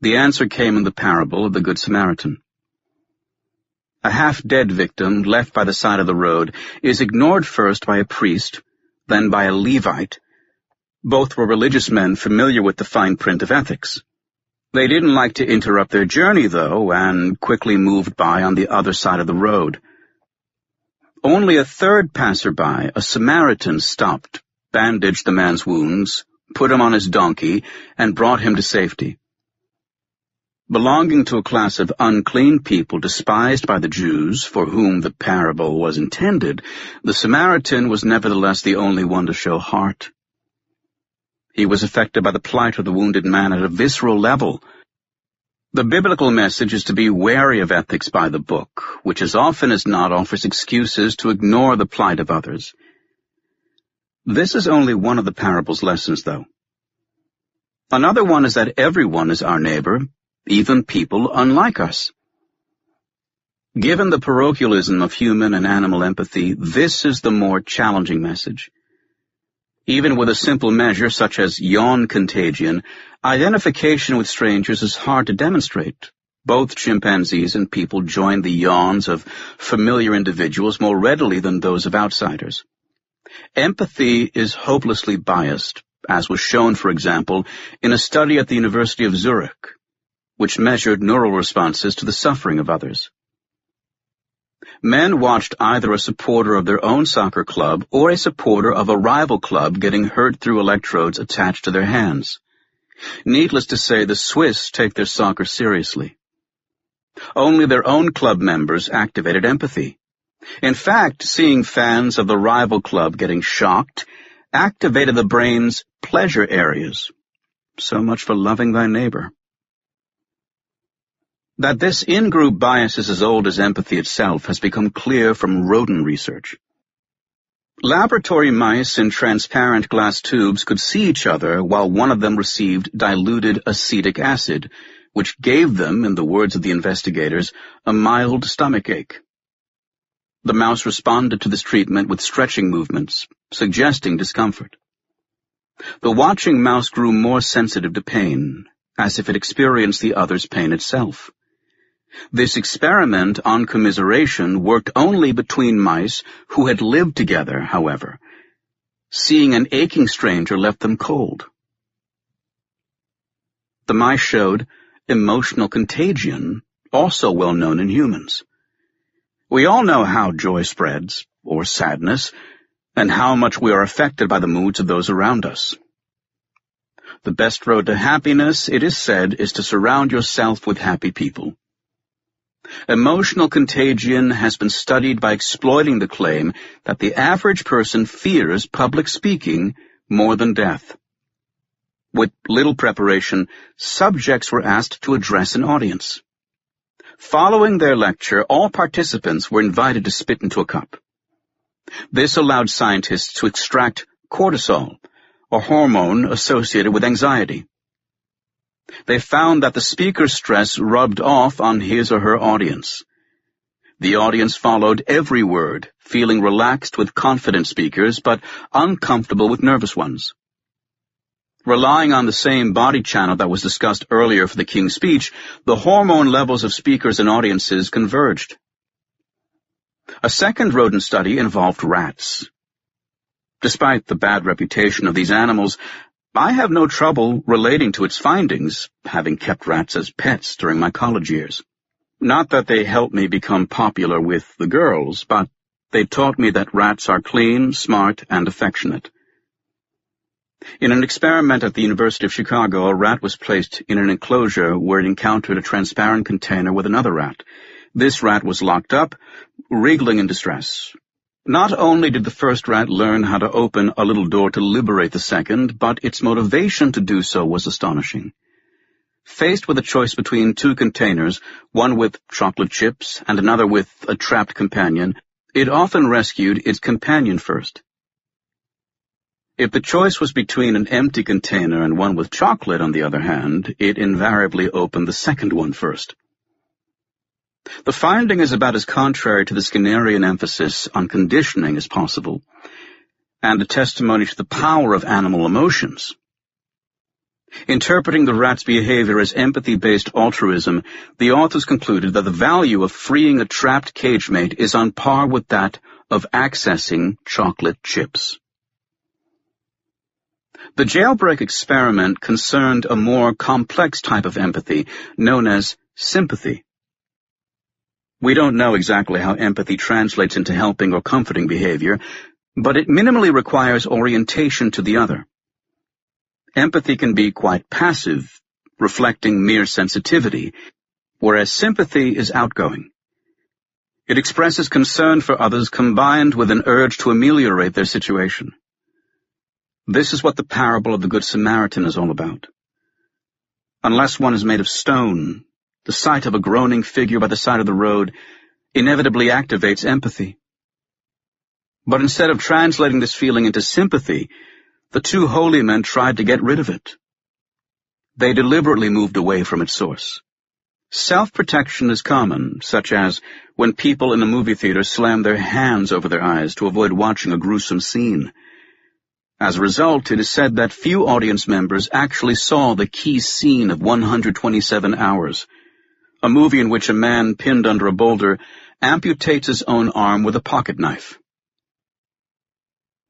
The answer came in the parable of the Good Samaritan. A half-dead victim left by the side of the road is ignored first by a priest, then by a Levite. Both were religious men familiar with the fine print of ethics. They didn't like to interrupt their journey, though, and quickly moved by on the other side of the road. Only a third passerby, a Samaritan, stopped, bandaged the man's wounds, put him on his donkey, and brought him to safety. Belonging to a class of unclean people despised by the Jews, for whom the parable was intended, the Samaritan was nevertheless the only one to show heart. He was affected by the plight of the wounded man at a visceral level. The biblical message is to be wary of ethics by the book, which as often as not offers excuses to ignore the plight of others. This is only one of the parable's lessons, though. Another one is that everyone is our neighbor, even people unlike us. Given the parochialism of human and animal empathy, this is the more challenging message. Even with a simple measure such as yawn contagion, identification with strangers is hard to demonstrate. Both chimpanzees and people join the yawns of familiar individuals more readily than those of outsiders. Empathy is hopelessly biased, as was shown, for example, in a study at the University of Zurich, which measured neural responses to the suffering of others. Men watched either a supporter of their own soccer club or a supporter of a rival club getting hurt through electrodes attached to their hands. Needless to say, the Swiss take their soccer seriously. Only their own club members activated empathy. In fact, seeing fans of the rival club getting shocked activated the brain's pleasure areas. So much for loving thy neighbor. That this in-group bias is as old as empathy itself has become clear from rodent research. Laboratory mice in transparent glass tubes could see each other while one of them received diluted acetic acid, which gave them, in the words of the investigators, a mild stomachache. The mouse responded to this treatment with stretching movements, suggesting discomfort. The watching mouse grew more sensitive to pain, as if it experienced the other's pain itself. This experiment on commiseration worked only between mice who had lived together, however. Seeing an aching stranger left them cold. The mice showed emotional contagion, also well known in humans. We all know how joy spreads, or sadness, and how much we are affected by the moods of those around us. The best road to happiness, it is said, is to surround yourself with happy people. Emotional contagion has been studied by exploiting the claim that the average person fears public speaking more than death. With little preparation, subjects were asked to address an audience. Following their lecture, all participants were invited to spit into a cup. This allowed scientists to extract cortisol, a hormone associated with anxiety. They found that the speaker's stress rubbed off on his or her audience. The audience followed every word, feeling relaxed with confident speakers, but uncomfortable with nervous ones. Relying on the same body channel that was discussed earlier for the King's speech, the hormone levels of speakers and audiences converged. A second rodent study involved rats. Despite the bad reputation of these animals, I have no trouble relating to its findings, having kept rats as pets during my college years. Not that they helped me become popular with the girls, but they taught me that rats are clean, smart, and affectionate. In an experiment at the University of Chicago, a rat was placed in an enclosure where it encountered a transparent container with another rat. This rat was locked up, wriggling in distress. Not only did the first rat learn how to open a little door to liberate the second, but its motivation to do so was astonishing. Faced with a choice between two containers, one with chocolate chips and another with a trapped companion, it often rescued its companion first. If the choice was between an empty container and one with chocolate, on the other hand, it invariably opened the second one first. The finding is about as contrary to the Skinnerian emphasis on conditioning as possible, and a testimony to the power of animal emotions. Interpreting the rat's behavior as empathy-based altruism, the authors concluded that the value of freeing a trapped cage mate is on par with that of accessing chocolate chips. The jailbreak experiment concerned a more complex type of empathy, known as sympathy. We don't know exactly how empathy translates into helping or comforting behavior, but it minimally requires orientation to the other. Empathy can be quite passive, reflecting mere sensitivity, whereas sympathy is outgoing. It expresses concern for others combined with an urge to ameliorate their situation. This is what the parable of the Good Samaritan is all about. Unless one is made of stone, the sight of a groaning figure by the side of the road inevitably activates empathy. But instead of translating this feeling into sympathy, the two holy men tried to get rid of it. They deliberately moved away from its source. Self-protection is common, such as when people in a movie theater slam their hands over their eyes to avoid watching a gruesome scene. As a result, it is said that few audience members actually saw the key scene of 127 Hours, a movie in which a man pinned under a boulder amputates his own arm with a pocket knife.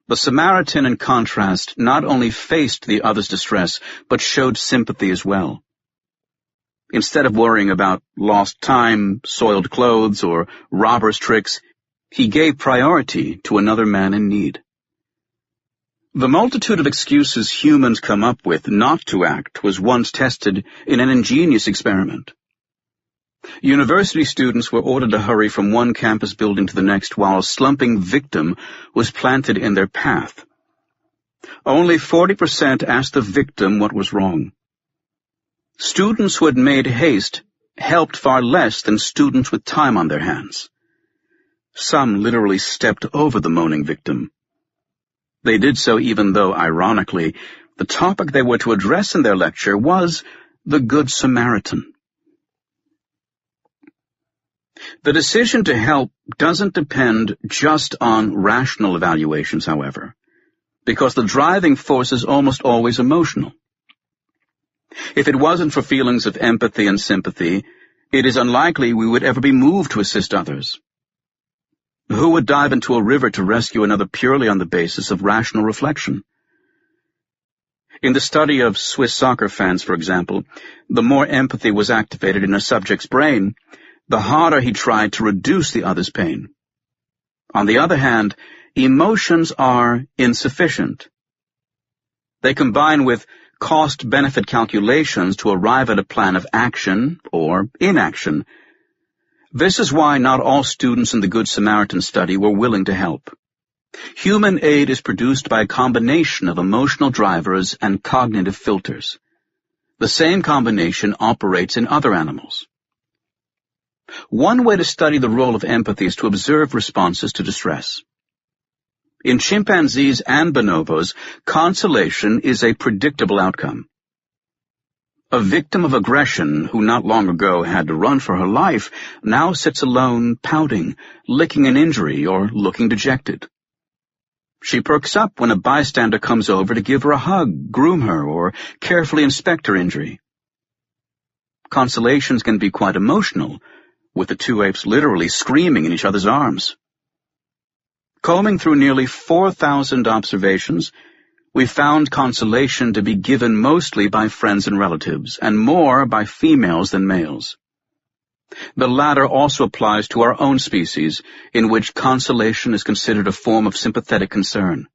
The Samaritan, in contrast, not only faced the other's distress, but showed sympathy as well. Instead of worrying about lost time, soiled clothes, or robbers' tricks, he gave priority to another man in need. The multitude of excuses humans come up with not to act was once tested in an ingenious experiment. University students were ordered to hurry from one campus building to the next while a slumping victim was planted in their path. Only 40% asked the victim what was wrong. Students who had made haste helped far less than students with time on their hands. Some literally stepped over the moaning victim, They did so even though, ironically, the topic they were to address in their lecture was the Good Samaritan. The decision to help doesn't depend just on rational evaluations, however, because the driving force is almost always emotional. If it wasn't for feelings of empathy and sympathy, it is unlikely we would ever be moved to assist others. Who would dive into a river to rescue another purely on the basis of rational reflection? In the study of Swiss soccer fans, for example, the more empathy was activated in a subject's brain, the harder he tried to reduce the other's pain. On the other hand, emotions are insufficient. They combine with cost-benefit calculations to arrive at a plan of action or inaction. This is why not all students in the Good Samaritan study were willing to help. Human aid is produced by a combination of emotional drivers and cognitive filters. The same combination operates in other animals. One way to study the role of empathy is to observe responses to distress. In chimpanzees and bonobos, consolation is a predictable outcome. A victim of aggression who not long ago had to run for her life now sits alone, pouting, licking an injury, or looking dejected. She perks up when a bystander comes over to give her a hug, groom her, or carefully inspect her injury. Consolations can be quite emotional, with the two apes literally screaming in each other's arms. Combing through nearly 4,000 observations, we found consolation to be given mostly by friends and relatives, and more by females than males. The latter also applies to our own species, in which consolation is considered a form of sympathetic concern.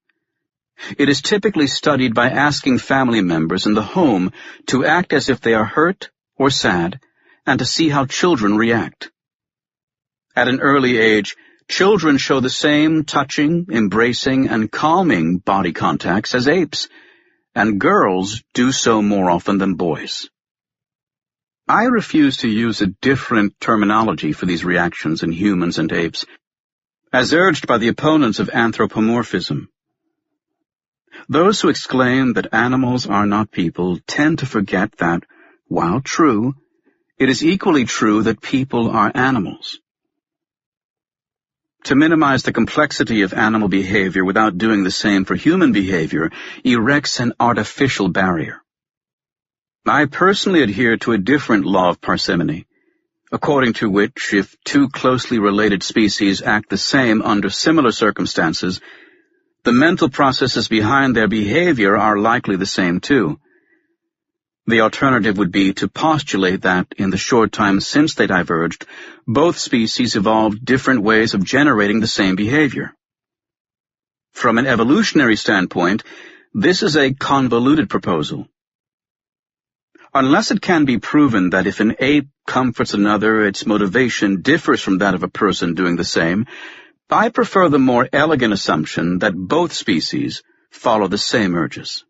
It is typically studied by asking family members in the home to act as if they are hurt or sad, and to see how children react. At an early age, children show the same touching, embracing, and calming body contacts as apes, and girls do so more often than boys. I refuse to use a different terminology for these reactions in humans and apes, as urged by the opponents of anthropomorphism. Those who exclaim that animals are not people tend to forget that, while true, it is equally true that people are animals. To minimize the complexity of animal behavior without doing the same for human behavior erects an artificial barrier. I personally adhere to a different law of parsimony, according to which if two closely related species act the same under similar circumstances, the mental processes behind their behavior are likely the same too. The alternative would be to postulate that, in the short time since they diverged, both species evolved different ways of generating the same behavior. From an evolutionary standpoint, this is a convoluted proposal. Unless it can be proven that if an ape comforts another, its motivation differs from that of a person doing the same, I prefer the more elegant assumption that both species follow the same urges.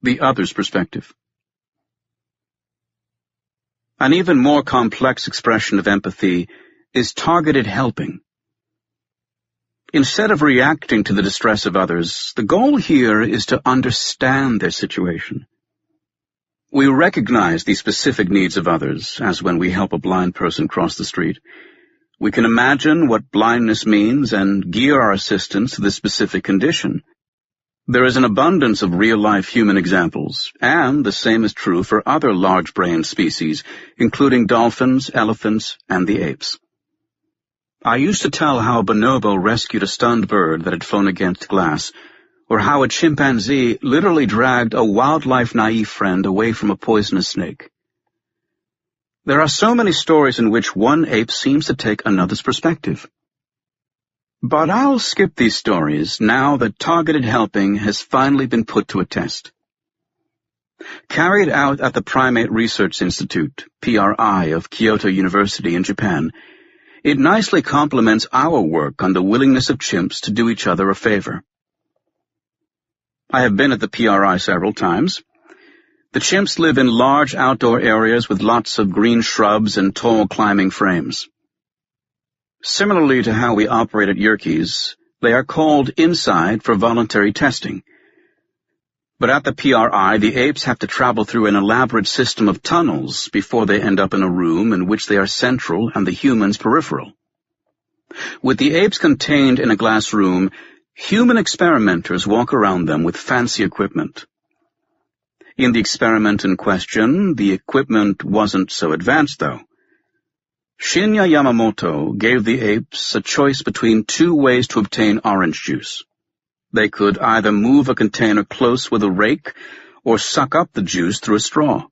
The other's perspective. An even more complex expression of empathy is targeted helping. Instead of reacting to the distress of others, the goal here is to understand their situation. We recognize the specific needs of others, as when we help a blind person cross the street. We can imagine what blindness means and gear our assistance to the specific condition. There is an abundance of real-life human examples, and the same is true for other large-brained species, including dolphins, elephants, and the apes. I used to tell how a bonobo rescued a stunned bird that had flown against glass, or how a chimpanzee literally dragged a wildlife-naive friend away from a poisonous snake. There are so many stories in which one ape seems to take another's perspective. But I'll skip these stories now that targeted helping has finally been put to a test. Carried out at the Primate Research Institute, PRI, of Kyoto University in Japan, it nicely complements our work on the willingness of chimps to do each other a favor. I have been at the PRI several times. The chimps live in large outdoor areas with lots of green shrubs and tall climbing frames. Similarly to how we operate at Yerkes, They are called inside for voluntary testing. But at the PRI, the apes have to travel through an elaborate system of tunnels before they end up in a room in which they are central and the humans peripheral. With the apes contained in a glass room, human experimenters walk around them with fancy equipment. In the experiment in question, the equipment wasn't so advanced, though. Shinya Yamamoto gave the apes a choice between two ways to obtain orange juice. They could either move a container close with a rake or suck up the juice through a straw.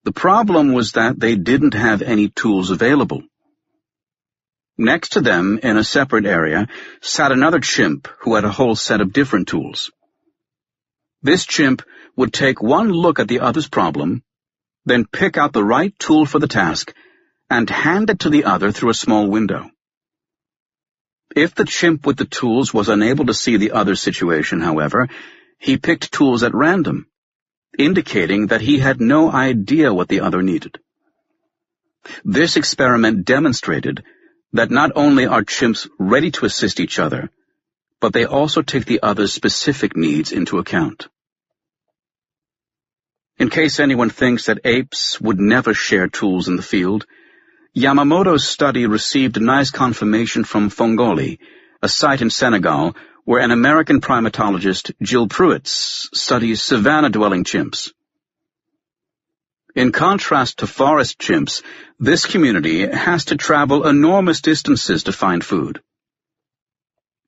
The problem was that they didn't have any tools available. Next to them, in a separate area, sat another chimp who had a whole set of different tools. This chimp would take one look at the other's problem, then pick out the right tool for the task, and hand it to the other through a small window. If the chimp with the tools was unable to see the other's situation, however, he picked tools at random, indicating that he had no idea what the other needed. This experiment demonstrated that not only are chimps ready to assist each other, but they also take the other's specific needs into account. In case anyone thinks that apes would never share tools in the field, Yamamoto's study received a nice confirmation from Fongoli, a site in Senegal where an American primatologist, Jill Pruitt, studies savanna-dwelling chimps. In contrast to forest chimps, this community has to travel enormous distances to find food.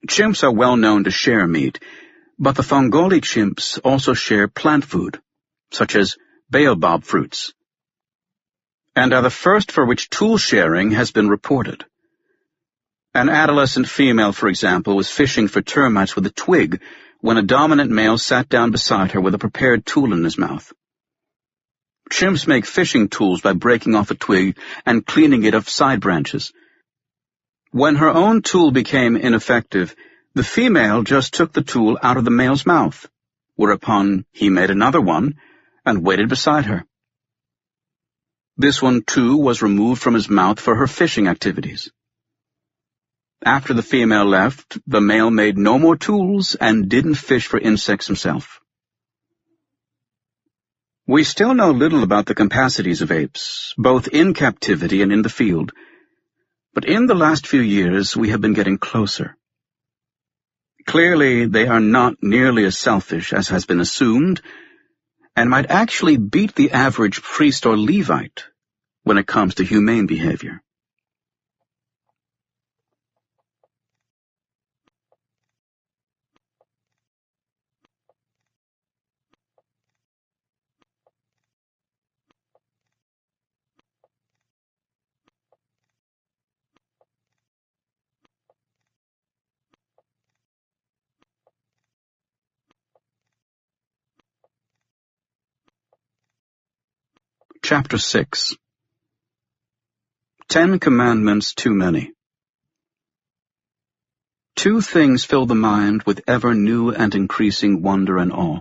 Chimps are well known to share meat, but the Fongoli chimps also share plant food, such as baobab fruits, and are the first for which tool sharing has been reported. An adolescent female, for example, was fishing for termites with a twig when a dominant male sat down beside her with a prepared tool in his mouth. Chimps make fishing tools by breaking off a twig and cleaning it of side branches. When her own tool became ineffective, the female just took the tool out of the male's mouth, whereupon he made another one and waited beside her. This one, too, was removed from his mouth for her fishing activities. After the female left, the male made no more tools and didn't fish for insects himself. We still know little about the capacities of apes, both in captivity and in the field, but in the last few years we have been getting closer. Clearly, they are not nearly as selfish as has been assumed, and might actually beat the average priest or Levite when it comes to humane behavior. Chapter 6. 10 Commandments Too Many. Two things fill the mind with ever new and increasing wonder and awe.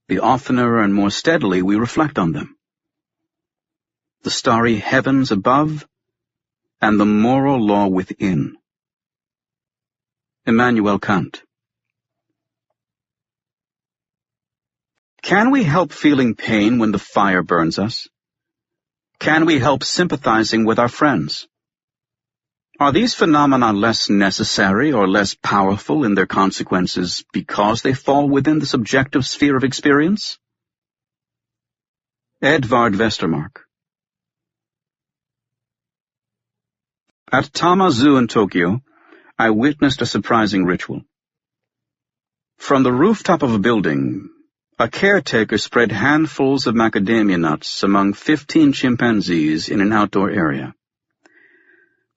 The oftener and more steadily we reflect on them. The starry heavens above and the moral law within. Immanuel Kant. Can we help feeling pain when the fire burns us? Can we help sympathizing with our friends? Are these phenomena less necessary or less powerful in their consequences because they fall within the subjective sphere of experience? Edvard Westermark. At Tama Zoo in Tokyo, I witnessed a surprising ritual. From the rooftop of a building, a caretaker spread handfuls of macadamia nuts among 15 chimpanzees in an outdoor area.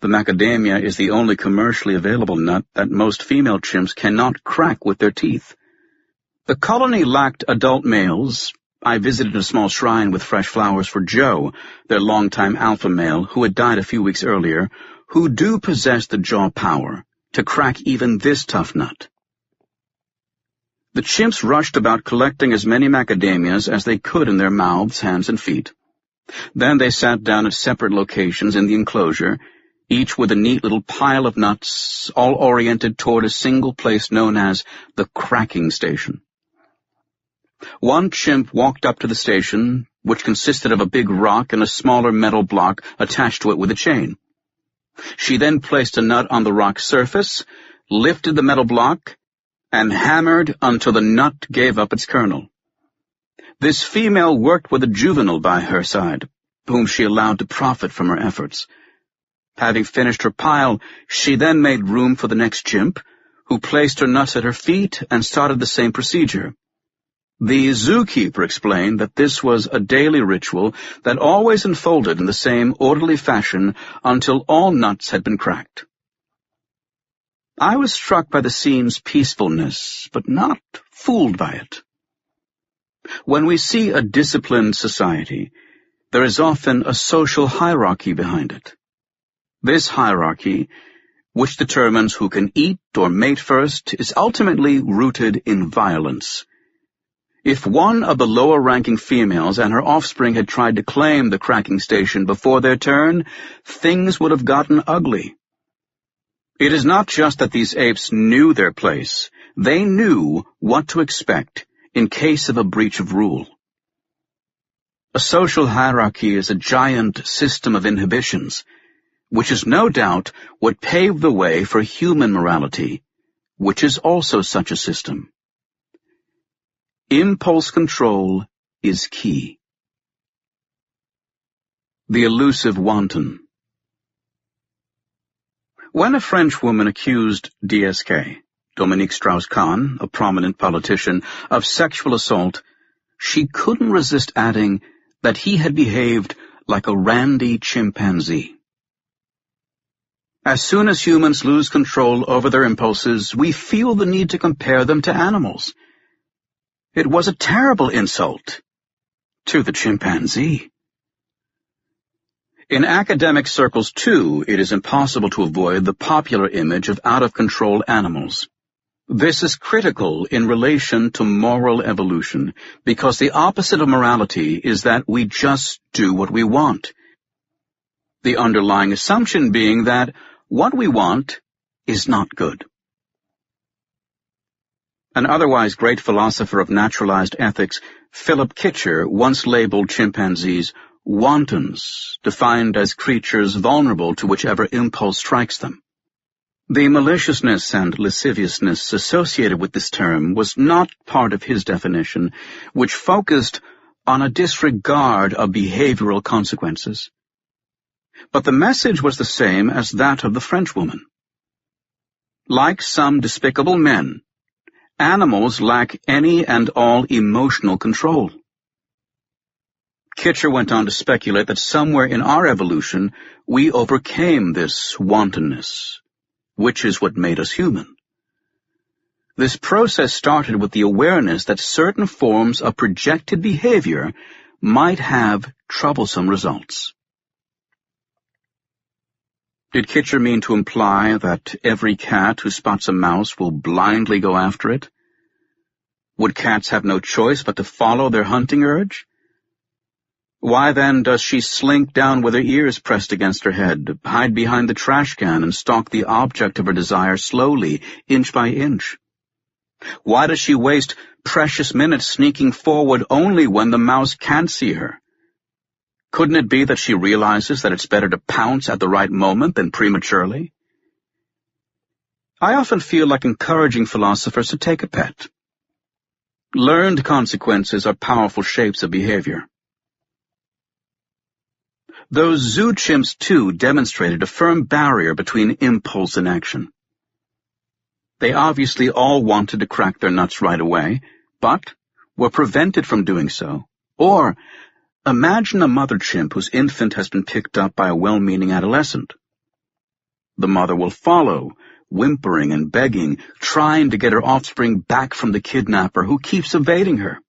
The macadamia is the only commercially available nut that most female chimps cannot crack with their teeth. The colony lacked adult males. I visited a small shrine with fresh flowers for Joe, their longtime alpha male, who had died a few weeks earlier, who do possess the jaw power to crack even this tough nut. The chimps rushed about collecting as many macadamias as they could in their mouths, hands, and feet. Then they sat down at separate locations in the enclosure, each with a neat little pile of nuts, all oriented toward a single place known as the cracking station. One chimp walked up to the station, which consisted of a big rock and a smaller metal block attached to it with a chain. She then placed a nut on the rock's surface, lifted the metal block, and hammered until the nut gave up its kernel. This female worked with a juvenile by her side, whom she allowed to profit from her efforts. Having finished her pile, she then made room for the next chimp, who placed her nuts at her feet and started the same procedure. The zookeeper explained that this was a daily ritual that always unfolded in the same orderly fashion until all nuts had been cracked. I was struck by the scene's peacefulness, but not fooled by it. When we see a disciplined society, there is often a social hierarchy behind it. This hierarchy, which determines who can eat or mate first, is ultimately rooted in violence. If one of the lower-ranking females and her offspring had tried to claim the cracking station before their turn, things would have gotten ugly. It is not just that these apes knew their place. They knew what to expect in case of a breach of rule. A social hierarchy is a giant system of inhibitions, which is no doubt what paved the way for human morality, which is also such a system. Impulse control is key. The elusive wanton. When a French woman accused DSK, Dominique Strauss-Kahn, a prominent politician, of sexual assault, she couldn't resist adding that he had behaved like a randy chimpanzee. As soon as humans lose control over their impulses, we feel the need to compare them to animals. It was a terrible insult to the chimpanzee. In academic circles, too, it is impossible to avoid the popular image of out-of-control animals. This is critical in relation to moral evolution, because the opposite of morality is that we just do what we want. The underlying assumption being that what we want is not good. An otherwise great philosopher of naturalized ethics, Philip Kitcher, once labeled chimpanzees wantons, defined as creatures vulnerable to whichever impulse strikes them. The maliciousness and lasciviousness associated with this term was not part of his definition, which focused on a disregard of behavioral consequences. But the message was the same as that of the Frenchwoman. Like some despicable men, animals lack any and all emotional control. Kitcher went on to speculate that somewhere in our evolution we overcame this wantonness, which is what made us human. This process started with the awareness that certain forms of projected behavior might have troublesome results. Did Kitcher mean to imply that every cat who spots a mouse will blindly go after it? Would cats have no choice but to follow their hunting urge? Why then does she slink down with her ears pressed against her head, hide behind the trash can, and stalk the object of her desire slowly, inch by inch? Why does she waste precious minutes sneaking forward only when the mouse can't see her? Couldn't it be that she realizes that it's better to pounce at the right moment than prematurely? I often feel like encouraging philosophers to take a pet. Learned consequences are powerful shapes of behavior. Those zoo chimps, too, demonstrated a firm barrier between impulse and action. They obviously all wanted to crack their nuts right away, but were prevented from doing so. Or, imagine a mother chimp whose infant has been picked up by a well-meaning adolescent. The mother will follow, whimpering and begging, trying to get her offspring back from the kidnapper who keeps evading her.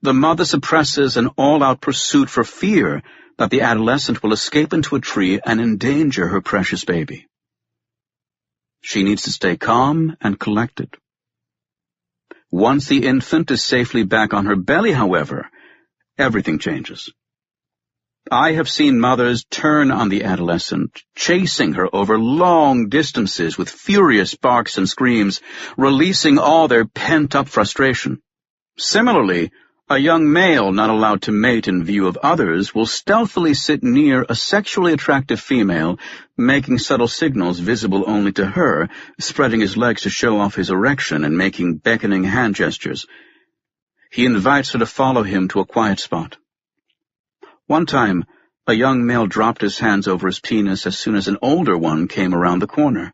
The mother suppresses an all-out pursuit for fear that the adolescent will escape into a tree and endanger her precious baby. She needs to stay calm and collected. Once the infant is safely back on her belly, however, everything changes. I have seen mothers turn on the adolescent, chasing her over long distances with furious barks and screams, releasing all their pent-up frustration. Similarly, a young male not allowed to mate in view of others will stealthily sit near a sexually attractive female, making subtle signals visible only to her, spreading his legs to show off his erection and making beckoning hand gestures. He invites her to follow him to a quiet spot. One time, a young male dropped his hands over his penis as soon as an older one came around the corner,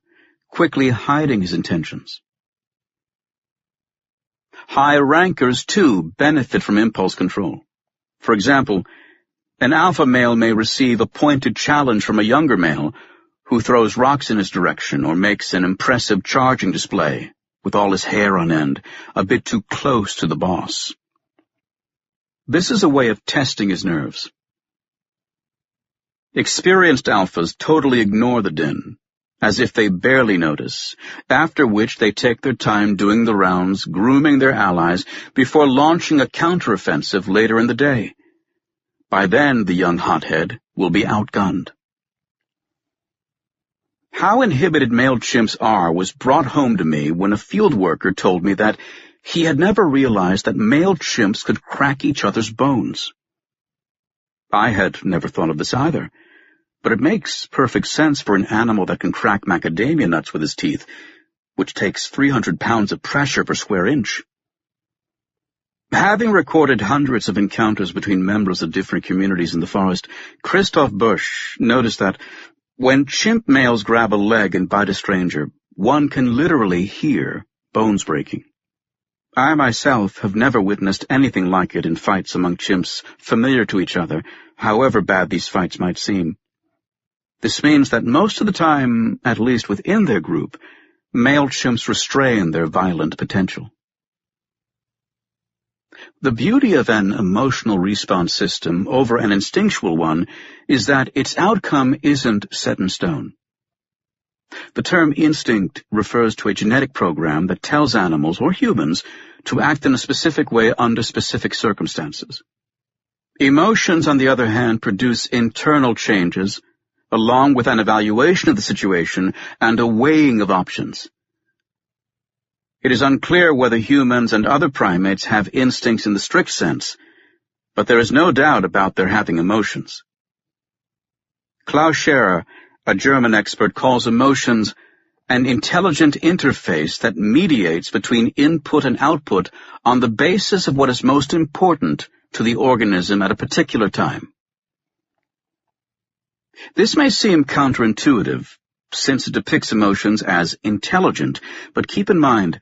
quickly hiding his intentions. High rankers, too, benefit from impulse control. For example, an alpha male may receive a pointed challenge from a younger male who throws rocks in his direction or makes an impressive charging display, with all his hair on end, a bit too close to the boss. This is a way of testing his nerves. Experienced alphas totally ignore the din, as if they barely notice, after which they take their time doing the rounds, grooming their allies, before launching a counteroffensive later in the day. By then, the young hothead will be outgunned. How inhibited male chimps are was brought home to me when a field worker told me that he had never realized that male chimps could crack each other's bones. I had never thought of this either, but it makes perfect sense for an animal that can crack macadamia nuts with his teeth, which takes 300 pounds of pressure per square inch. Having recorded hundreds of encounters between members of different communities in the forest, Christoph Busch noticed that when chimp males grab a leg and bite a stranger, one can literally hear bones breaking. I myself have never witnessed anything like it in fights among chimps familiar to each other, however bad these fights might seem. This means that most of the time, at least within their group, male chimps restrain their violent potential. The beauty of an emotional response system over an instinctual one is that its outcome isn't set in stone. The term instinct refers to a genetic program that tells animals, or humans, to act in a specific way under specific circumstances. Emotions, on the other hand, produce internal changes, along with an evaluation of the situation and a weighing of options. It is unclear whether humans and other primates have instincts in the strict sense, but there is no doubt about their having emotions. Klaus Scherer, a German expert, calls emotions an intelligent interface that mediates between input and output on the basis of what is most important to the organism at a particular time. This may seem counterintuitive, since it depicts emotions as intelligent, but keep in mind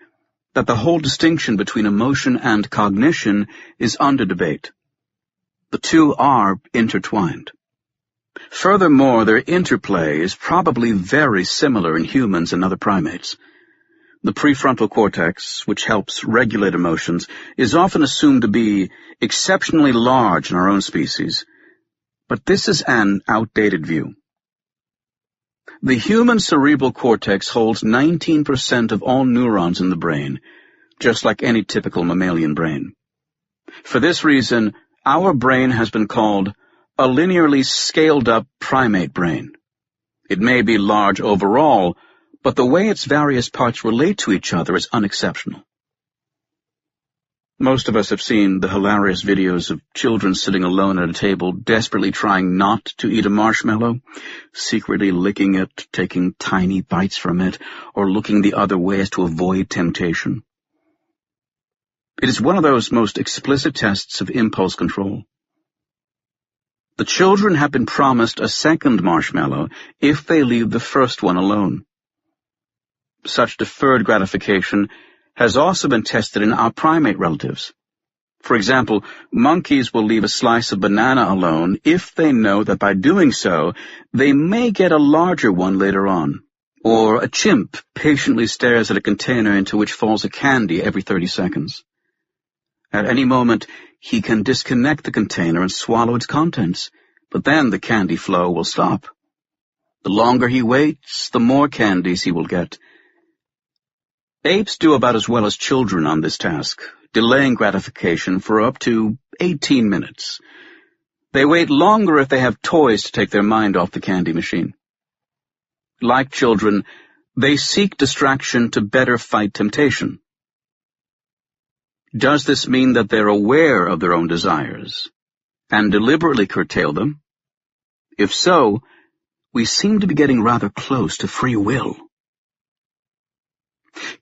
that the whole distinction between emotion and cognition is under debate. The two are intertwined. Furthermore, their interplay is probably very similar in humans and other primates. The prefrontal cortex, which helps regulate emotions, is often assumed to be exceptionally large in our own species, but this is an outdated view. The human cerebral cortex holds 19% of all neurons in the brain, just like any typical mammalian brain. For this reason, our brain has been called a linearly scaled-up primate brain. It may be large overall, but the way its various parts relate to each other is unexceptional. Most of us have seen the hilarious videos of children sitting alone at a table, desperately trying not to eat a marshmallow, secretly licking it, taking tiny bites from it, or looking the other way as to avoid temptation. It is one of those most explicit tests of impulse control. The children have been promised a second marshmallow if they leave the first one alone. Such deferred gratification has also been tested in our primate relatives. For example, monkeys will leave a slice of banana alone if they know that by doing so, they may get a larger one later on. Or a chimp patiently stares at a container into which falls a candy every 30 seconds. At any moment, he can disconnect the container and swallow its contents, but then the candy flow will stop. The longer he waits, the more candies he will get. Apes do about as well as children on this task, delaying gratification for up to 18 minutes. They wait longer if they have toys to take their mind off the candy machine. Like children, they seek distraction to better fight temptation. Does this mean that they're aware of their own desires and deliberately curtail them? If so, we seem to be getting rather close to free will.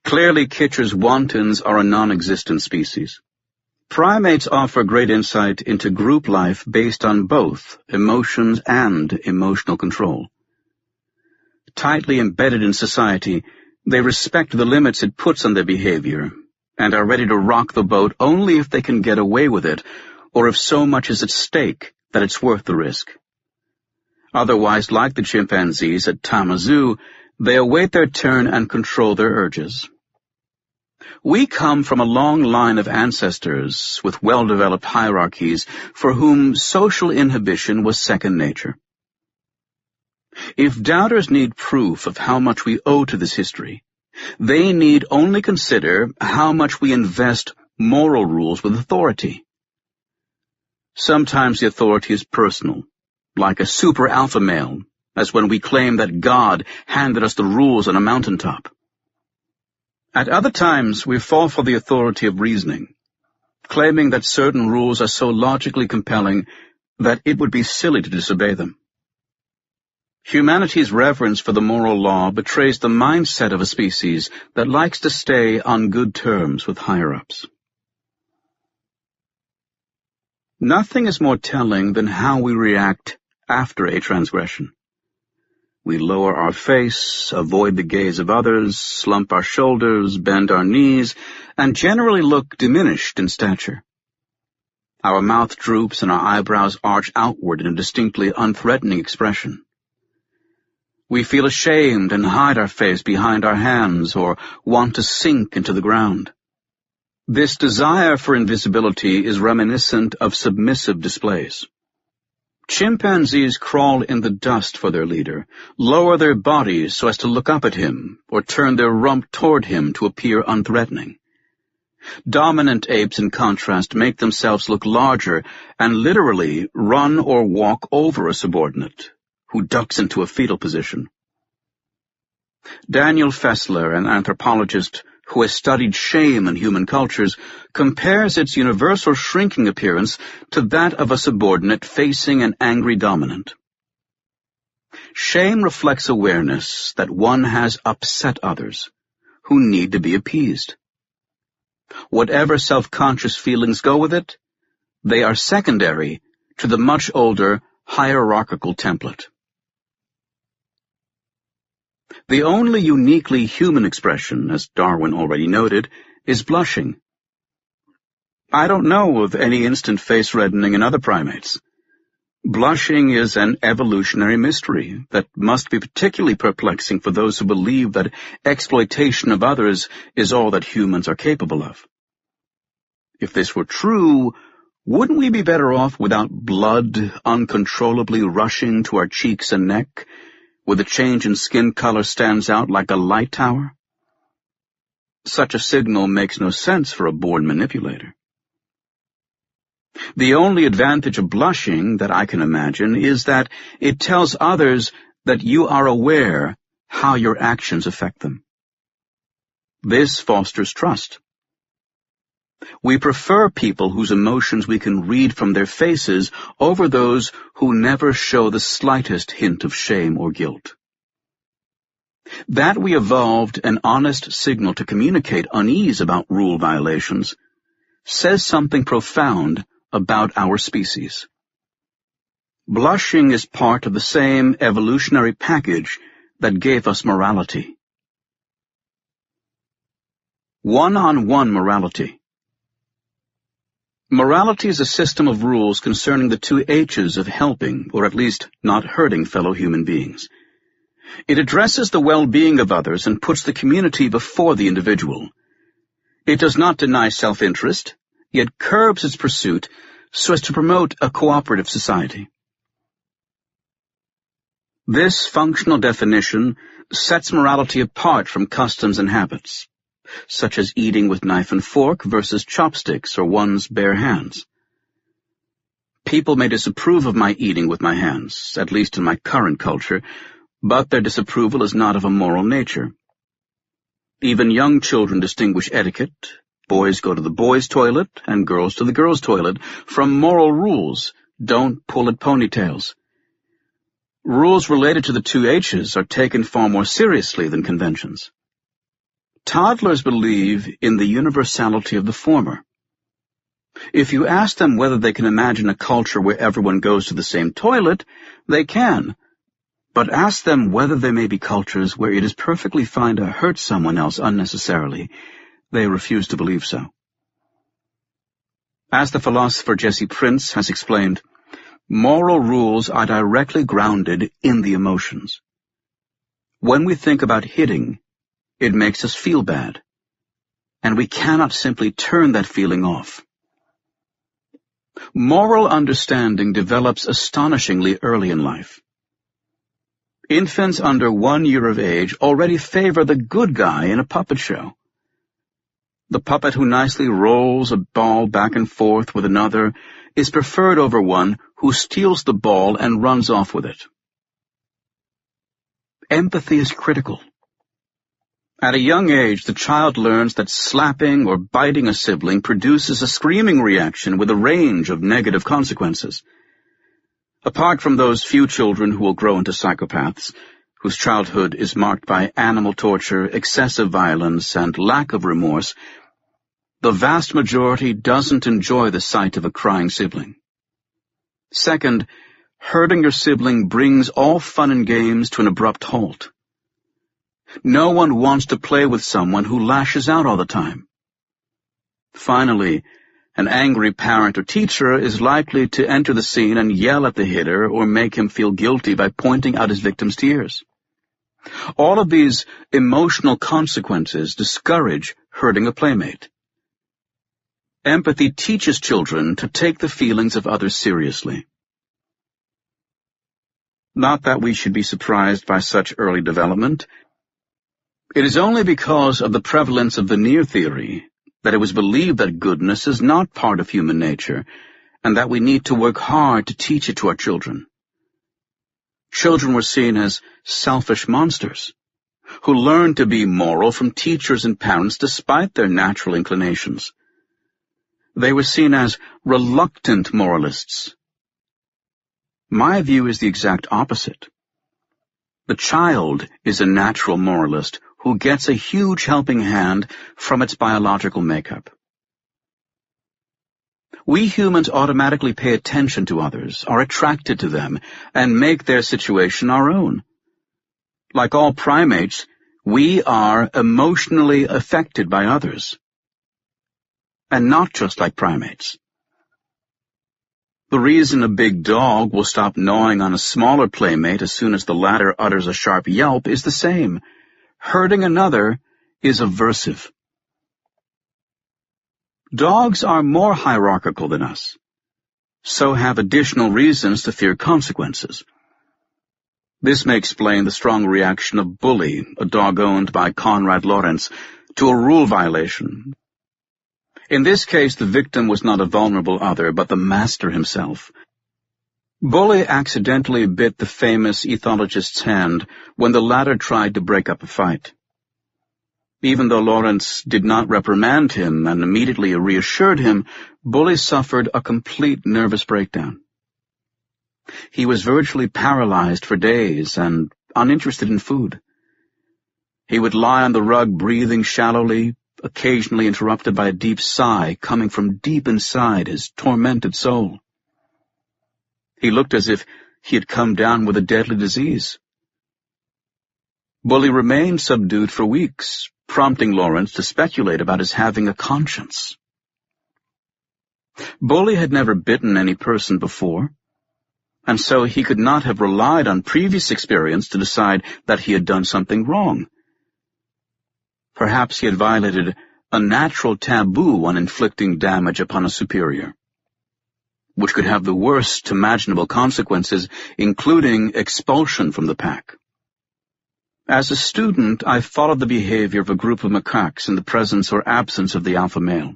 Clearly, Kitcher's wantons are a non-existent species. Primates offer great insight into group life based on both emotions and emotional control. Tightly embedded in society, they respect the limits it puts on their behavior and are ready to rock the boat only if they can get away with it or if so much is at stake that it's worth the risk. Otherwise, like the chimpanzees at Tama-Zoo, they await their turn and control their urges. We come from a long line of ancestors with well-developed hierarchies for whom social inhibition was second nature. If doubters need proof of how much we owe to this history, they need only consider how much we invest moral rules with authority. Sometimes the authority is personal, like a super alpha male, as when we claim that God handed us the rules on a mountaintop. At other times, we fall for the authority of reasoning, claiming that certain rules are so logically compelling that it would be silly to disobey them. Humanity's reverence for the moral law betrays the mindset of a species that likes to stay on good terms with higher-ups. Nothing is more telling than how we react after a transgression. We lower our face, avoid the gaze of others, slump our shoulders, bend our knees, and generally look diminished in stature. Our mouth droops and our eyebrows arch outward in a distinctly unthreatening expression. We feel ashamed and hide our face behind our hands or want to sink into the ground. This desire for invisibility is reminiscent of submissive displays. Chimpanzees crawl in the dust for their leader, lower their bodies so as to look up at him, or turn their rump toward him to appear unthreatening. Dominant apes, in contrast, make themselves look larger and literally run or walk over a subordinate, who ducks into a fetal position. Daniel Fessler, an anthropologist who has studied shame in human cultures, compares its universal shrinking appearance to that of a subordinate facing an angry dominant. Shame reflects awareness that one has upset others, who need to be appeased. Whatever self-conscious feelings go with it, they are secondary to the much older hierarchical template. The only uniquely human expression, as Darwin already noted, is blushing. I don't know of any instant face reddening in other primates. Blushing is an evolutionary mystery that must be particularly perplexing for those who believe that exploitation of others is all that humans are capable of. If this were true, wouldn't we be better off without blood uncontrollably rushing to our cheeks and neck, where the change in skin color stands out like a light tower? Such a signal makes no sense for a born manipulator. The only advantage of blushing that I can imagine is that it tells others that you are aware how your actions affect them. This fosters trust. We prefer people whose emotions we can read from their faces over those who never show the slightest hint of shame or guilt. That we evolved an honest signal to communicate unease about rule violations says something profound about our species. Blushing is part of the same evolutionary package that gave us morality. One-on-one morality. Morality is a system of rules concerning the two H's of helping, or at least not hurting, fellow human beings. It addresses the well-being of others and puts the community before the individual. It does not deny self-interest, yet curbs its pursuit so as to promote a cooperative society. This functional definition sets morality apart from customs and habits, such as eating with knife and fork versus chopsticks or one's bare hands. People may disapprove of my eating with my hands, at least in my current culture, but their disapproval is not of a moral nature. Even young children distinguish etiquette, boys go to the boys' toilet and girls to the girls' toilet, from moral rules, don't pull at ponytails. Rules related to the two H's are taken far more seriously than conventions. Toddlers believe in the universality of the former. If you ask them whether they can imagine a culture where everyone goes to the same toilet, they can. But ask them whether there may be cultures where it is perfectly fine to hurt someone else unnecessarily. They refuse to believe so. As the philosopher Jesse Prince has explained, moral rules are directly grounded in the emotions. When we think about hitting, it makes us feel bad, and we cannot simply turn that feeling off. Moral understanding develops astonishingly early in life. Infants under 1 year of age already favor the good guy in a puppet show. The puppet who nicely rolls a ball back and forth with another is preferred over one who steals the ball and runs off with it. Empathy is critical. At a young age, the child learns that slapping or biting a sibling produces a screaming reaction with a range of negative consequences. Apart from those few children who will grow into psychopaths, whose childhood is marked by animal torture, excessive violence, and lack of remorse, the vast majority doesn't enjoy the sight of a crying sibling. Second, hurting your sibling brings all fun and games to an abrupt halt. No one wants to play with someone who lashes out all the time. Finally, an angry parent or teacher is likely to enter the scene and yell at the hitter or make him feel guilty by pointing out his victim's tears. All of these emotional consequences discourage hurting a playmate. Empathy teaches children to take the feelings of others seriously. Not that we should be surprised by such early development. It is only because of the prevalence of veneer theory that it was believed that goodness is not part of human nature, and that we need to work hard to teach it to our children. Children were seen as selfish monsters, who learned to be moral from teachers and parents despite their natural inclinations. They were seen as reluctant moralists. My view is the exact opposite. The child is a natural moralist who gets a huge helping hand from its biological makeup. We humans automatically pay attention to others, are attracted to them, and make their situation our own. Like all primates, we are emotionally affected by others. And not just like primates. The reason a big dog will stop gnawing on a smaller playmate as soon as the latter utters a sharp yelp is the same. Hurting another is aversive. Dogs are more hierarchical than us, so have additional reasons to fear consequences. This may explain the strong reaction of Bully, a dog owned by Conrad Lawrence, to a rule violation. In this case, the victim was not a vulnerable other, but the master himself. Bully accidentally bit the famous ethologist's hand when the latter tried to break up a fight. Even though Lawrence did not reprimand him and immediately reassured him, Bully suffered a complete nervous breakdown. He was virtually paralyzed for days and uninterested in food. He would lie on the rug breathing shallowly, occasionally interrupted by a deep sigh coming from deep inside his tormented soul. He looked as if he had come down with a deadly disease. Bully remained subdued for weeks, prompting Lawrence to speculate about his having a conscience. Bully had never bitten any person before, and so he could not have relied on previous experience to decide that he had done something wrong. Perhaps he had violated a natural taboo when inflicting damage upon a superior, which could have the worst imaginable consequences, including expulsion from the pack. As a student, I followed the behavior of a group of macaques in the presence or absence of the alpha male.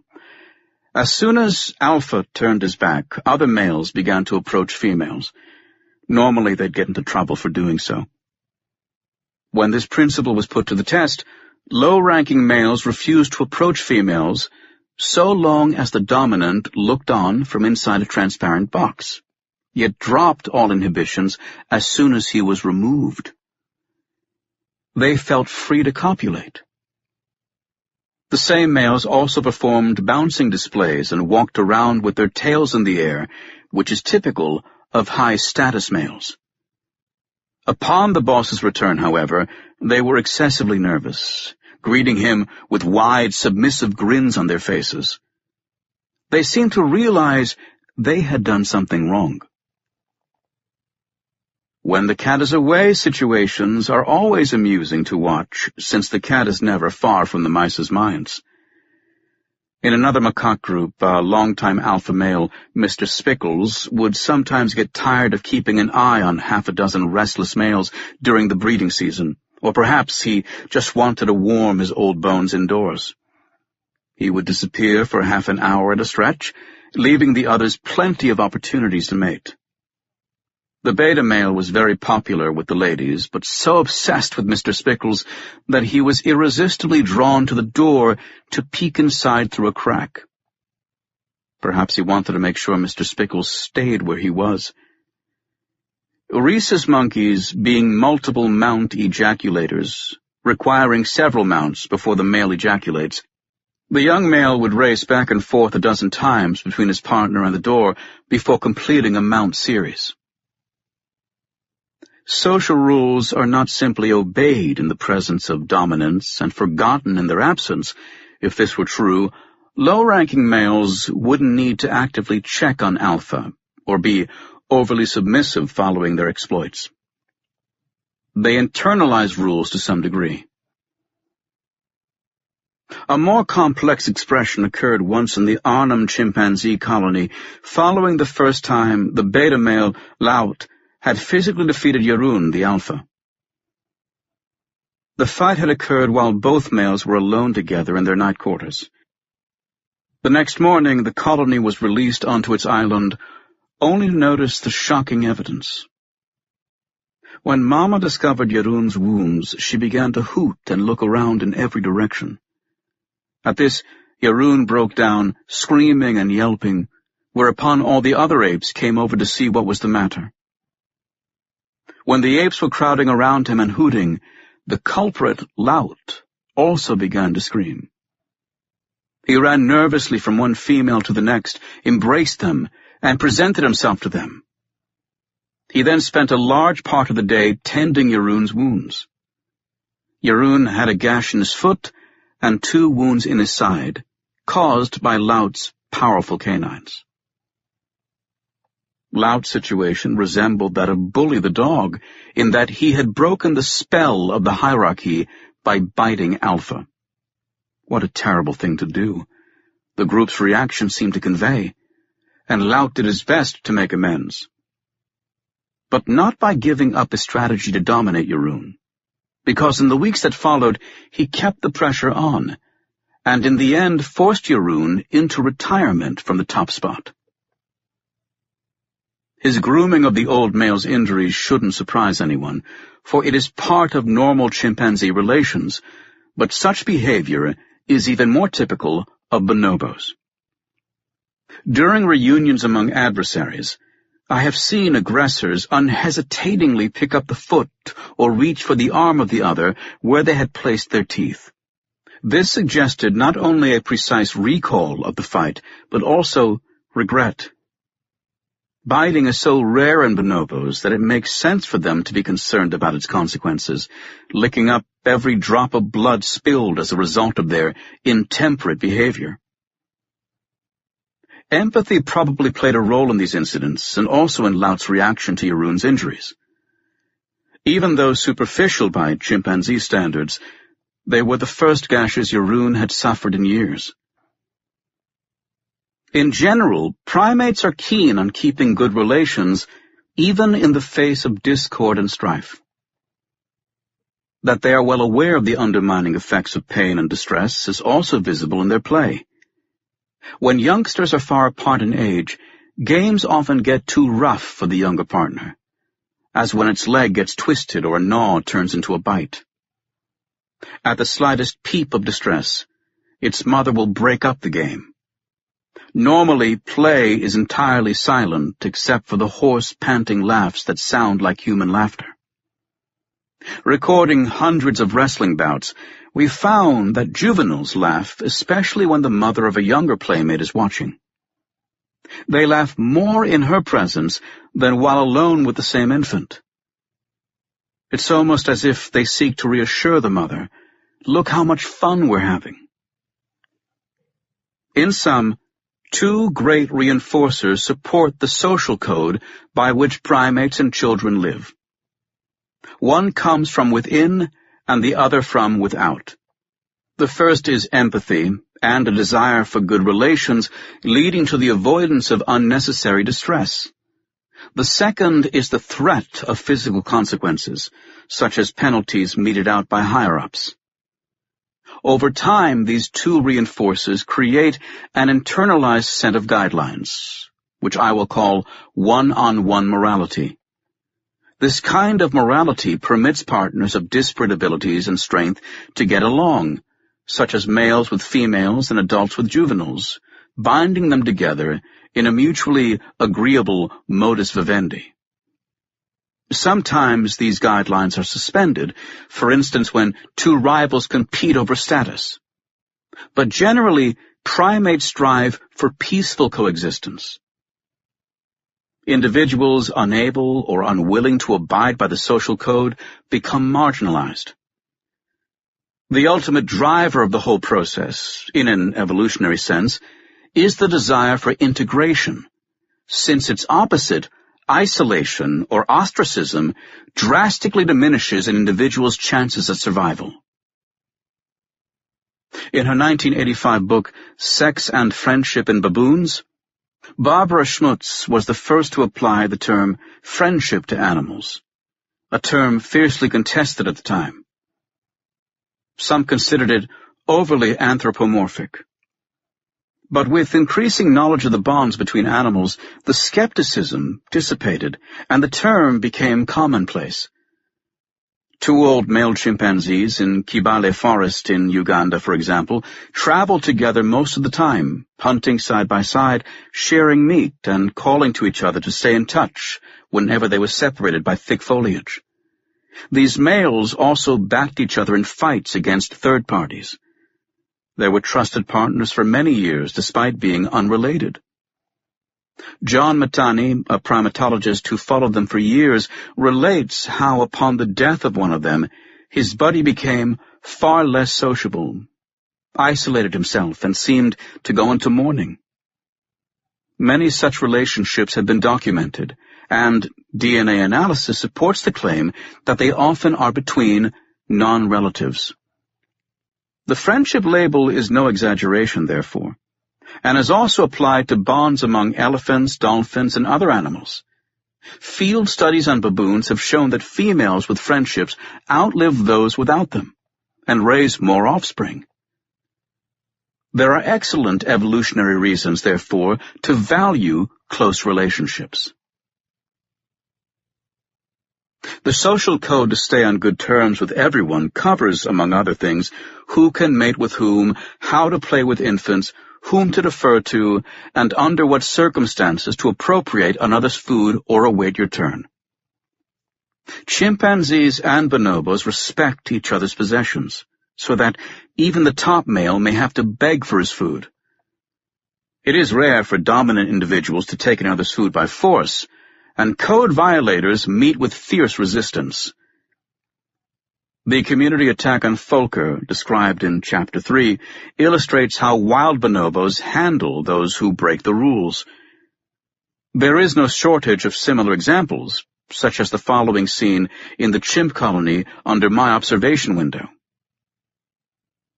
As soon as Alpha turned his back, other males began to approach females. Normally they'd get into trouble for doing so. When this principle was put to the test, low-ranking males refused to approach females so long as the dominant looked on from inside a transparent box, yet dropped all inhibitions as soon as he was removed. They felt free to copulate. The same males also performed bouncing displays and walked around with their tails in the air, which is typical of high-status males. Upon the boss's return, however, they were excessively nervous, greeting him with wide, submissive grins on their faces. They seemed to realize they had done something wrong. When the cat is away, situations are always amusing to watch, since the cat is never far from the mice's minds. In another macaque group, a longtime alpha male, Mr. Spickles, would sometimes get tired of keeping an eye on half a dozen restless males during the breeding season, or perhaps he just wanted to warm his old bones indoors. He would disappear for half an hour at a stretch, leaving the others plenty of opportunities to mate. The beta male was very popular with the ladies, but so obsessed with Mr. Spickles that he was irresistibly drawn to the door to peek inside through a crack. Perhaps he wanted to make sure Mr. Spickles stayed where he was. Rhesus monkeys, being multiple mount ejaculators, requiring several mounts before the male ejaculates, the young male would race back and forth a dozen times between his partner and the door before completing a mount series. Social rules are not simply obeyed in the presence of dominants and forgotten in their absence. If this were true, low-ranking males wouldn't need to actively check on alpha or be overly submissive following their exploits. They internalize rules to some degree. A more complex expression occurred once in the Arnhem chimpanzee colony following the first time the beta male, Laut, had physically defeated Yarun, the alpha. The fight had occurred while both males were alone together in their night quarters. The next morning, the colony was released onto its island, only to notice the shocking evidence. When Mama discovered Yarun's wounds, she began to hoot and look around in every direction. At this, Yarun broke down, screaming and yelping, whereupon all the other apes came over to see what was the matter. When the apes were crowding around him and hooting, the culprit, Laut, also began to scream. He ran nervously from one female to the next, embraced them, and presented himself to them. He then spent a large part of the day tending Yarun's wounds. Yarun had a gash in his foot and 2 wounds in his side, caused by Laut's powerful canines. Laut's situation resembled that of Bully the dog, in that he had broken the spell of the hierarchy by biting Alpha. What a terrible thing to do, the group's reaction seemed to convey, and Laut did his best to make amends. But not by giving up his strategy to dominate Yarun, because in the weeks that followed he kept the pressure on, and in the end forced Yarun into retirement from the top spot. His grooming of the old male's injuries shouldn't surprise anyone, for it is part of normal chimpanzee relations, but such behavior is even more typical of bonobos. During reunions among adversaries, I have seen aggressors unhesitatingly pick up the foot or reach for the arm of the other where they had placed their teeth. This suggested not only a precise recall of the fight, but also regret. Biting is so rare in bonobos that it makes sense for them to be concerned about its consequences, licking up every drop of blood spilled as a result of their intemperate behavior. Empathy probably played a role in these incidents, and also in Laut's reaction to Yarun's injuries. Even though superficial by chimpanzee standards, they were the first gashes Yarun had suffered in years. In general, primates are keen on keeping good relations, even in the face of discord and strife. That they are well aware of the undermining effects of pain and distress is also visible in their play. When youngsters are far apart in age, games often get too rough for the younger partner, as when its leg gets twisted or a gnaw turns into a bite. At the slightest peep of distress, its mother will break up the game. Normally, play is entirely silent except for the hoarse, panting laughs that sound like human laughter. Recording hundreds of wrestling bouts, we found that juveniles laugh, especially when the mother of a younger playmate is watching. They laugh more in her presence than while alone with the same infant. It's almost as if they seek to reassure the mother, "Look how much fun we're having." In sum, two great reinforcers support the social code by which primates and children live. One comes from within and the other from without. The first is empathy and a desire for good relations, leading to the avoidance of unnecessary distress. The second is the threat of physical consequences, such as penalties meted out by higher-ups. Over time, these two reinforcers create an internalized set of guidelines, which I will call one-on-one morality. This kind of morality permits partners of disparate abilities and strength to get along, such as males with females and adults with juveniles, binding them together in a mutually agreeable modus vivendi. Sometimes these guidelines are suspended, for instance when two rivals compete over status. But generally, primates strive for peaceful coexistence. Individuals unable or unwilling to abide by the social code become marginalized. The ultimate driver of the whole process, in an evolutionary sense, is the desire for integration, since its opposite, isolation or ostracism, drastically diminishes an individual's chances of survival. In her 1985 book, Sex and Friendship in Baboons, Barbara Schmutz was the first to apply the term friendship to animals, a term fiercely contested at the time. Some considered it overly anthropomorphic. But with increasing knowledge of the bonds between animals, the skepticism dissipated, and the term became commonplace. Two old male chimpanzees in Kibale Forest in Uganda, for example, traveled together most of the time, hunting side by side, sharing meat, and calling to each other to stay in touch whenever they were separated by thick foliage. These males also backed each other in fights against third parties. They were trusted partners for many years, despite being unrelated. John Matani, a primatologist who followed them for years, relates how upon the death of one of them, his buddy became far less sociable, isolated himself, and seemed to go into mourning. Many such relationships have been documented, and DNA analysis supports the claim that they often are between non-relatives. The friendship label is no exaggeration, therefore, and is also applied to bonds among elephants, dolphins, and other animals. Field studies on baboons have shown that females with friendships outlive those without them, and raise more offspring. There are excellent evolutionary reasons, therefore, to value close relationships. The social code to stay on good terms with everyone covers, among other things, who can mate with whom, how to play with infants, whom to defer to, and under what circumstances to appropriate another's food or await your turn. Chimpanzees and bonobos respect each other's possessions, so that even the top male may have to beg for his food. It is rare for dominant individuals to take another's food by force, and code violators meet with fierce resistance. The community attack on Volker, described in Chapter 3, illustrates how wild bonobos handle those who break the rules. There is no shortage of similar examples, such as the following scene in the chimp colony under my observation window.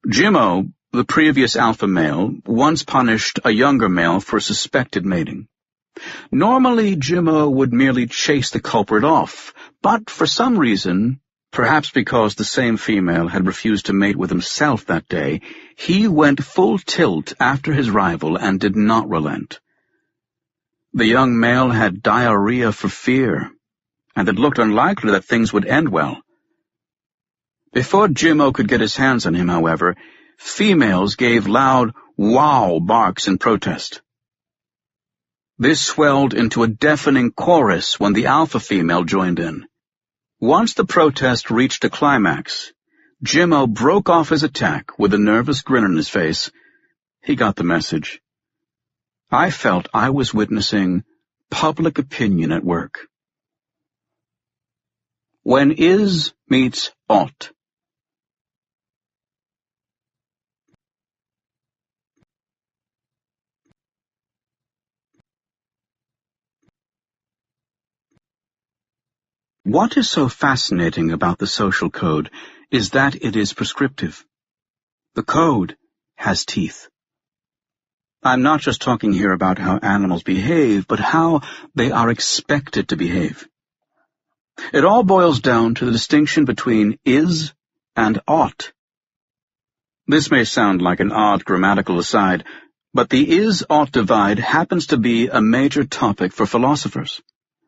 Jimmo, the previous alpha male, once punished a younger male for suspected mating. Normally, Jimmo would merely chase the culprit off, but for some reason, Perhaps because the same female had refused to mate with himself that day, he went full tilt after his rival and did not relent. The young male had diarrhea for fear, and it looked unlikely that things would end well. Before Jimmo could get his hands on him, however, females gave loud wow barks in protest. This swelled into a deafening chorus when the alpha female joined in. Once the protest reached a climax, Jimmo broke off his attack with a nervous grin on his face. He got the message. I felt I was witnessing public opinion at work. When is meets ought. What is so fascinating about the social code is that it is prescriptive. The code has teeth. I'm not just talking here about how animals behave, but how they are expected to behave. It all boils down to the distinction between is and ought. This may sound like an odd grammatical aside, but the is-ought divide happens to be a major topic for philosophers.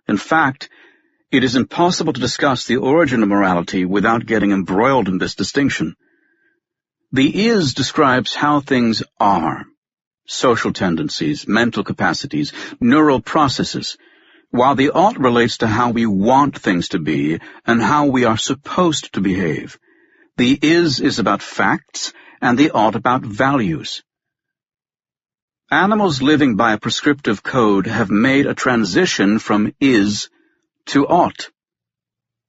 In fact, it is impossible to discuss the origin of morality without getting embroiled in this distinction. The is describes how things are, social tendencies, mental capacities, neural processes, while the ought relates to how we want things to be and how we are supposed to behave. The is about facts, and the ought about values. Animals living by a prescriptive code have made a transition from is to ought.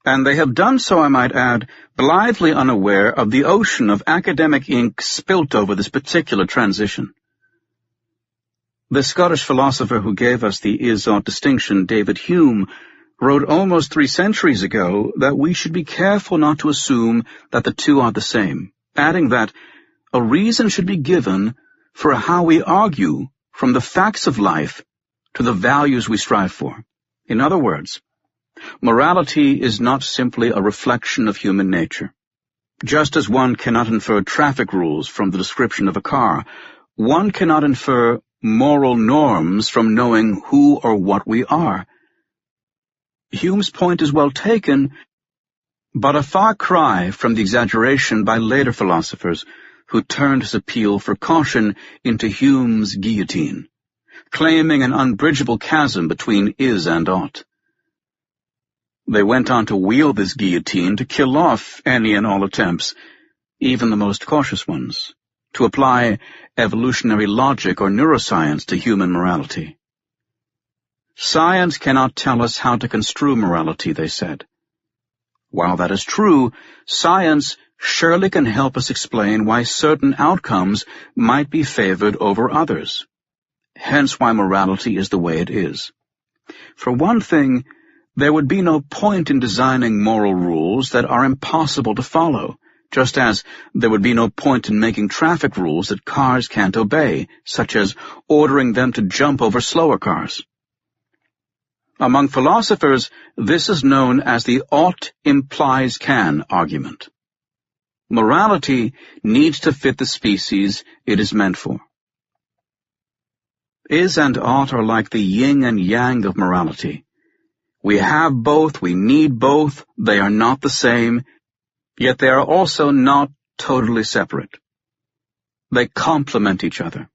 And they have done so, I might add, blithely unaware of the ocean of academic ink spilt over this particular transition. The Scottish philosopher who gave us the is-ought distinction, David Hume, wrote almost 3 centuries ago that we should be careful not to assume that the two are the same, adding that a reason should be given for how we argue from the facts of life to the values we strive for. In other words, morality is not simply a reflection of human nature. Just as one cannot infer traffic rules from the description of a car, one cannot infer moral norms from knowing who or what we are. Hume's point is well taken, but a far cry from the exaggeration by later philosophers who turned his appeal for caution into Hume's guillotine, claiming an unbridgeable chasm between is and ought. They went on to wield this guillotine to kill off any and all attempts, even the most cautious ones, to apply evolutionary logic or neuroscience to human morality. Science cannot tell us how to construe morality, they said. While that is true, science surely can help us explain why certain outcomes might be favored over others, hence why morality is the way it is. For one thing, there would be no point in designing moral rules that are impossible to follow, just as there would be no point in making traffic rules that cars can't obey, such as ordering them to jump over slower cars. Among philosophers, this is known as the ought implies can argument. Morality needs to fit the species it is meant for. Is and ought are like the yin and yang of morality. We have both, we need both, they are not the same, yet they are also not totally separate. They complement each other.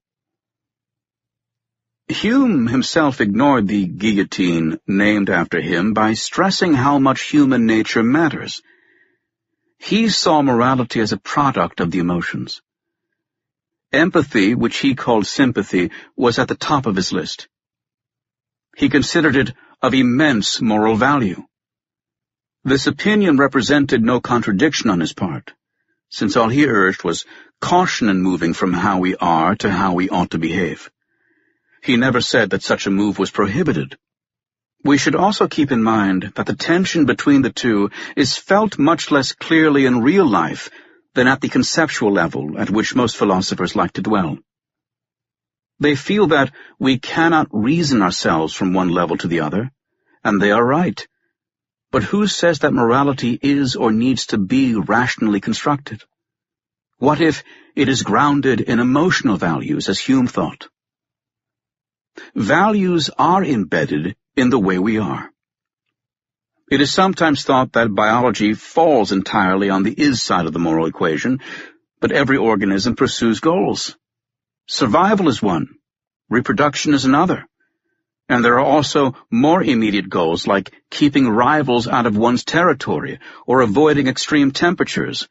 Hume himself ignored the guillotine named after him by stressing how much human nature matters. He saw morality as a product of the emotions. Empathy, which he called sympathy, was at the top of his list. He considered it of immense moral value. This opinion represented no contradiction on his part, since all he urged was caution in moving from how we are to how we ought to behave. He never said that such a move was prohibited. We should also keep in mind that the tension between the two is felt much less clearly in real life than at the conceptual level at which most philosophers like to dwell. They feel that we cannot reason ourselves from one level to the other, and they are right. But who says that morality is or needs to be rationally constructed? What if it is grounded in emotional values, as Hume thought? Values are embedded in the way we are. It is sometimes thought that biology falls entirely on the is side of the moral equation, but every organism pursues goals. Survival is one, reproduction is another, and there are also more immediate goals like keeping rivals out of one's territory or avoiding extreme temperatures.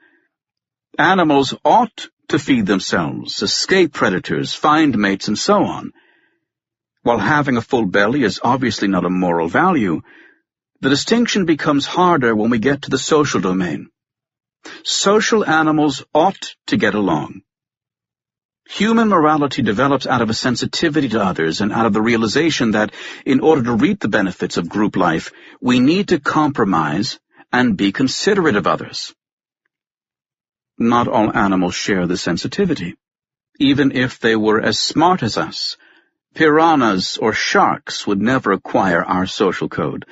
Animals ought to feed themselves, escape predators, find mates, and so on. While having a full belly is obviously not a moral value, the distinction becomes harder when we get to the social domain. Social animals ought to get along. Human morality develops out of a sensitivity to others and out of the realization that, in order to reap the benefits of group life, we need to compromise and be considerate of others. Not all animals share this sensitivity. Even if they were as smart as us, piranhas or sharks would never acquire our social code,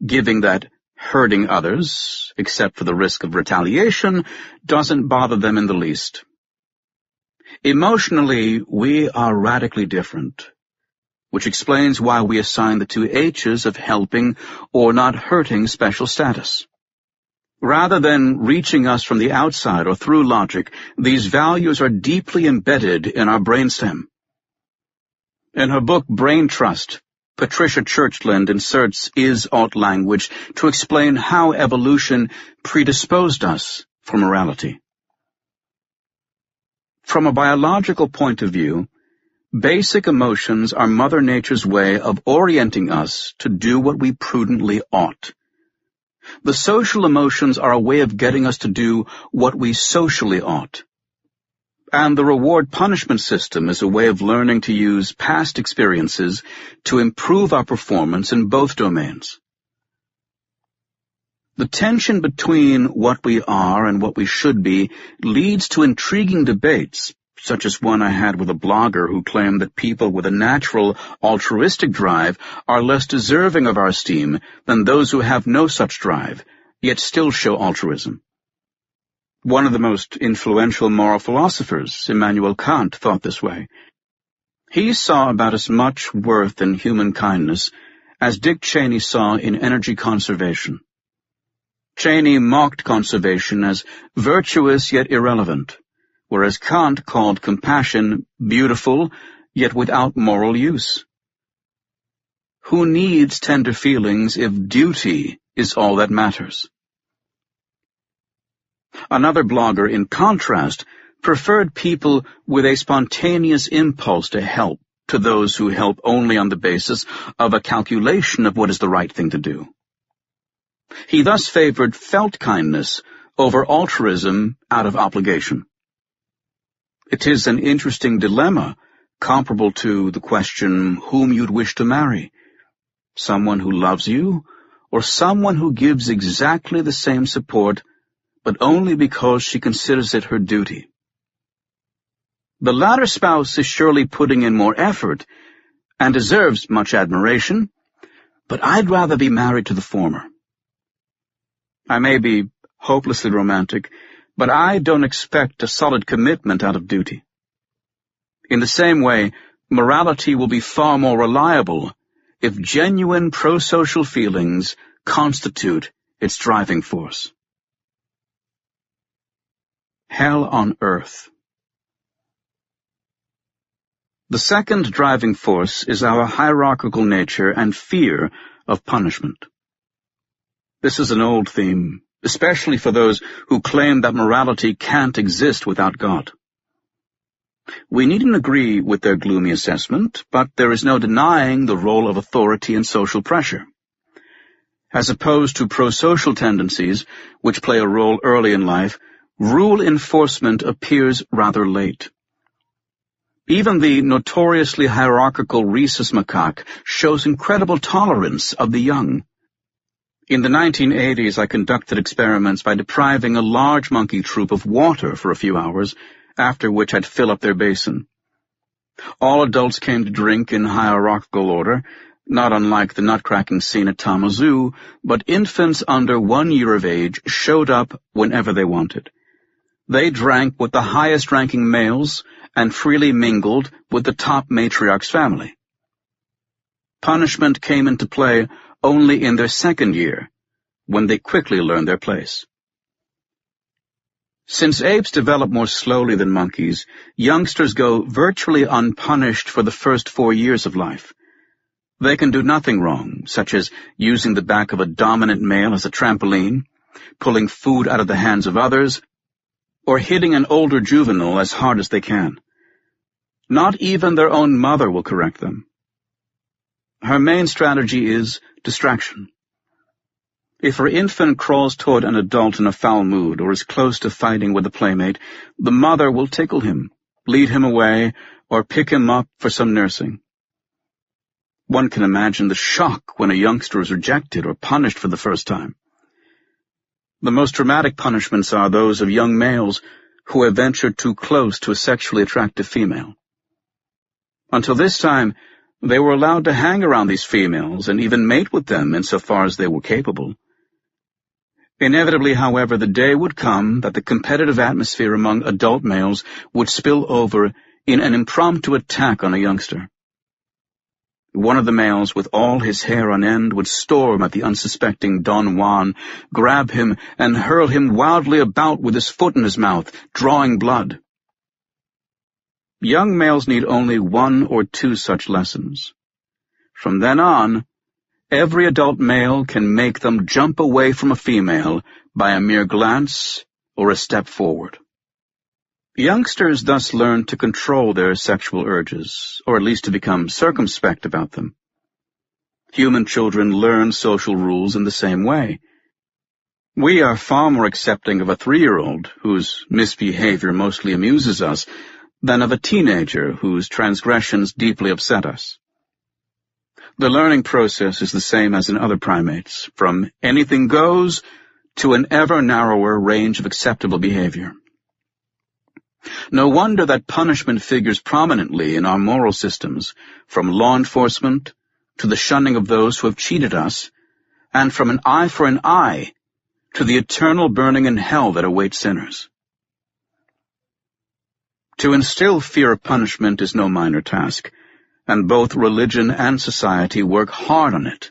giving that hurting others, except for the risk of retaliation, doesn't bother them in the least. Emotionally, we are radically different, which explains why we assign the two H's of helping or not hurting special status. Rather than reaching us from the outside or through logic, these values are deeply embedded in our brainstem. In her book Brain Trust, Patricia Churchland inserts is-ought language to explain how evolution predisposed us for morality. From a biological point of view, basic emotions are Mother Nature's way of orienting us to do what we prudently ought. The social emotions are a way of getting us to do what we socially ought. And the reward-punishment system is a way of learning to use past experiences to improve our performance in both domains. The tension between what we are and what we should be leads to intriguing debates, such as one I had with a blogger who claimed that people with a natural altruistic drive are less deserving of our esteem than those who have no such drive, yet still show altruism. One of the most influential moral philosophers, Immanuel Kant, thought this way. He saw about as much worth in human kindness as Dick Cheney saw in energy conservation. Cheney mocked conservation as virtuous yet irrelevant, whereas Kant called compassion beautiful yet without moral use. Who needs tender feelings if duty is all that matters? Another blogger, in contrast, preferred people with a spontaneous impulse to help to those who help only on the basis of a calculation of what is the right thing to do. He thus favored felt kindness over altruism out of obligation. It is an interesting dilemma, comparable to the question whom you'd wish to marry, someone who loves you or someone who gives exactly the same support but only because she considers it her duty. The latter spouse is surely putting in more effort and deserves much admiration, but I'd rather be married to the former. I may be hopelessly romantic, but I don't expect a solid commitment out of duty. In the same way, morality will be far more reliable if genuine pro-social feelings constitute its driving force. Hell on earth. The second driving force is our hierarchical nature and fear of punishment. This is an old theme, especially for those who claim that morality can't exist without God. We needn't agree with their gloomy assessment, but there is no denying the role of authority and social pressure. As opposed to pro-social tendencies, which play a role early in life, rule enforcement appears rather late. Even the notoriously hierarchical rhesus macaque shows incredible tolerance of the young. In the 1980s, I conducted experiments by depriving a large monkey troop of water for a few hours, after which I'd fill up their basin. All adults came to drink in hierarchical order, not unlike the nutcracking scene at Tama Zoo, but infants under 1 year of age showed up whenever they wanted. They drank with the highest-ranking males and freely mingled with the top matriarch's family. Punishment came into play only in their 2nd year, when they quickly learned their place. Since apes develop more slowly than monkeys, youngsters go virtually unpunished for the first 4 years of life. They can do nothing wrong, such as using the back of a dominant male as a trampoline, pulling food out of the hands of others, or hitting an older juvenile as hard as they can. Not even their own mother will correct them. Her main strategy is distraction. If her infant crawls toward an adult in a foul mood or is close to fighting with a playmate, the mother will tickle him, lead him away, or pick him up for some nursing. One can imagine the shock when a youngster is rejected or punished for the first time. The most dramatic punishments are those of young males who have ventured too close to a sexually attractive female. Until this time, they were allowed to hang around these females and even mate with them insofar as they were capable. Inevitably, however, the day would come that the competitive atmosphere among adult males would spill over in an impromptu attack on a youngster. One of the males, with all his hair on end, would storm at the unsuspecting Don Juan, grab him, and hurl him wildly about with his foot in his mouth, drawing blood. Young males need only 1 or 2 such lessons. From then on, every adult male can make them jump away from a female by a mere glance or a step forward. Youngsters thus learn to control their sexual urges, or at least to become circumspect about them. Human children learn social rules in the same way. We are far more accepting of a 3-year-old whose misbehavior mostly amuses us than of a teenager whose transgressions deeply upset us. The learning process is the same as in other primates, from anything goes to an ever narrower range of acceptable behavior. No wonder that punishment figures prominently in our moral systems, from law enforcement to the shunning of those who have cheated us, and from an eye for an eye to the eternal burning in hell that awaits sinners. To instill fear of punishment is no minor task, and both religion and society work hard on it.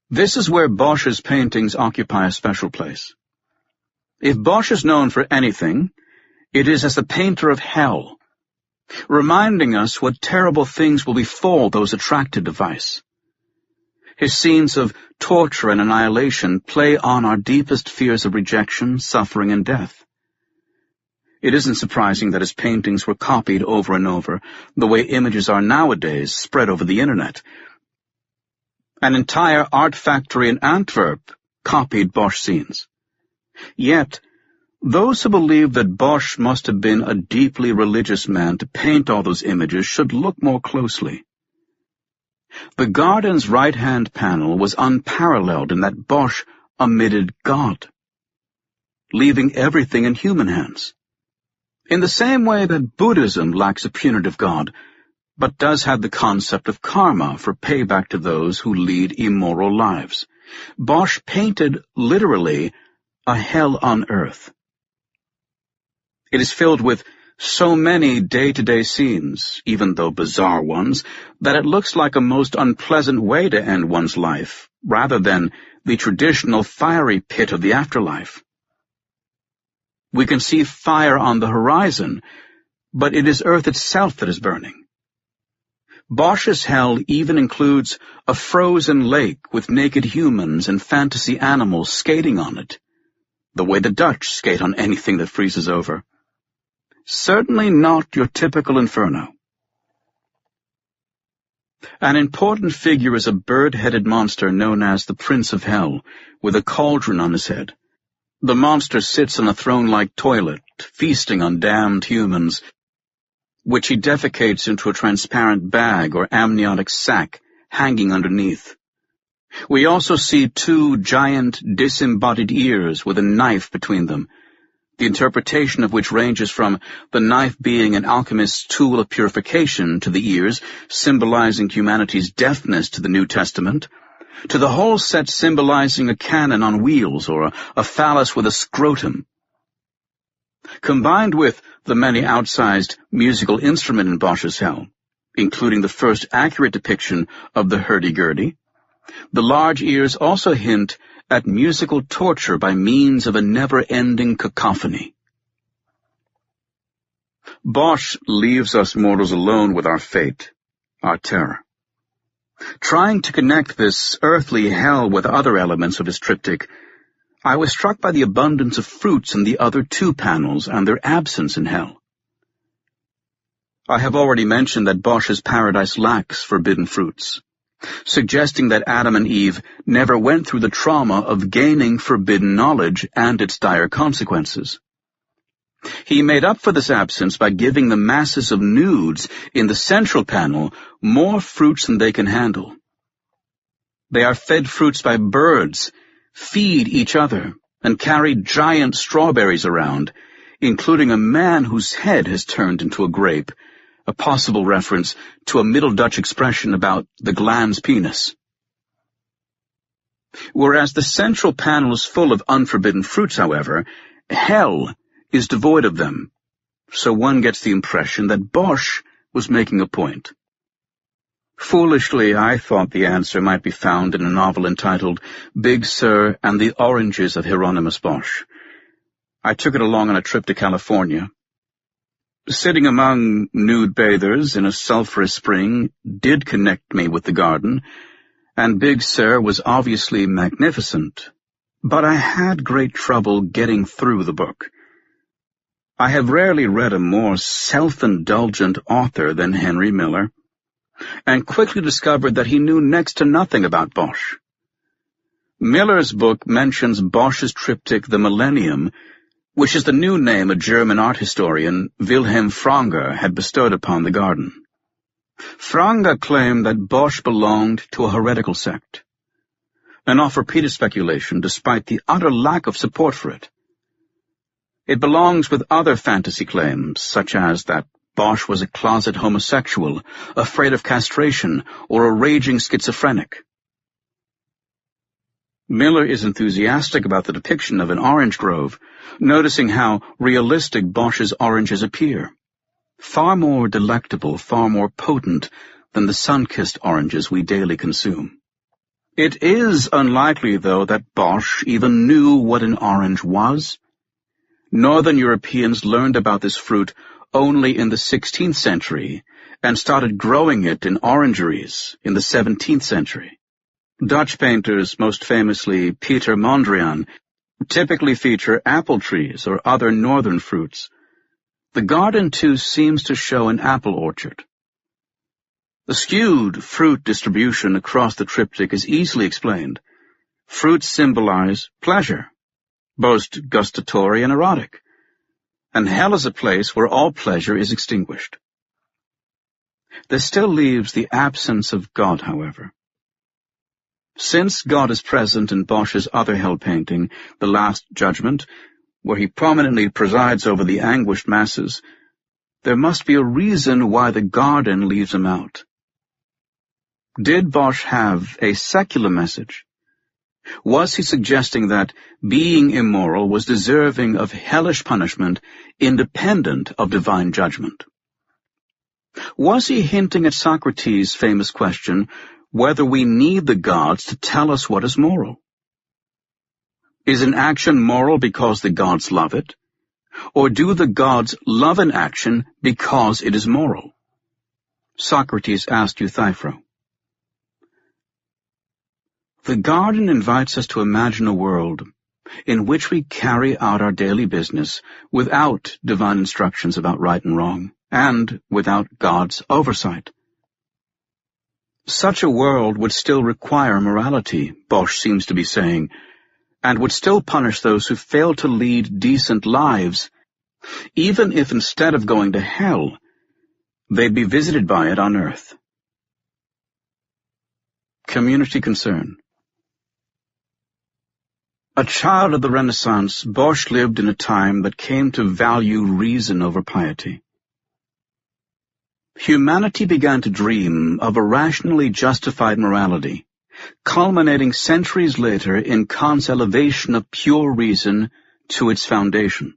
This is where Bosch's paintings occupy a special place. If Bosch is known for anything, it is as the painter of hell, reminding us what terrible things will befall those attracted to vice. His scenes of torture and annihilation play on our deepest fears of rejection, suffering, and death. It isn't surprising that his paintings were copied over and over, the way images are nowadays spread over the internet. An entire art factory in Antwerp copied Bosch scenes. Yet, those who believe that Bosch must have been a deeply religious man to paint all those images should look more closely. The garden's right-hand panel was unparalleled in that Bosch omitted God, leaving everything in human hands. In the same way that Buddhism lacks a punitive God, but does have the concept of karma for payback to those who lead immoral lives, Bosch painted, literally, a hell on earth. It is filled with so many day-to-day scenes, even though bizarre ones, that it looks like a most unpleasant way to end one's life, rather than the traditional fiery pit of the afterlife. We can see fire on the horizon, but it is earth itself that is burning. Bosch's hell even includes a frozen lake with naked humans and fantasy animals skating on it, the way the Dutch skate on anything that freezes over. Certainly not your typical inferno. An important figure is a bird-headed monster known as the Prince of Hell, with a cauldron on his head. The monster sits on a throne-like toilet, feasting on damned humans, which he defecates into a transparent bag or amniotic sac hanging underneath. We also see 2 giant, disembodied ears with a knife between them, the interpretation of which ranges from the knife being an alchemist's tool of purification to the ears, symbolizing humanity's deafness to the New Testament, to the whole set symbolizing a cannon on wheels or a phallus with a scrotum. Combined with the many outsized musical instrument in Bosch's hell, including the first accurate depiction of the hurdy-gurdy, the large ears also hint at musical torture by means of a never-ending cacophony. Bosch leaves us mortals alone with our fate, our terror. Trying to connect this earthly hell with other elements of his triptych, I was struck by the abundance of fruits in the other two panels and their absence in hell. I have already mentioned that Bosch's paradise lacks forbidden fruits, suggesting that Adam and Eve never went through the trauma of gaining forbidden knowledge and its dire consequences. He made up for this absence by giving the masses of nudes in the central panel more fruits than they can handle. They are fed fruits by birds, feed each other, and carry giant strawberries around, including a man whose head has turned into a grape, a possible reference to a Middle Dutch expression about the gland's penis. Whereas the central panel is full of unforbidden fruits, however, hell is devoid of them, so one gets the impression that Bosch was making a point. Foolishly, I thought the answer might be found in a novel entitled Big Sir and the Oranges of Hieronymus Bosch. I took it along on a trip to California. Sitting among nude bathers in a sulphurous spring did connect me with the garden, and Big Sir was obviously magnificent, but I had great trouble getting through the book. I have rarely read a more self-indulgent author than Henry Miller, and quickly discovered that he knew next to nothing about Bosch. Miller's book mentions Bosch's triptych The Millennium, which is the new name a German art historian, Wilhelm Franger, had bestowed upon the garden. Franger claimed that Bosch belonged to a heretical sect, an oft-repeated speculation despite the utter lack of support for it. It belongs with other fantasy claims, such as that Bosch was a closet homosexual, afraid of castration, or a raging schizophrenic. Miller is enthusiastic about the depiction of an orange grove, noticing how realistic Bosch's oranges appear. Far more delectable, far more potent than the sun-kissed oranges we daily consume. It is unlikely, though, that Bosch even knew what an orange was. Northern Europeans learned about this fruit only in the 16th century and started growing it in orangeries in the 17th century. Dutch painters, most famously Peter Mondrian, typically feature apple trees or other northern fruits. The garden, too, seems to show an apple orchard. The skewed fruit distribution across the triptych is easily explained. Fruits symbolize pleasure, both gustatory and erotic, and hell is a place where all pleasure is extinguished. This still leaves the absence of God, however. Since God is present in Bosch's other hell painting, The Last Judgment, where he prominently presides over the anguished masses, there must be a reason why the garden leaves him out. Did Bosch have a secular message? Was he suggesting that being immoral was deserving of hellish punishment independent of divine judgment? Was he hinting at Socrates' famous question, whether we need the gods to tell us what is moral? Is an action moral because the gods love it? Or do the gods love an action because it is moral? Socrates asked Euthyphro. The garden invites us to imagine a world in which we carry out our daily business without divine instructions about right and wrong, and without God's oversight. Such a world would still require morality, Bosch seems to be saying, and would still punish those who fail to lead decent lives, even if instead of going to hell, they'd be visited by it on earth. Community concern. A child of the Renaissance, Bosch lived in a time that came to value reason over piety. Humanity began to dream of a rationally justified morality, culminating centuries later in Kant's elevation of pure reason to its foundation.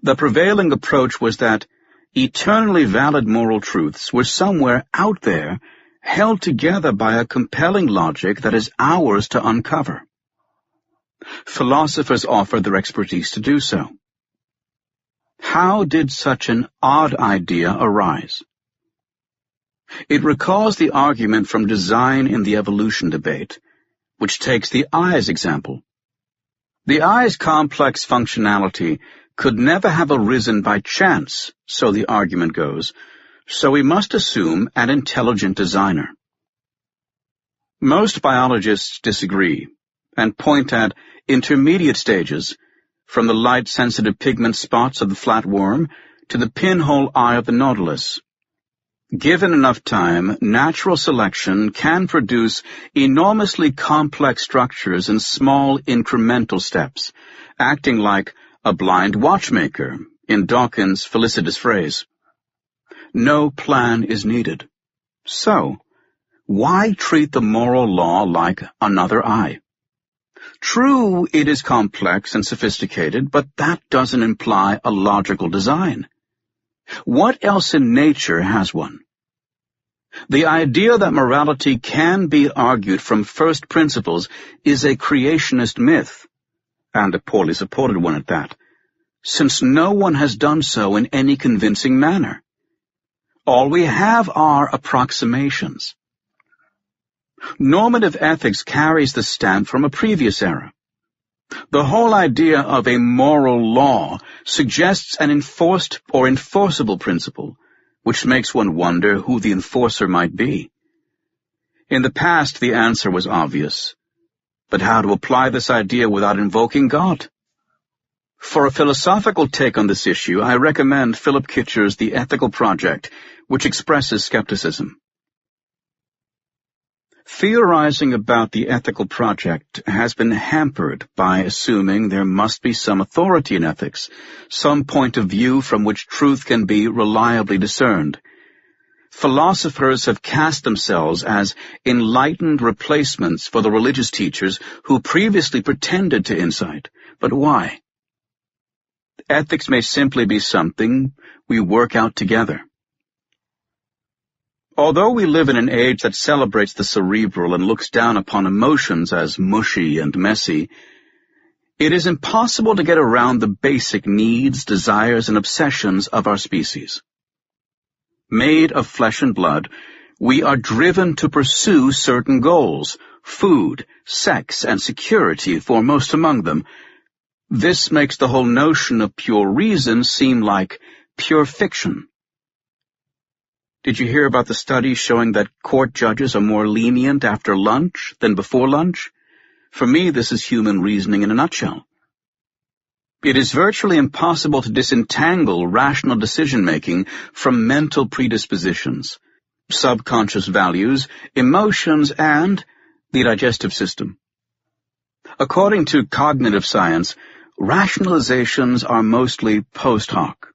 The prevailing approach was that eternally valid moral truths were somewhere out there, held together by a compelling logic that is ours to uncover. Philosophers offered their expertise to do so. How did such an odd idea arise? It recalls the argument from design in the evolution debate, which takes the eye's example. The eye's complex functionality could never have arisen by chance, so the argument goes, so we must assume an intelligent designer. Most biologists disagree and point at intermediate stages, from the light-sensitive pigment spots of the flatworm to the pinhole eye of the nautilus. Given enough time, natural selection can produce enormously complex structures in small incremental steps, acting like a blind watchmaker, in Dawkins' felicitous phrase. No plan is needed. So, why treat the moral law like another eye? True, it is complex and sophisticated, but that doesn't imply a logical design. What else in nature has one? The idea that morality can be argued from first principles is a creationist myth, and a poorly supported one at that, since no one has done so in any convincing manner. All we have are approximations. Normative ethics carries the stamp from a previous era. The whole idea of a moral law suggests an enforced or enforceable principle, which makes one wonder who the enforcer might be. In the past, the answer was obvious. But how to apply this idea without invoking God? For a philosophical take on this issue, I recommend Philip Kitcher's The Ethical Project, which expresses skepticism. Theorizing about the ethical project has been hampered by assuming there must be some authority in ethics, some point of view from which truth can be reliably discerned. Philosophers have cast themselves as enlightened replacements for the religious teachers who previously pretended to insight. But why? Ethics may simply be something we work out together. Although we live in an age that celebrates the cerebral and looks down upon emotions as mushy and messy, it is impossible to get around the basic needs, desires, and obsessions of our species. Made of flesh and blood, we are driven to pursue certain goals, food, sex, and security foremost among them. This makes the whole notion of pure reason seem like pure fiction. Did you hear about the study showing that court judges are more lenient after lunch than before lunch? For me, this is human reasoning in a nutshell. It is virtually impossible to disentangle rational decision-making from mental predispositions, subconscious values, emotions, and the digestive system. According to cognitive science, rationalizations are mostly post hoc.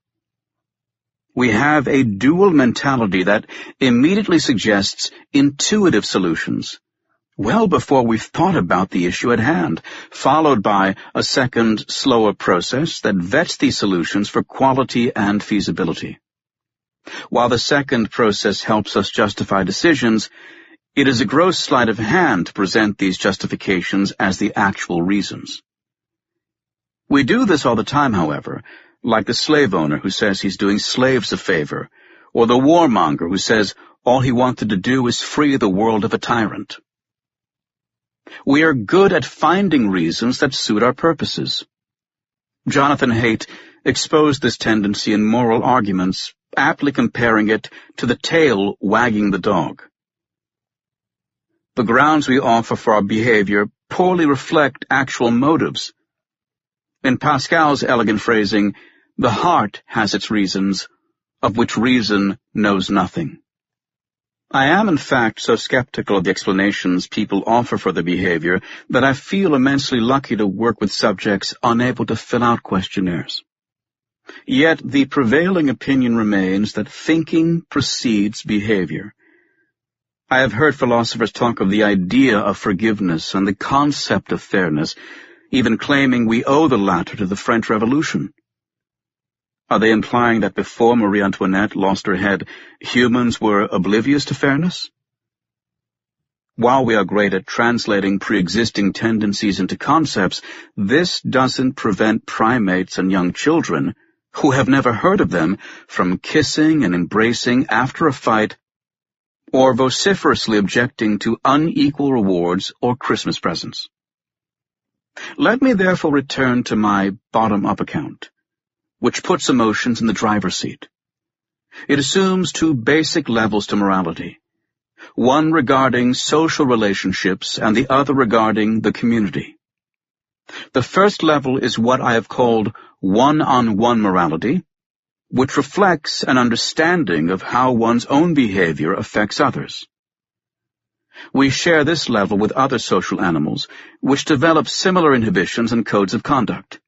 We have a dual mentality that immediately suggests intuitive solutions, well before we've thought about the issue at hand, followed by a second, slower process that vets these solutions for quality and feasibility. While the second process helps us justify decisions, it is a gross sleight of hand to present these justifications as the actual reasons. We do this all the time, however, like the slave owner who says he's doing slaves a favor, or the warmonger who says all he wanted to do is free the world of a tyrant. We are good at finding reasons that suit our purposes. Jonathan Haidt exposed this tendency in Moral Arguments, aptly comparing it to the tail wagging the dog. The grounds we offer for our behavior poorly reflect actual motives. In Pascal's elegant phrasing, the heart has its reasons, of which reason knows nothing. I am, in fact, so skeptical of the explanations people offer for their behavior that I feel immensely lucky to work with subjects unable to fill out questionnaires. Yet the prevailing opinion remains that thinking precedes behavior. I have heard philosophers talk of the idea of forgiveness and the concept of fairness, even claiming we owe the latter to the French Revolution. Are they implying that before Marie Antoinette lost her head, humans were oblivious to fairness? While we are great at translating pre-existing tendencies into concepts, this doesn't prevent primates and young children, who have never heard of them, from kissing and embracing after a fight or vociferously objecting to unequal rewards or Christmas presents. Let me therefore return to my bottom-up account, which puts emotions in the driver's seat. It assumes two basic levels to morality, one regarding social relationships and the other regarding the community. The first level is what I have called one-on-one morality, which reflects an understanding of how one's own behavior affects others. We share this level with other social animals, which develop similar inhibitions and codes of conduct.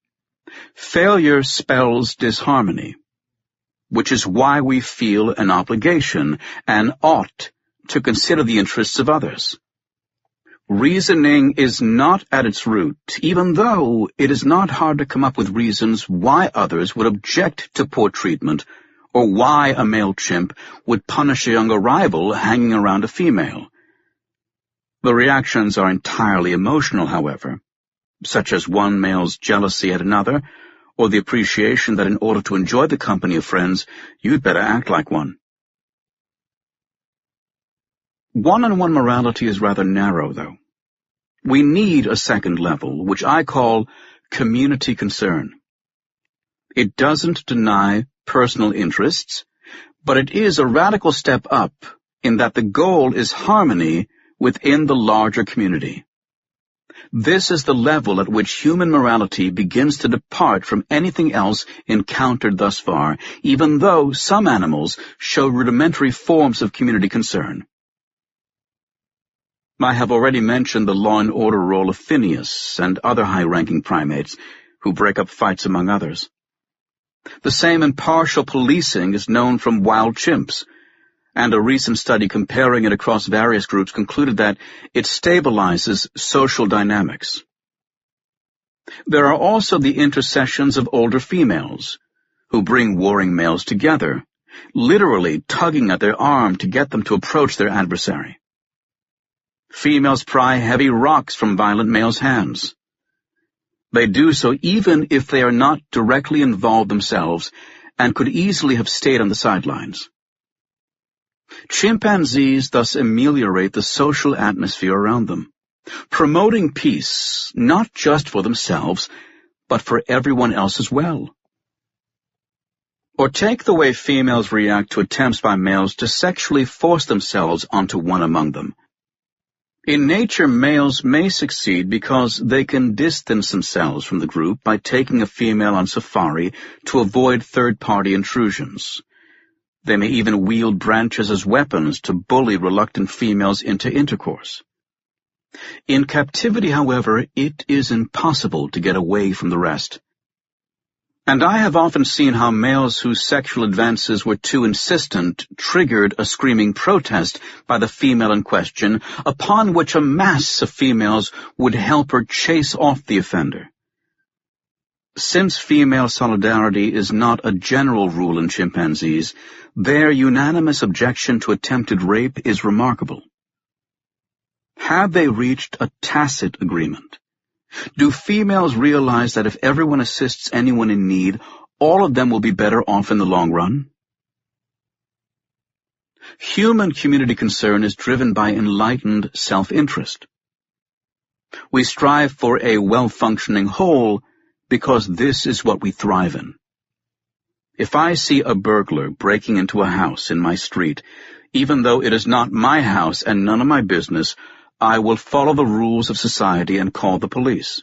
Failure spells disharmony, which is why we feel an obligation, an ought, to consider the interests of others. Reasoning is not at its root, even though it is not hard to come up with reasons why others would object to poor treatment, or why a male chimp would punish a younger rival hanging around a female. The reactions are entirely emotional, however, such as one male's jealousy at another, or the appreciation that in order to enjoy the company of friends, you'd better act like one. One-on-one morality is rather narrow, though. We need a second level, which I call community concern. It doesn't deny personal interests, but it is a radical step up in that the goal is harmony within the larger community. This is the level at which human morality begins to depart from anything else encountered thus far, even though some animals show rudimentary forms of community concern. I have already mentioned the law and order role of Phineas and other high-ranking primates who break up fights among others. The same impartial policing is known from wild chimps, and a recent study comparing it across various groups concluded that it stabilizes social dynamics. There are also the intercessions of older females, who bring warring males together, literally tugging at their arm to get them to approach their adversary. Females pry heavy rocks from violent males' hands. They do so even if they are not directly involved themselves and could easily have stayed on the sidelines. Chimpanzees thus ameliorate the social atmosphere around them, promoting peace not just for themselves, but for everyone else as well. Or take the way females react to attempts by males to sexually force themselves onto one among them. In nature, males may succeed because they can distance themselves from the group by taking a female on safari to avoid third-party intrusions. They may even wield branches as weapons to bully reluctant females into intercourse. In captivity, however, it is impossible to get away from the rest. And I have often seen how males whose sexual advances were too insistent triggered a screaming protest by the female in question, upon which a mass of females would help her chase off the offender. Since female solidarity is not a general rule in chimpanzees, their unanimous objection to attempted rape is remarkable. Have they reached a tacit agreement? Do females realize that if everyone assists anyone in need, all of them will be better off in the long run? Human community concern is driven by enlightened self-interest. We strive for a well-functioning whole because this is what we thrive in. If I see a burglar breaking into a house in my street, even though it is not my house and none of my business, I will follow the rules of society and call the police.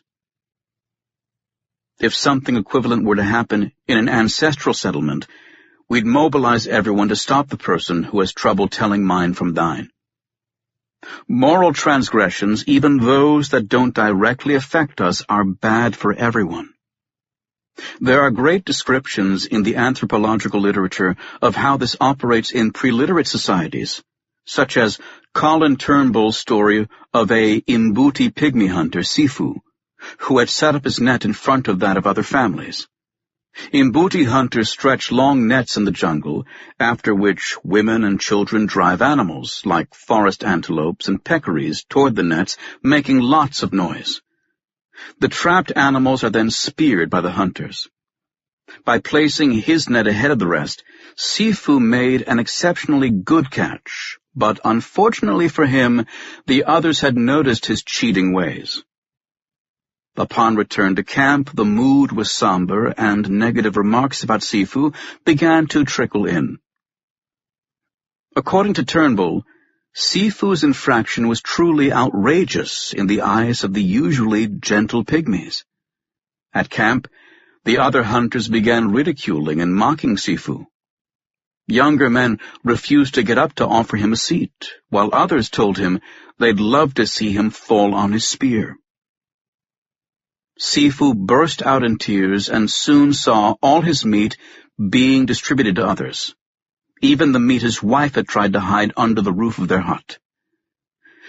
If something equivalent were to happen in an ancestral settlement, we'd mobilize everyone to stop the person who has trouble telling mine from thine. Moral transgressions, even those that don't directly affect us, are bad for everyone. There are great descriptions in the anthropological literature of how this operates in pre-literate societies, such as Colin Turnbull's story of a Imbuti pygmy hunter, Sifu, who had set up his net in front of that of other families. Imbuti hunters stretch long nets in the jungle, after which women and children drive animals, like forest antelopes and peccaries, toward the nets, making lots of noise. The trapped animals are then speared by the hunters. By placing his net ahead of the rest, Sifu made an exceptionally good catch, but unfortunately for him, the others had noticed his cheating ways. Upon return to camp, the mood was somber, and negative remarks about Sifu began to trickle in. According to Turnbull, Sifu's infraction was truly outrageous in the eyes of the usually gentle pygmies. At camp, the other hunters began ridiculing and mocking Sifu. Younger men refused to get up to offer him a seat, while others told him they'd love to see him fall on his spear. Sifu burst out in tears and soon saw all his meat being distributed to others, even the meat his wife had tried to hide under the roof of their hut.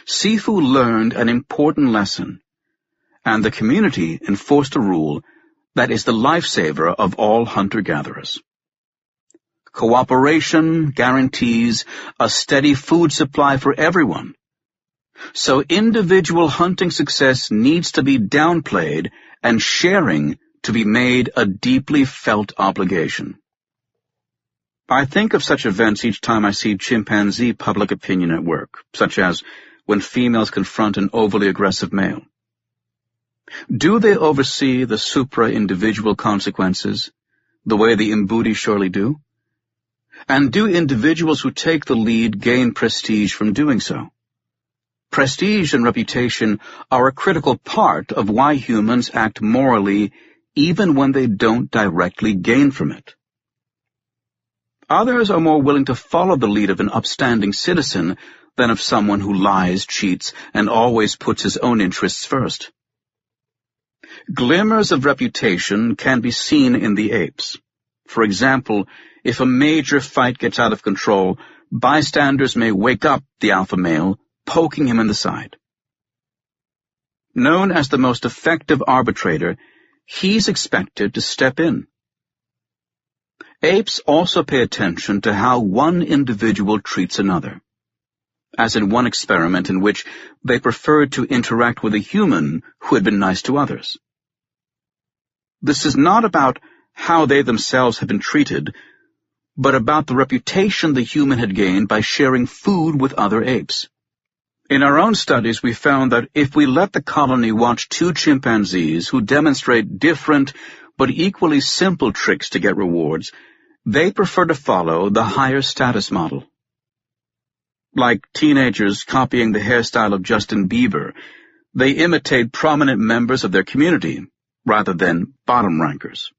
Sifu learned an important lesson, and the community enforced a rule that is the lifesaver of all hunter-gatherers. Cooperation guarantees a steady food supply for everyone. So individual hunting success needs to be downplayed and sharing to be made a deeply felt obligation. I think of such events each time I see chimpanzee public opinion at work, such as when females confront an overly aggressive male. Do they oversee the supra-individual consequences, the way the Imbuti surely do? And do individuals who take the lead gain prestige from doing so? Prestige and reputation are a critical part of why humans act morally even when they don't directly gain from it. Others are more willing to follow the lead of an upstanding citizen than of someone who lies, cheats, and always puts his own interests first. Glimmers of reputation can be seen in the apes. For example, if a major fight gets out of control, bystanders may wake up the alpha male, poking him in the side. Known as the most effective arbitrator, he's expected to step in. Apes also pay attention to how one individual treats another, as in one experiment in which they preferred to interact with a human who had been nice to others. This is not about how they themselves had been treated, but about the reputation the human had gained by sharing food with other apes. In our own studies, we found that if we let the colony watch two chimpanzees who demonstrate different but equally simple tricks to get rewards, they prefer to follow the higher status model. Like teenagers copying the hairstyle of Justin Bieber, they imitate prominent members of their community rather than bottom rankers.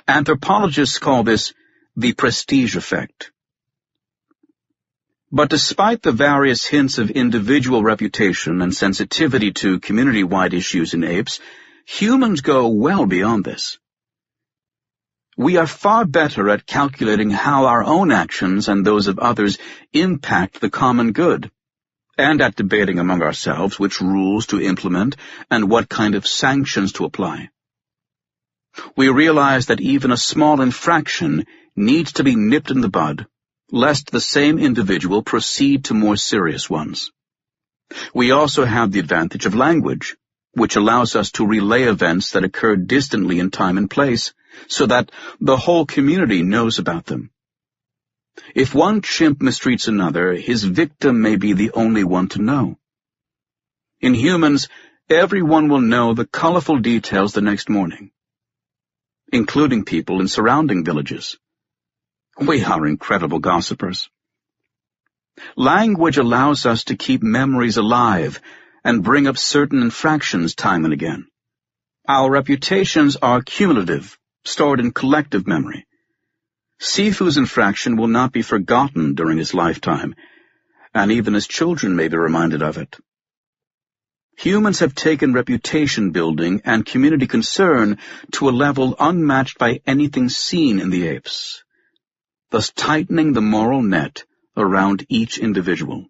Anthropologists call this the prestige effect. But despite the various hints of individual reputation and sensitivity to community-wide issues in apes, humans go well beyond this. We are far better at calculating how our own actions and those of others impact the common good, and at debating among ourselves which rules to implement and what kind of sanctions to apply. We realize that even a small infraction needs to be nipped in the bud, lest the same individual proceed to more serious ones. We also have the advantage of language, which allows us to relay events that occur distantly in time and place, so that the whole community knows about them. If one chimp mistreats another, his victim may be the only one to know. In humans, everyone will know the colorful details the next morning, including people in surrounding villages. We are incredible gossipers. Language allows us to keep memories alive and bring up certain infractions time and again. Our reputations are cumulative, stored in collective memory. Sifu's infraction will not be forgotten during his lifetime, and even his children may be reminded of it. Humans have taken reputation building and community concern to a level unmatched by anything seen in the apes, thus tightening the moral net around each individual.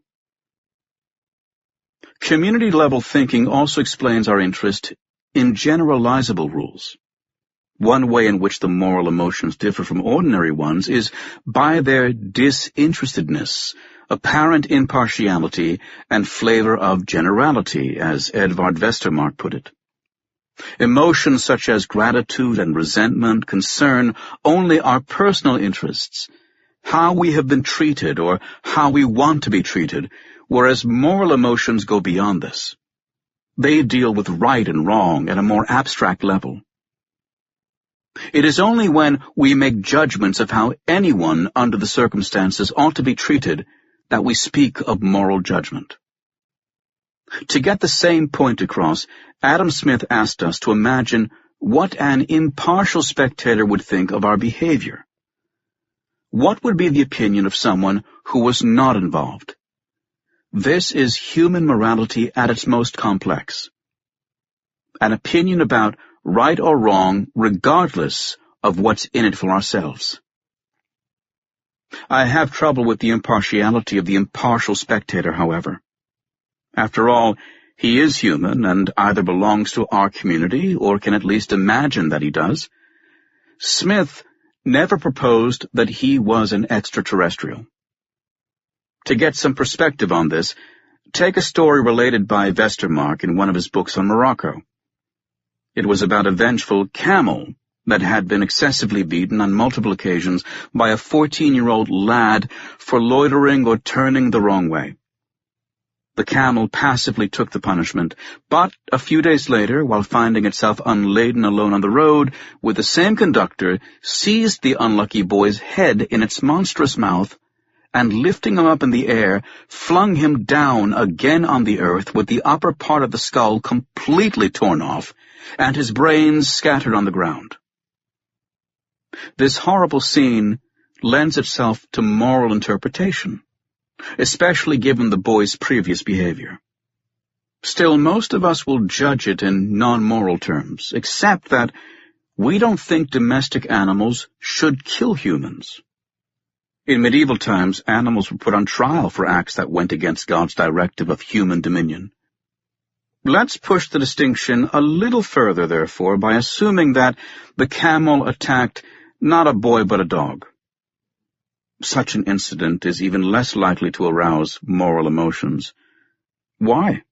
Community-level thinking also explains our interest in generalizable rules. One way in which the moral emotions differ from ordinary ones is by their disinterestedness, apparent impartiality, and flavor of generality, as Edvard Westermark put it. Emotions such as gratitude and resentment concern only our personal interests, how we have been treated or how we want to be treated, whereas moral emotions go beyond this. They deal with right and wrong at a more abstract level. It is only when we make judgments of how anyone under the circumstances ought to be treated that we speak of moral judgment. To get the same point across, Adam Smith asked us to imagine what an impartial spectator would think of our behavior. What would be the opinion of someone who was not involved? This is human morality at its most complex. An opinion about right or wrong regardless of what's in it for ourselves. I have trouble with the impartiality of the impartial spectator, however. After all, he is human and either belongs to our community or can at least imagine that he does. Smith never proposed that he was an extraterrestrial. To get some perspective on this, take a story related by Westermark in one of his books on Morocco. It was about a vengeful camel that had been excessively beaten on multiple occasions by a 14-year-old lad for loitering or turning the wrong way. The camel passively took the punishment, but a few days later, while finding itself unladen alone on the road, with the same conductor, seized the unlucky boy's head in its monstrous mouth, and lifting him up in the air, flung him down again on the earth with the upper part of the skull completely torn off, and his brains scattered on the ground. This horrible scene lends itself to moral interpretation, especially given the boy's previous behavior. Still, most of us will judge it in non-moral terms, except that we don't think domestic animals should kill humans. In medieval times, animals were put on trial for acts that went against God's directive of human dominion. Let's push the distinction a little further, therefore, by assuming that the camel attacked not a boy but a dog. Such an incident is even less likely to arouse moral emotions. Why?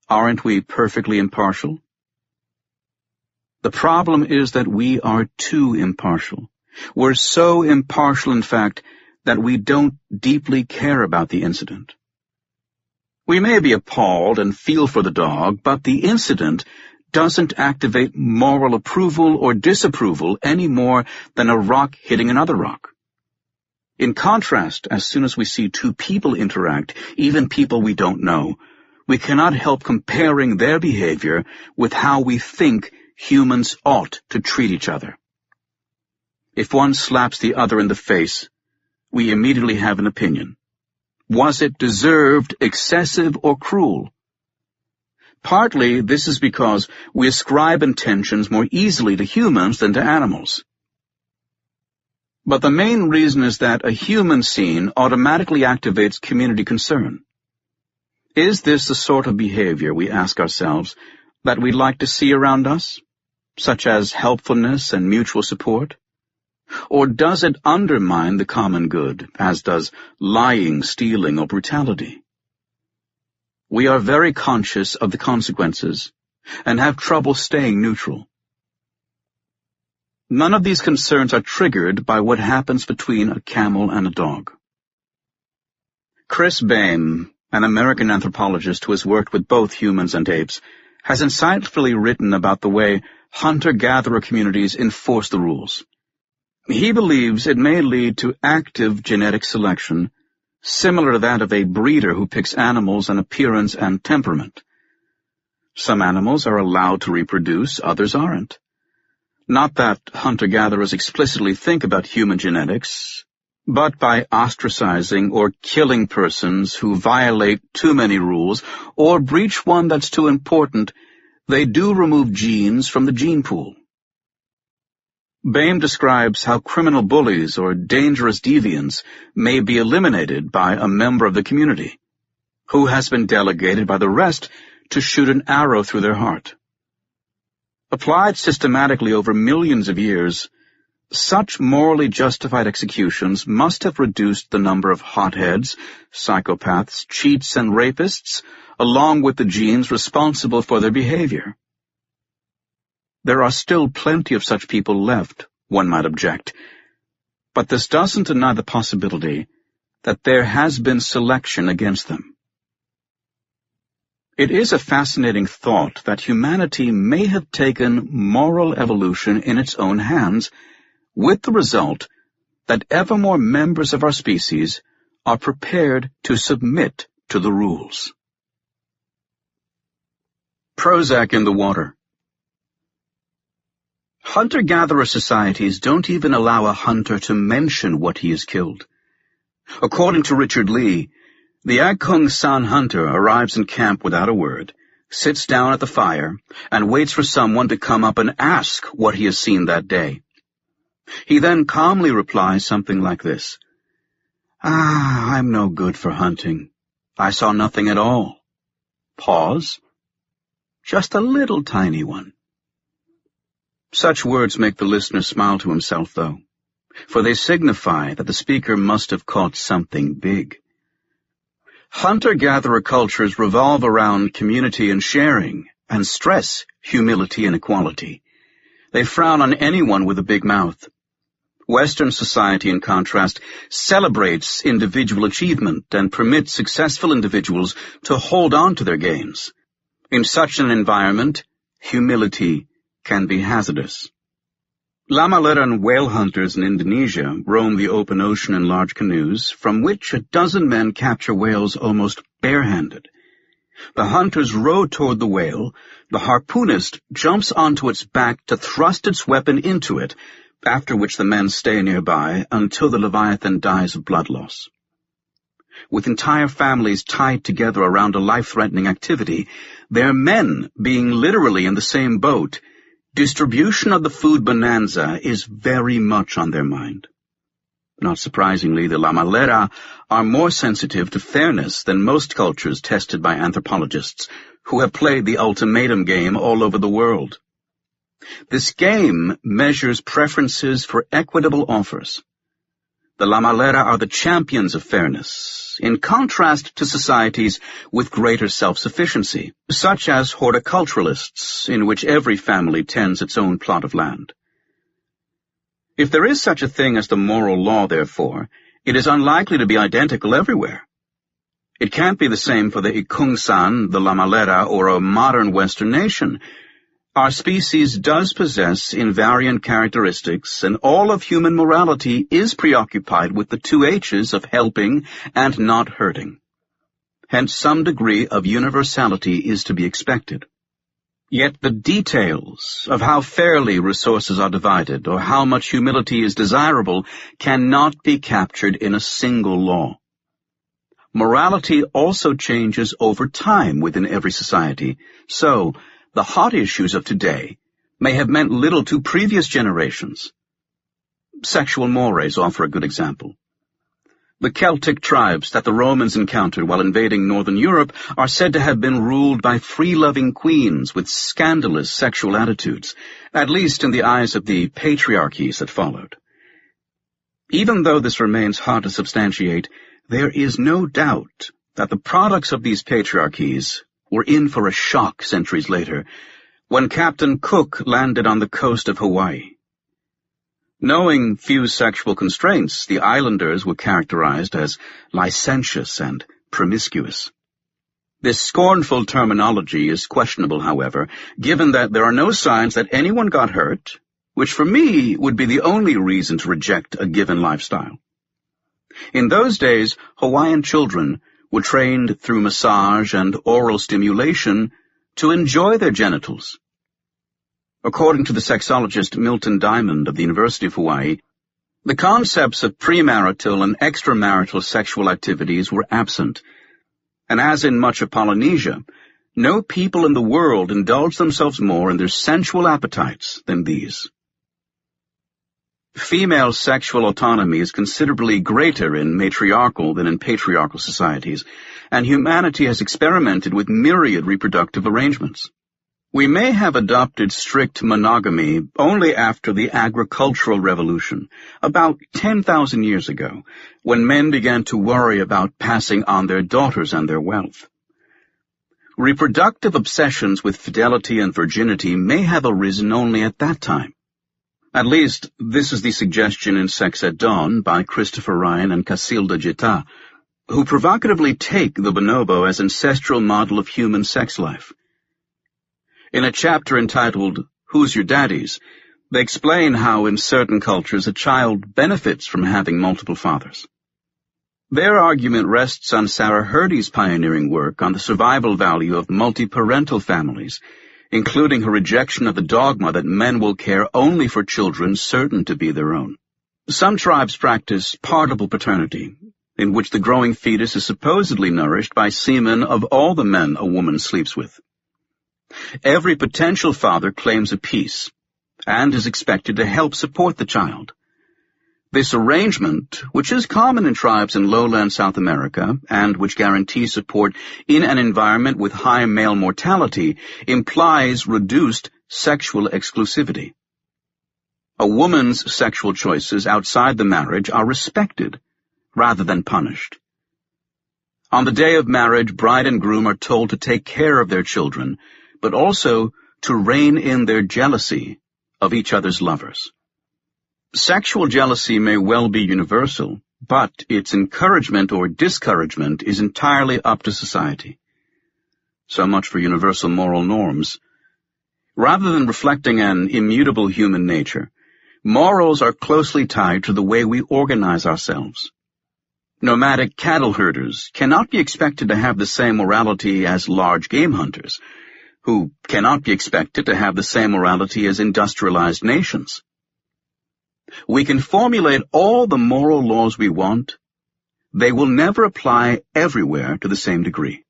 Aren't we perfectly impartial? The problem is that we are too impartial. We're so impartial, in fact, that we don't deeply care about the incident. We may be appalled and feel for the dog, but the incident doesn't activate moral approval or disapproval any more than a rock hitting another rock. In contrast, as soon as we see two people interact, even people we don't know, we cannot help comparing their behavior with how we think humans ought to treat each other. If one slaps the other in the face, we immediately have an opinion. Was it deserved, excessive, or cruel? Partly this is because we ascribe intentions more easily to humans than to animals. But the main reason is that a human scene automatically activates community concern. Is this the sort of behavior, we ask ourselves, that we'd like to see around us, such as helpfulness and mutual support? Or does it undermine the common good, as does lying, stealing, or brutality? We are very conscious of the consequences and have trouble staying neutral. None of these concerns are triggered by what happens between a camel and a dog. Chris Bain, an American anthropologist who has worked with both humans and apes, has insightfully written about the way hunter-gatherer communities enforce the rules. He believes it may lead to active genetic selection, similar to that of a breeder who picks animals on appearance and temperament. Some animals are allowed to reproduce, others aren't. Not that hunter-gatherers explicitly think about human genetics, but by ostracizing or killing persons who violate too many rules or breach one that's too important, they do remove genes from the gene pool. Boehm describes how criminal bullies or dangerous deviants may be eliminated by a member of the community, who has been delegated by the rest to shoot an arrow through their heart. Applied systematically over millions of years, such morally justified executions must have reduced the number of hotheads, psychopaths, cheats, and rapists, along with the genes responsible for their behavior. There are still plenty of such people left, one might object, but this doesn't deny the possibility that there has been selection against them. It is a fascinating thought that humanity may have taken moral evolution in its own hands, with the result that ever more members of our species are prepared to submit to the rules. Prozac in the water. Hunter-gatherer societies don't even allow a hunter to mention what he has killed. According to Richard Lee, the Agkung San hunter arrives in camp without a word, sits down at the fire, and waits for someone to come up and ask what he has seen that day. He then calmly replies something like this: I'm no good for hunting. I saw nothing at all. Pause. Just a little tiny one. Such words make the listener smile to himself, though, for they signify that the speaker must have caught something big. Hunter-gatherer cultures revolve around community and sharing, and stress humility and equality. They frown on anyone with a big mouth. Western society, in contrast, celebrates individual achievement and permits successful individuals to hold on to their gains. In such an environment, humility can be hazardous. Lamaleran whale hunters in Indonesia roam the open ocean in large canoes, from which a dozen men capture whales almost barehanded. The hunters row toward the whale. The harpoonist jumps onto its back to thrust its weapon into it, after which the men stay nearby until the leviathan dies of blood loss. With entire families tied together around a life-threatening activity, their men being literally in the same boat, distribution of the food bonanza is very much on their mind. Not surprisingly, the Lamalera are more sensitive to fairness than most cultures tested by anthropologists, who have played the ultimatum game all over the world. This game measures preferences for equitable offers. The Lamalera are the champions of fairness, in contrast to societies with greater self-sufficiency, such as horticulturalists, in which every family tends its own plot of land. If there is such a thing as the moral law, therefore, it is unlikely to be identical everywhere. It can't be the same for the Ikungsan, the Lamalera, or a modern Western nation. Our species does possess invariant characteristics, and all of human morality is preoccupied with the two H's of helping and not hurting. Hence, some degree of universality is to be expected. Yet the details of how fairly resources are divided or how much humility is desirable cannot be captured in a single law. Morality also changes over time within every society, so the hot issues of today may have meant little to previous generations. Sexual mores offer a good example. The Celtic tribes that the Romans encountered while invading northern Europe are said to have been ruled by free-loving queens with scandalous sexual attitudes, at least in the eyes of the patriarchies that followed. Even though this remains hard to substantiate, there is no doubt that the products of these patriarchies were in for a shock centuries later, when Captain Cook landed on the coast of Hawaii. Knowing few sexual constraints, the islanders were characterized as licentious and promiscuous. This scornful terminology is questionable, however, given that there are no signs that anyone got hurt, which for me would be the only reason to reject a given lifestyle. In those days, Hawaiian children were trained through massage and oral stimulation to enjoy their genitals. According to the sexologist Milton Diamond of the University of Hawaii, the concepts of premarital and extramarital sexual activities were absent, and as in much of Polynesia, no people in the world indulge themselves more in their sensual appetites than these. Female sexual autonomy is considerably greater in matriarchal than in patriarchal societies, and humanity has experimented with myriad reproductive arrangements. We may have adopted strict monogamy only after the agricultural revolution, about 10,000 years ago, when men began to worry about passing on their daughters and their wealth. Reproductive obsessions with fidelity and virginity may have arisen only at that time. At least, this is the suggestion in Sex at Dawn by Christopher Ryan and Casilda Jetta, who provocatively take the bonobo as ancestral model of human sex life. In a chapter entitled, Who's Your Daddies?, they explain how in certain cultures a child benefits from having multiple fathers. Their argument rests on Sarah Hrdy's pioneering work on the survival value of multi-parental families, including her rejection of the dogma that men will care only for children certain to be their own. Some tribes practice partible paternity, in which the growing fetus is supposedly nourished by semen of all the men a woman sleeps with. Every potential father claims a piece, and is expected to help support the child. This arrangement, which is common in tribes in lowland South America, and which guarantees support in an environment with high male mortality, implies reduced sexual exclusivity. A woman's sexual choices outside the marriage are respected, rather than punished. On the day of marriage, bride and groom are told to take care of their children, but also to rein in their jealousy of each other's lovers. Sexual jealousy may well be universal, but its encouragement or discouragement is entirely up to society. So much for universal moral norms. Rather than reflecting an immutable human nature, morals are closely tied to the way we organize ourselves. Nomadic cattle herders cannot be expected to have the same morality as large game hunters, who cannot be expected to have the same morality as industrialized nations. We can formulate all the moral laws we want. They will never apply everywhere to the same degree.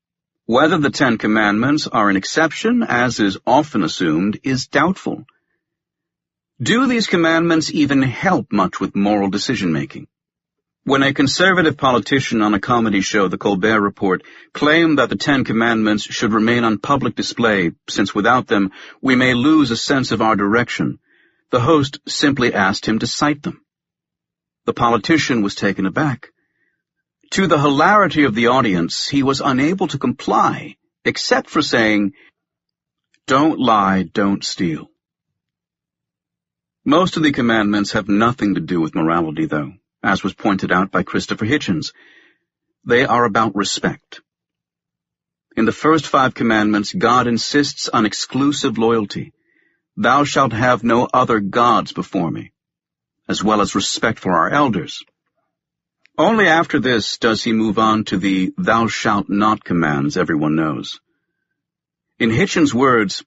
Whether the Ten Commandments are an exception, as is often assumed, is doubtful. Do these commandments even help much with moral decision-making? When a conservative politician on a comedy show, The Colbert Report, claimed that the Ten Commandments should remain on public display, since without them we may lose a sense of our direction, the host simply asked him to cite them. The politician was taken aback. To the hilarity of the audience, he was unable to comply, except for saying, "Don't lie, don't steal." Most of the commandments have nothing to do with morality, though, as was pointed out by Christopher Hitchens. They are about respect. In the first 5 commandments, God insists on exclusive loyalty. Thou shalt have no other gods before me, as well as respect for our elders. Only after this does he move on to the thou shalt not commands everyone knows. In Hitchens' words,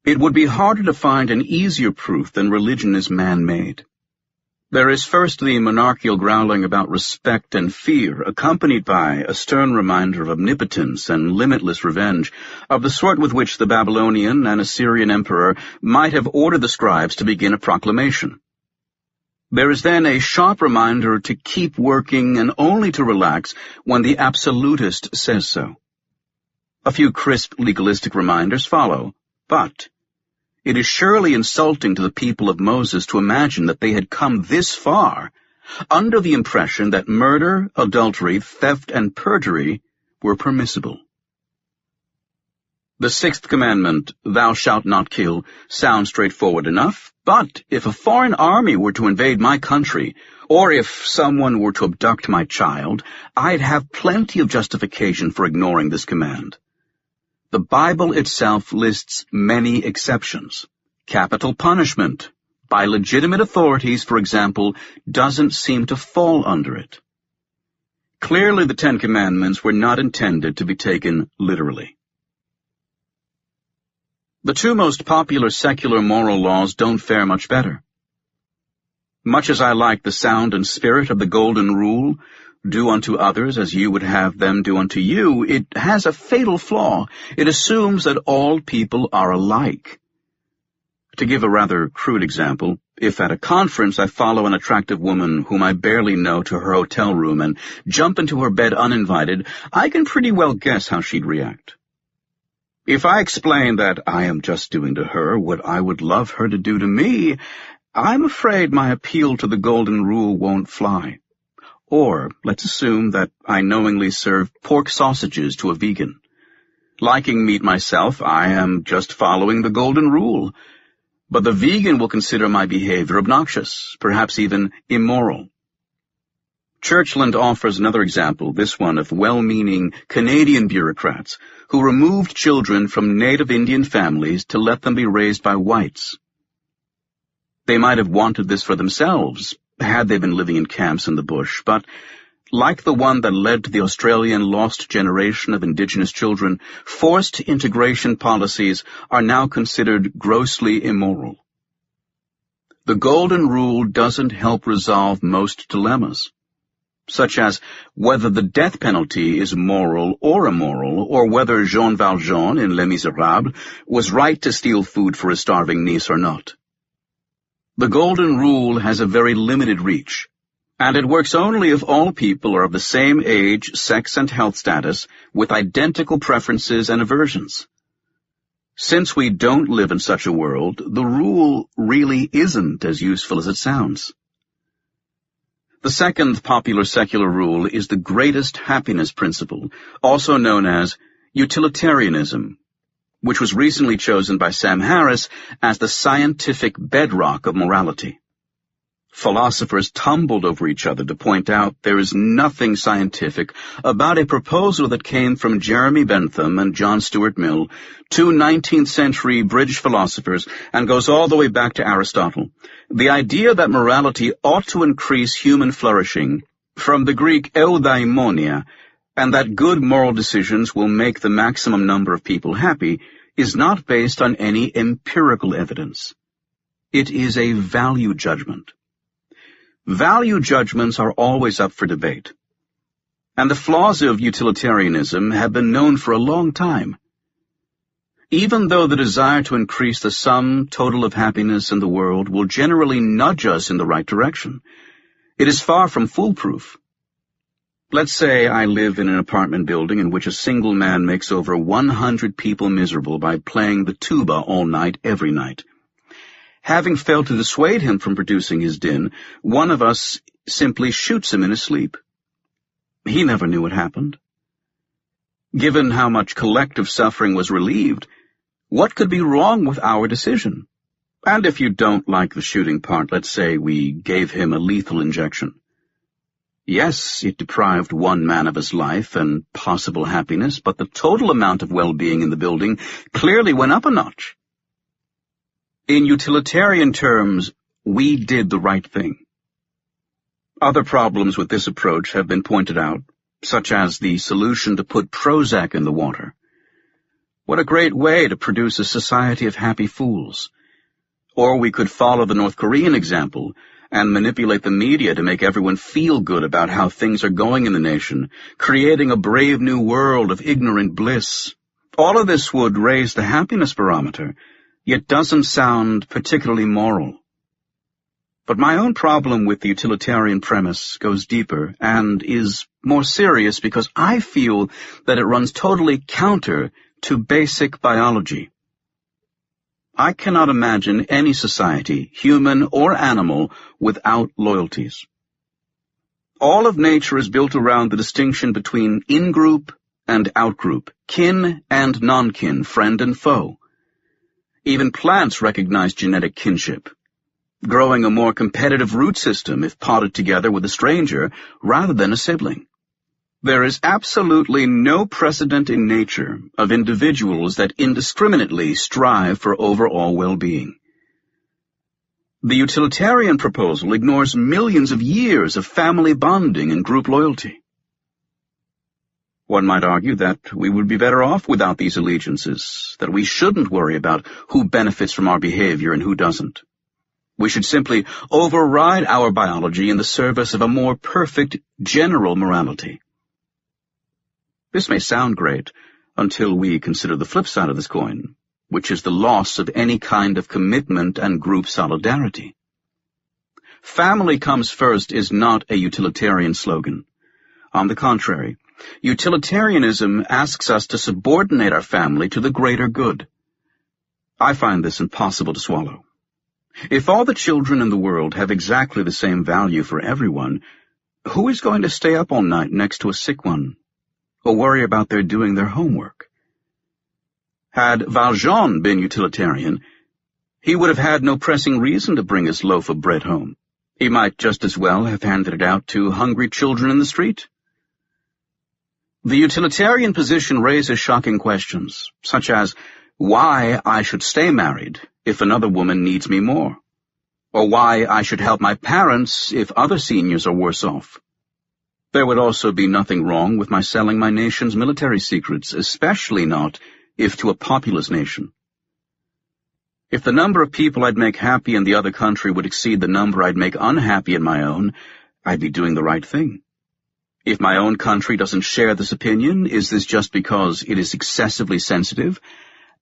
it would be harder to find an easier proof than religion is man-made. There is first the monarchical growling about respect and fear, accompanied by a stern reminder of omnipotence and limitless revenge, of the sort with which the Babylonian and Assyrian emperor might have ordered the scribes to begin a proclamation. There is then a sharp reminder to keep working and only to relax when the absolutist says so. A few crisp legalistic reminders follow, but it is surely insulting to the people of Moses to imagine that they had come this far under the impression that murder, adultery, theft, and perjury were permissible. The 6th commandment, thou shalt not kill, sounds straightforward enough, but if a foreign army were to invade my country, or if someone were to abduct my child, I'd have plenty of justification for ignoring this command. The Bible itself lists many exceptions. Capital punishment, by legitimate authorities, for example, doesn't seem to fall under it. Clearly, the 10 Commandments were not intended to be taken literally. The two most popular secular moral laws don't fare much better. Much as I like the sound and spirit of the Golden Rule, do unto others as you would have them do unto you, it has a fatal flaw. It assumes that all people are alike. To give a rather crude example, if at a conference I follow an attractive woman whom I barely know to her hotel room and jump into her bed uninvited, I can pretty well guess how she'd react. If I explain that I am just doing to her what I would love her to do to me, I'm afraid my appeal to the Golden Rule won't fly. Or, let's assume that I knowingly serve pork sausages to a vegan. Liking meat myself, I am just following the Golden Rule. But the vegan will consider my behavior obnoxious, perhaps even immoral. Churchland offers another example, this one of well-meaning Canadian bureaucrats who removed children from native Indian families to let them be raised by whites. They might have wanted this for themselves, had they been living in camps in the bush, but, like the one that led to the Australian lost generation of Indigenous children, forced integration policies are now considered grossly immoral. The Golden Rule doesn't help resolve most dilemmas, such as whether the death penalty is moral or immoral, or whether Jean Valjean in Les Miserables was right to steal food for his starving niece or not. The Golden Rule has a very limited reach, and it works only if all people are of the same age, sex, and health status, with identical preferences and aversions. Since we don't live in such a world, the rule really isn't as useful as it sounds. The second popular secular rule is the greatest happiness principle, also known as utilitarianism, which was recently chosen by Sam Harris as the scientific bedrock of morality. Philosophers tumbled over each other to point out there is nothing scientific about a proposal that came from Jeremy Bentham and John Stuart Mill, two 19th century British philosophers, and goes all the way back to Aristotle. The idea that morality ought to increase human flourishing, from the Greek eudaimonia, and that good moral decisions will make the maximum number of people happy, is not based on any empirical evidence. It is a value judgment. Value judgments are always up for debate, and the flaws of utilitarianism have been known for a long time. Even though the desire to increase the sum total of happiness in the world will generally nudge us in the right direction, it is far from foolproof. Let's say I live in an apartment building in which a single man makes over 100 people miserable by playing the tuba all night, every night. Having failed to dissuade him from producing his din, one of us simply shoots him in his sleep. He never knew what happened. Given how much collective suffering was relieved, what could be wrong with our decision? And if you don't like the shooting part, let's say we gave him a lethal injection. Yes, it deprived one man of his life and possible happiness, but the total amount of well-being in the building clearly went up a notch. In utilitarian terms, we did the right thing. Other problems with this approach have been pointed out, such as the solution to put Prozac in the water. What a great way to produce a society of happy fools. Or we could follow the North Korean example and manipulate the media to make everyone feel good about how things are going in the nation, creating a brave new world of ignorant bliss. All of this would raise the happiness barometer, yet doesn't sound particularly moral. But my own problem with the utilitarian premise goes deeper and is more serious because I feel that it runs totally counter to basic biology. I cannot imagine any society, human or animal, without loyalties. All of nature is built around the distinction between in-group and out-group, kin and non-kin, friend and foe. Even plants recognize genetic kinship, growing a more competitive root system if potted together with a stranger rather than a sibling. There is absolutely no precedent in nature of individuals that indiscriminately strive for overall well-being. The utilitarian proposal ignores millions of years of family bonding and group loyalty. One might argue that we would be better off without these allegiances, that we shouldn't worry about who benefits from our behavior and who doesn't. We should simply override our biology in the service of a more perfect general morality. This may sound great until we consider the flip side of this coin, which is the loss of any kind of commitment and group solidarity. Family comes first is not a utilitarian slogan. On the contrary, utilitarianism asks us to subordinate our family to the greater good. I find this impossible to swallow. If all the children in the world have exactly the same value for everyone, who is going to stay up all night next to a sick one, or worry about their doing their homework? Had Valjean been utilitarian, he would have had no pressing reason to bring his loaf of bread home. He might just as well have handed it out to hungry children in the street. The utilitarian position raises shocking questions, such as why I should stay married if another woman needs me more, or why I should help my parents if other seniors are worse off. There would also be nothing wrong with my selling my nation's military secrets, especially not if to a populous nation. If the number of people I'd make happy in the other country would exceed the number I'd make unhappy in my own, I'd be doing the right thing. If my own country doesn't share this opinion, is this just because it is excessively sensitive?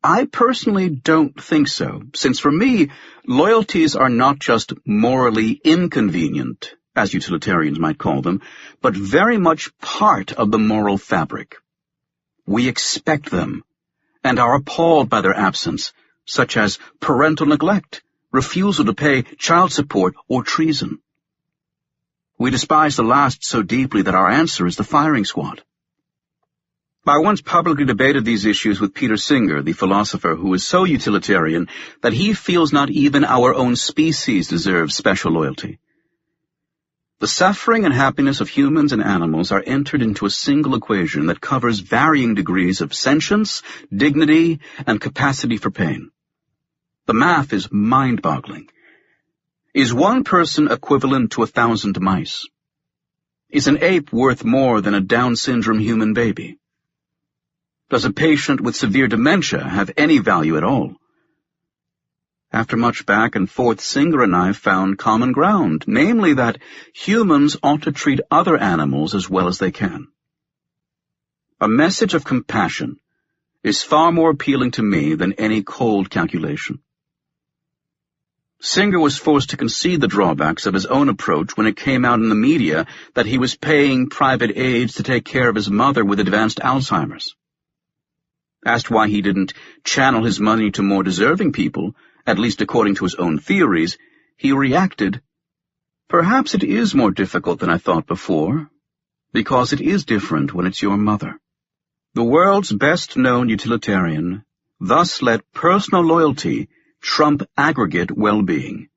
I personally don't think so, since for me, loyalties are not just morally inconvenient, as utilitarians might call them, but very much part of the moral fabric. We expect them, and are appalled by their absence, such as parental neglect, refusal to pay child support, or treason. We despise the last so deeply that our answer is the firing squad. I once publicly debated these issues with Peter Singer, the philosopher who is so utilitarian that he feels not even our own species deserves special loyalty. The suffering and happiness of humans and animals are entered into a single equation that covers varying degrees of sentience, dignity, and capacity for pain. The math is mind-boggling. Is one person equivalent to 1,000 mice? Is an ape worth more than a Down syndrome human baby? Does a patient with severe dementia have any value at all? After much back and forth, Singer and I found common ground, namely that humans ought to treat other animals as well as they can. A message of compassion is far more appealing to me than any cold calculation. Singer was forced to concede the drawbacks of his own approach when it came out in the media that he was paying private aides to take care of his mother with advanced Alzheimer's. Asked why he didn't channel his money to more deserving people, at least according to his own theories, he reacted, "Perhaps it is more difficult than I thought before, because it is different when it's your mother." The world's best-known utilitarian thus let personal loyalty trump aggregate well-being,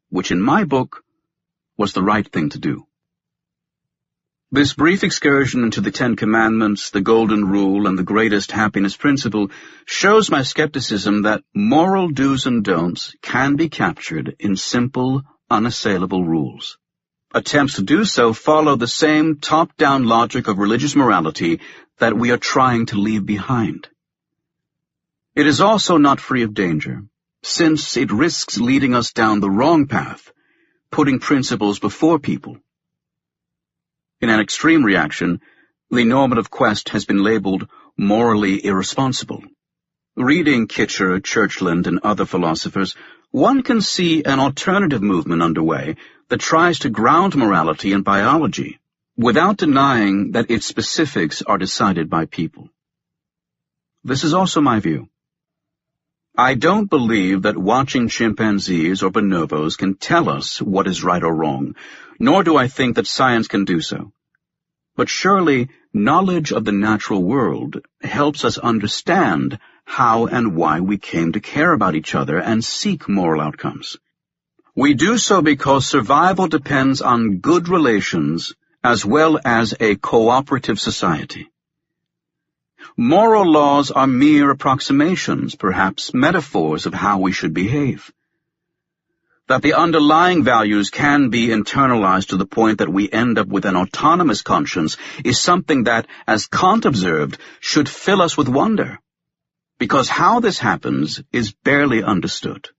which in my book was the right thing to do. This brief excursion into the Ten Commandments, the Golden Rule, and the greatest happiness principle shows my skepticism that moral do's and don'ts can be captured in simple, unassailable rules. Attempts to do so follow the same top-down logic of religious morality that we are trying to leave behind. It is also not free of danger, since it risks leading us down the wrong path, putting principles before people. In an extreme reaction, the normative quest has been labeled morally irresponsible. Reading Kitcher, Churchland, and other philosophers, one can see an alternative movement underway that tries to ground morality in biology, without denying that its specifics are decided by people. This is also my view. I don't believe that watching chimpanzees or bonobos can tell us what is right or wrong, nor do I think that science can do so. But surely knowledge of the natural world helps us understand how and why we came to care about each other and seek moral outcomes. We do so because survival depends on good relations as well as a cooperative society. Moral laws are mere approximations, perhaps metaphors of how we should behave. That the underlying values can be internalized to the point that we end up with an autonomous conscience is something that, as Kant observed, should fill us with wonder, because how this happens is barely understood.